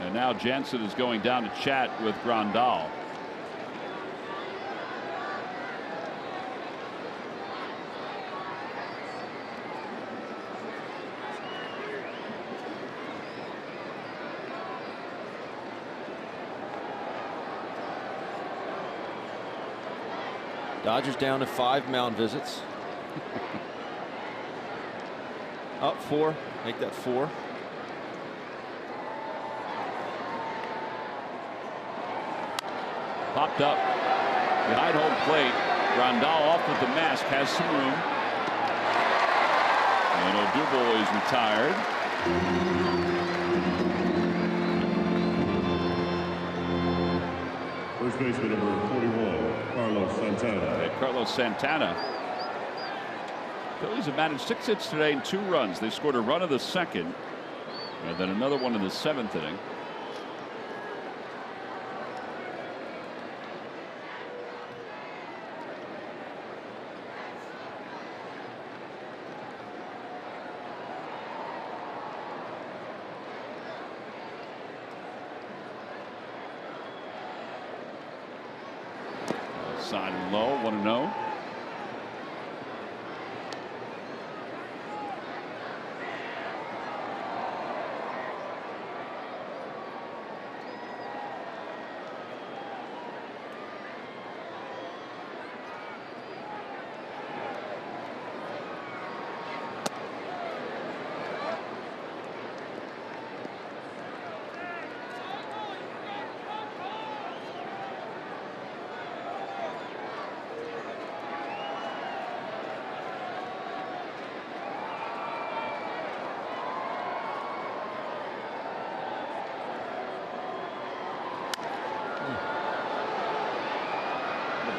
[SPEAKER 1] And now Jansen is going down to chat with Grandal.
[SPEAKER 4] Dodgers down to 5 mound visits. Up 4. Make that 4.
[SPEAKER 1] Popped up behind home plate. Grandal off with the mask, has some room. And Odubel is retired.
[SPEAKER 3] First baseman number 41, Carlos Santana.
[SPEAKER 1] Carlos Santana. Phillies have managed 6 hits today and 2 runs. They scored a run in the second, and then another one in the 7th inning. Side and low, 1-0.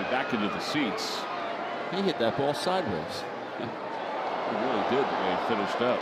[SPEAKER 1] Back into the seats.
[SPEAKER 4] He hit that ball sideways.
[SPEAKER 1] He really did the way he finished up.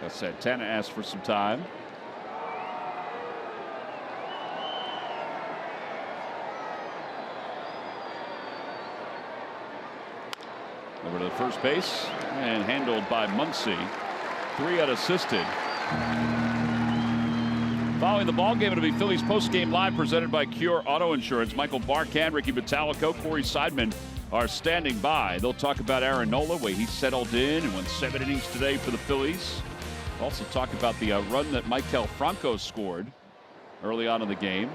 [SPEAKER 1] Santana asked for some time. Over to the first base and handled by Muncy. 3 unassisted. Following the ball game, it'll be Phillies post-game live presented by Cure Auto Insurance. Michael Barkan, Ricky Metallico, Corey Seidman are standing by. They'll talk about Aaron Nola, where he settled in and went 7 innings today for the Phillies. Also talk about the run that Maikel Franco scored early on in the game,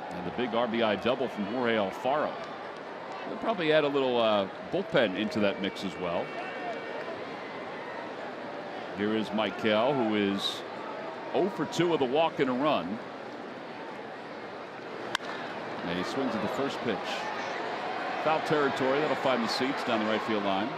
[SPEAKER 1] and the big RBI double from Jorge Alfaro. They'll probably add a little bullpen into that mix as well. Here is Maikel, who is 0 for 2 with a walk and a run. And he swings at the first pitch. Foul territory. That'll find the seats down the right field line.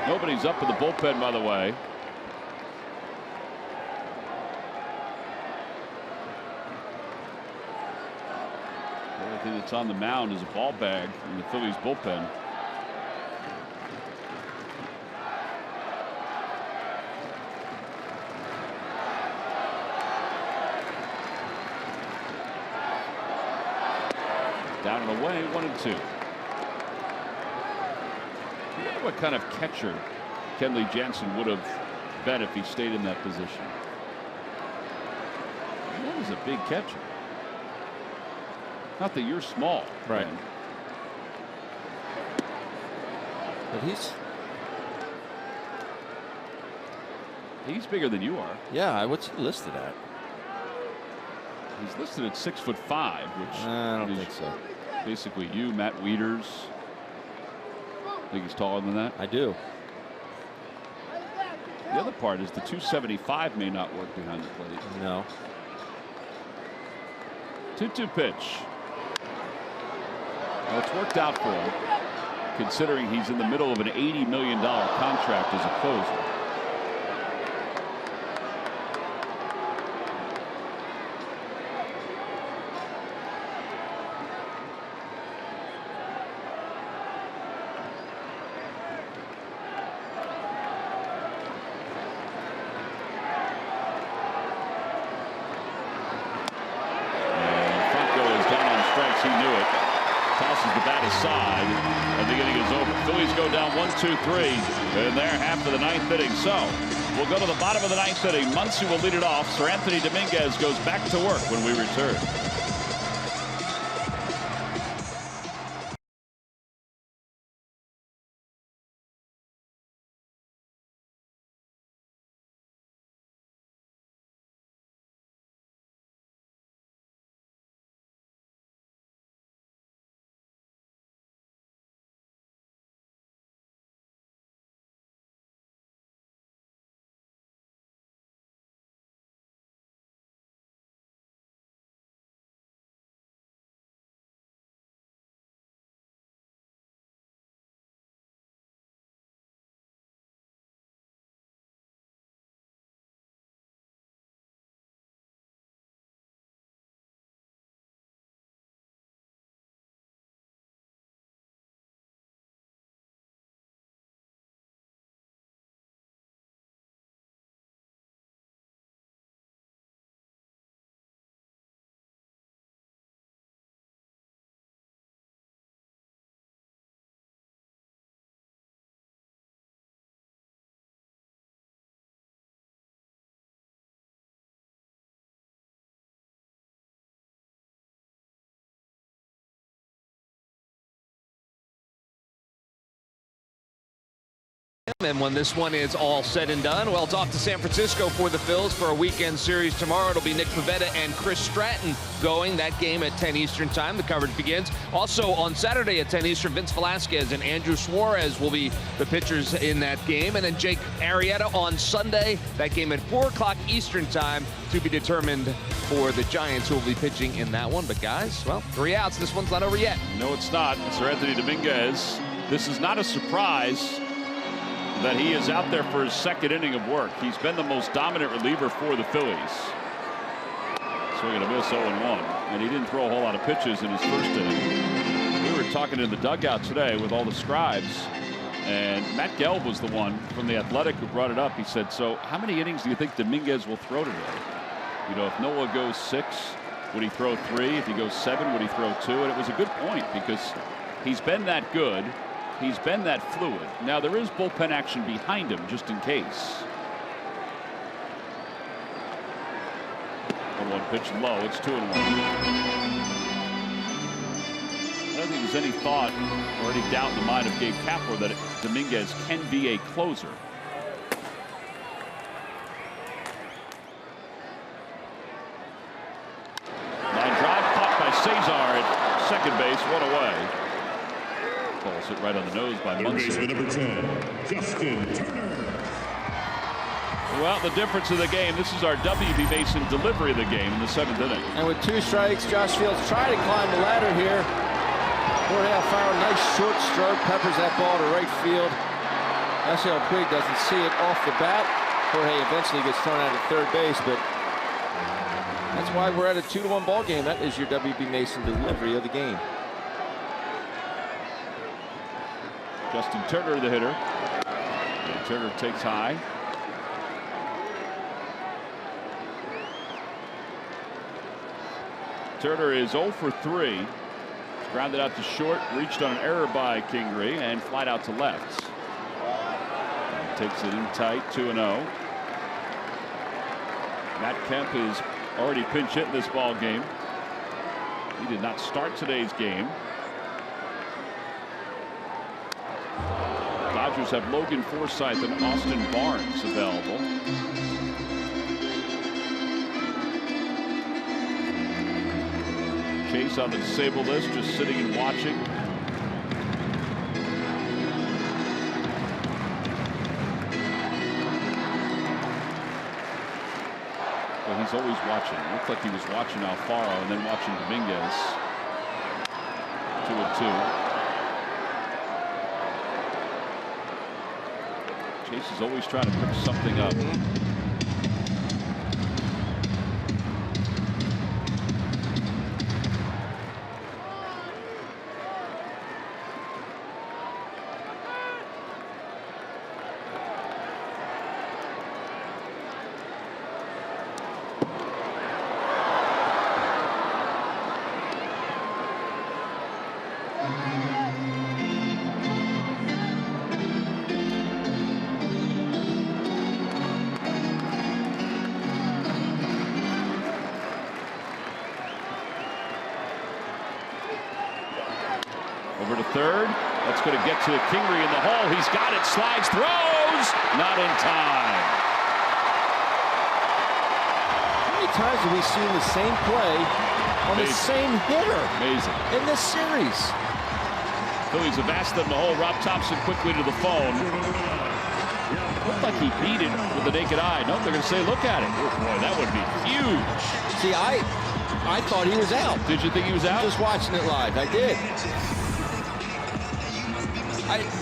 [SPEAKER 1] Nobody's up in the bullpen, by the way. The only thing that's on the mound is a ball bag in the Phillies bullpen. Down and away, 1-2. What kind of catcher Kenley Jansen would have been if he stayed in that position? That was a big catcher. Not that you're small,
[SPEAKER 4] right?
[SPEAKER 1] Man.
[SPEAKER 4] But
[SPEAKER 1] he's bigger than you are.
[SPEAKER 4] Yeah, what's he listed at?
[SPEAKER 1] He's listed at 6'5", which
[SPEAKER 4] I don't
[SPEAKER 1] is
[SPEAKER 4] think so.
[SPEAKER 1] Basically, you, Matt Wieters. Think he's taller than that?
[SPEAKER 4] I do.
[SPEAKER 1] The other part is the 275 may not work behind the plate.
[SPEAKER 4] No.
[SPEAKER 1] 2-2 pitch. Well, it's worked out for him, considering he's in the middle of an $80 million contract as a closer. And the inning is over. Phillies go down 1-2-3 in their half of the ninth inning. So we'll go to the bottom of the ninth inning. Muncy will lead it off. Sir Anthony Dominguez goes back to work when we return.
[SPEAKER 5] And when this one is all said and done, well, it's off to San Francisco for the Phils for a weekend series tomorrow. It'll be Nick Pivetta and Chris Stratton going. That game at 10 Eastern time. The coverage begins. Also on Saturday at 10 Eastern, Vince Velasquez and Andrew Suarez will be the pitchers in that game. And then Jake Arrieta on Sunday. That game at 4 o'clock Eastern time to be determined for the Giants, who will be pitching in that one. But guys, well, 3 outs. This one's not over yet.
[SPEAKER 1] No, it's not. Sir Anthony Dominguez. This is not a surprise that he is out there for his second inning of work. He's been the most dominant reliever for the Phillies. Swinging a miss, 0-1, and he didn't throw a whole lot of pitches in his first inning. We were talking in the dugout today with all the scribes, and Matt Gelb was the one from The Athletic who brought it up. He said, so how many innings do you think Dominguez will throw today? You know, if Noah goes 6, would he throw 3? If he goes 7, would he throw 2? And it was a good point because he's been that good. He's been that fluid. Now there is bullpen action behind him just in case. 1-1 pitch low. It's 2-1. don't think there's any thought or any doubt in the mind of Gabe Kapler that Dominguez can be a closer. Line drive caught by Cesar at second base, one away. Balls hit right on the nose by Munson.
[SPEAKER 3] Number 10, Justin Turner.
[SPEAKER 1] Well, the difference of the game, this is our W.B. Mason delivery of the game in the 7th inning.
[SPEAKER 4] And with 2 strikes, Josh Fields trying to climb the ladder here. Jorge Alfaro, nice short stroke, peppers that ball to right field. Yasiel Puig doesn't see it off the bat. Jorge eventually gets thrown out at third base, but that's why we're at a 2-1 ball game. That is your W.B. Mason delivery of the game.
[SPEAKER 1] Justin Turner, the hitter. And Turner takes high. Turner is 0 for 3. Grounded out to short, reached on an error by Kingery, and flied out to left. Takes it in tight, 2-0. Matt Kemp is already pinch hit in this ball game. He did not start today's game. Dodgers have Logan Forsythe and Austin Barnes available. Chase on the disabled list, just sitting and watching. Well, he's always watching. It looked like he was watching Alfaro and then watching Dominguez. 2-2. Chase is always trying to pick something up. Over to third. That's going to get to Kingery in the hole. He's got it. Slides, throws. Not in time.
[SPEAKER 4] How many times have we seen the same play on the same hitter
[SPEAKER 1] Amazing.
[SPEAKER 4] in this series?
[SPEAKER 1] Phillies have asked them to hold Rob Thompson quickly to the phone. Looked like he beat it with the naked eye. No, they're going to say, look at it. Oh, boy, that would be huge.
[SPEAKER 4] See, I thought he was out.
[SPEAKER 1] Did you think he was out?
[SPEAKER 4] Just watching it live. I did.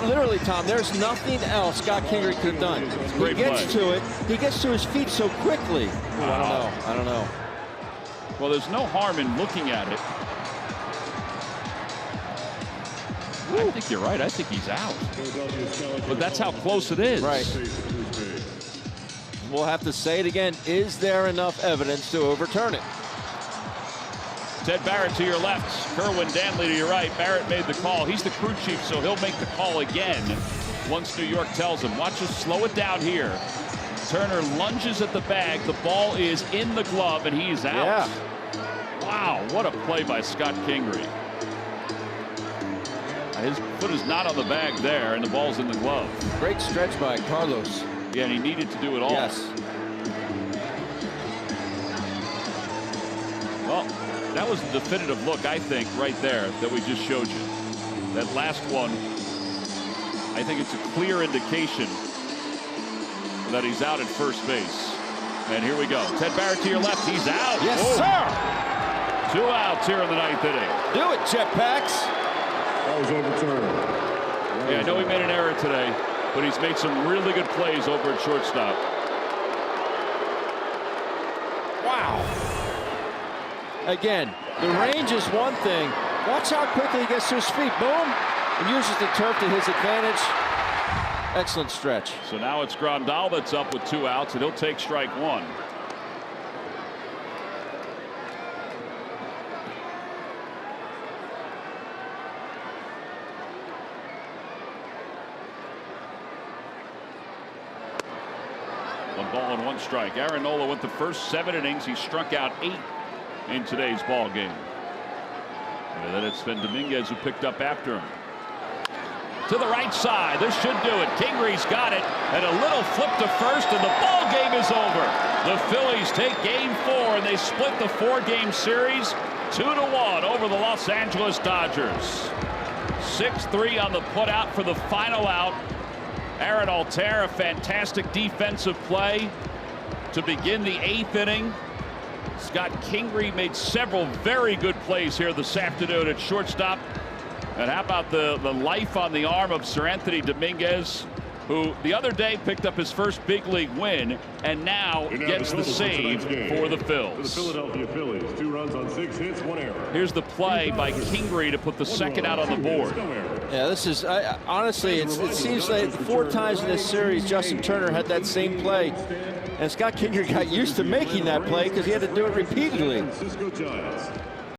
[SPEAKER 4] Literally, Tom, there's nothing else Scott Kingery could have done. He gets to it. He gets to his feet so quickly. Ooh, I don't know.
[SPEAKER 1] Well, there's no harm in looking at it. I think you're right. I think he's out. But that's how close it is.
[SPEAKER 4] Right. We'll have to say it again. Is there enough evidence to overturn it?
[SPEAKER 1] Ted Barrett to your left, Kerwin Danley to your right. Barrett made the call. He's the crew chief, so he'll make the call again once New York tells him. Watch us slow it down here. Turner lunges at the bag. The ball is in the glove, and he's out.
[SPEAKER 4] Yeah.
[SPEAKER 1] Wow, what a play by Scott Kingery. His foot is not on the bag there, and the ball's in the glove.
[SPEAKER 4] Great stretch by Carlos.
[SPEAKER 1] Yeah, and he needed to do it all.
[SPEAKER 4] Yes.
[SPEAKER 1] Well, that was the definitive look, I think, right there that we just showed you. That last one, I think it's a clear indication that he's out at first base. And here we go. Ted Barrett to your left. He's out.
[SPEAKER 4] Yes,
[SPEAKER 1] Whoa.
[SPEAKER 4] sir.
[SPEAKER 1] 2 outs here in the 9th inning.
[SPEAKER 4] Do it, Jetpacks.
[SPEAKER 3] That was overturned.
[SPEAKER 1] Yeah, I know he made an error today, but he's made some really good plays over at shortstop.
[SPEAKER 4] Wow. Again, the range is one thing. Watch how quickly he gets to his feet. Boom. And uses the turf to his advantage. Excellent stretch.
[SPEAKER 1] So now it's Grandal that's up with 2 outs, and he'll take strike 1. One ball and 1 strike. Aaron Nola went the first 7 innings. He struck out 8 in today's ball game. And then it's been Dominguez who picked up after him. To the right side. This should do it. Kingree's got it. And a little flip to first, and the ball game is over. The Phillies take game 4, and they split the 4-game series 2-1 over the Los Angeles Dodgers. 6-3 on the putout for the final out. Aaron Altair, a fantastic defensive play to begin the 8th inning. Scott Kingery made several very good plays here this afternoon at shortstop. And how about the life on the arm of Sir Anthony Dominguez, who the other day picked up his first big league win and now gets the save for the Phils.
[SPEAKER 3] For the Philadelphia Phillies, 2 runs on 6 hits, 1 error.
[SPEAKER 1] Here's the play by Kingery to put the second out on the board.
[SPEAKER 4] Yeah, this is honestly, it seems like 4 times in this series Justin Turner had that same play, and Scott Kingery got used to making that play because he had to do it repeatedly.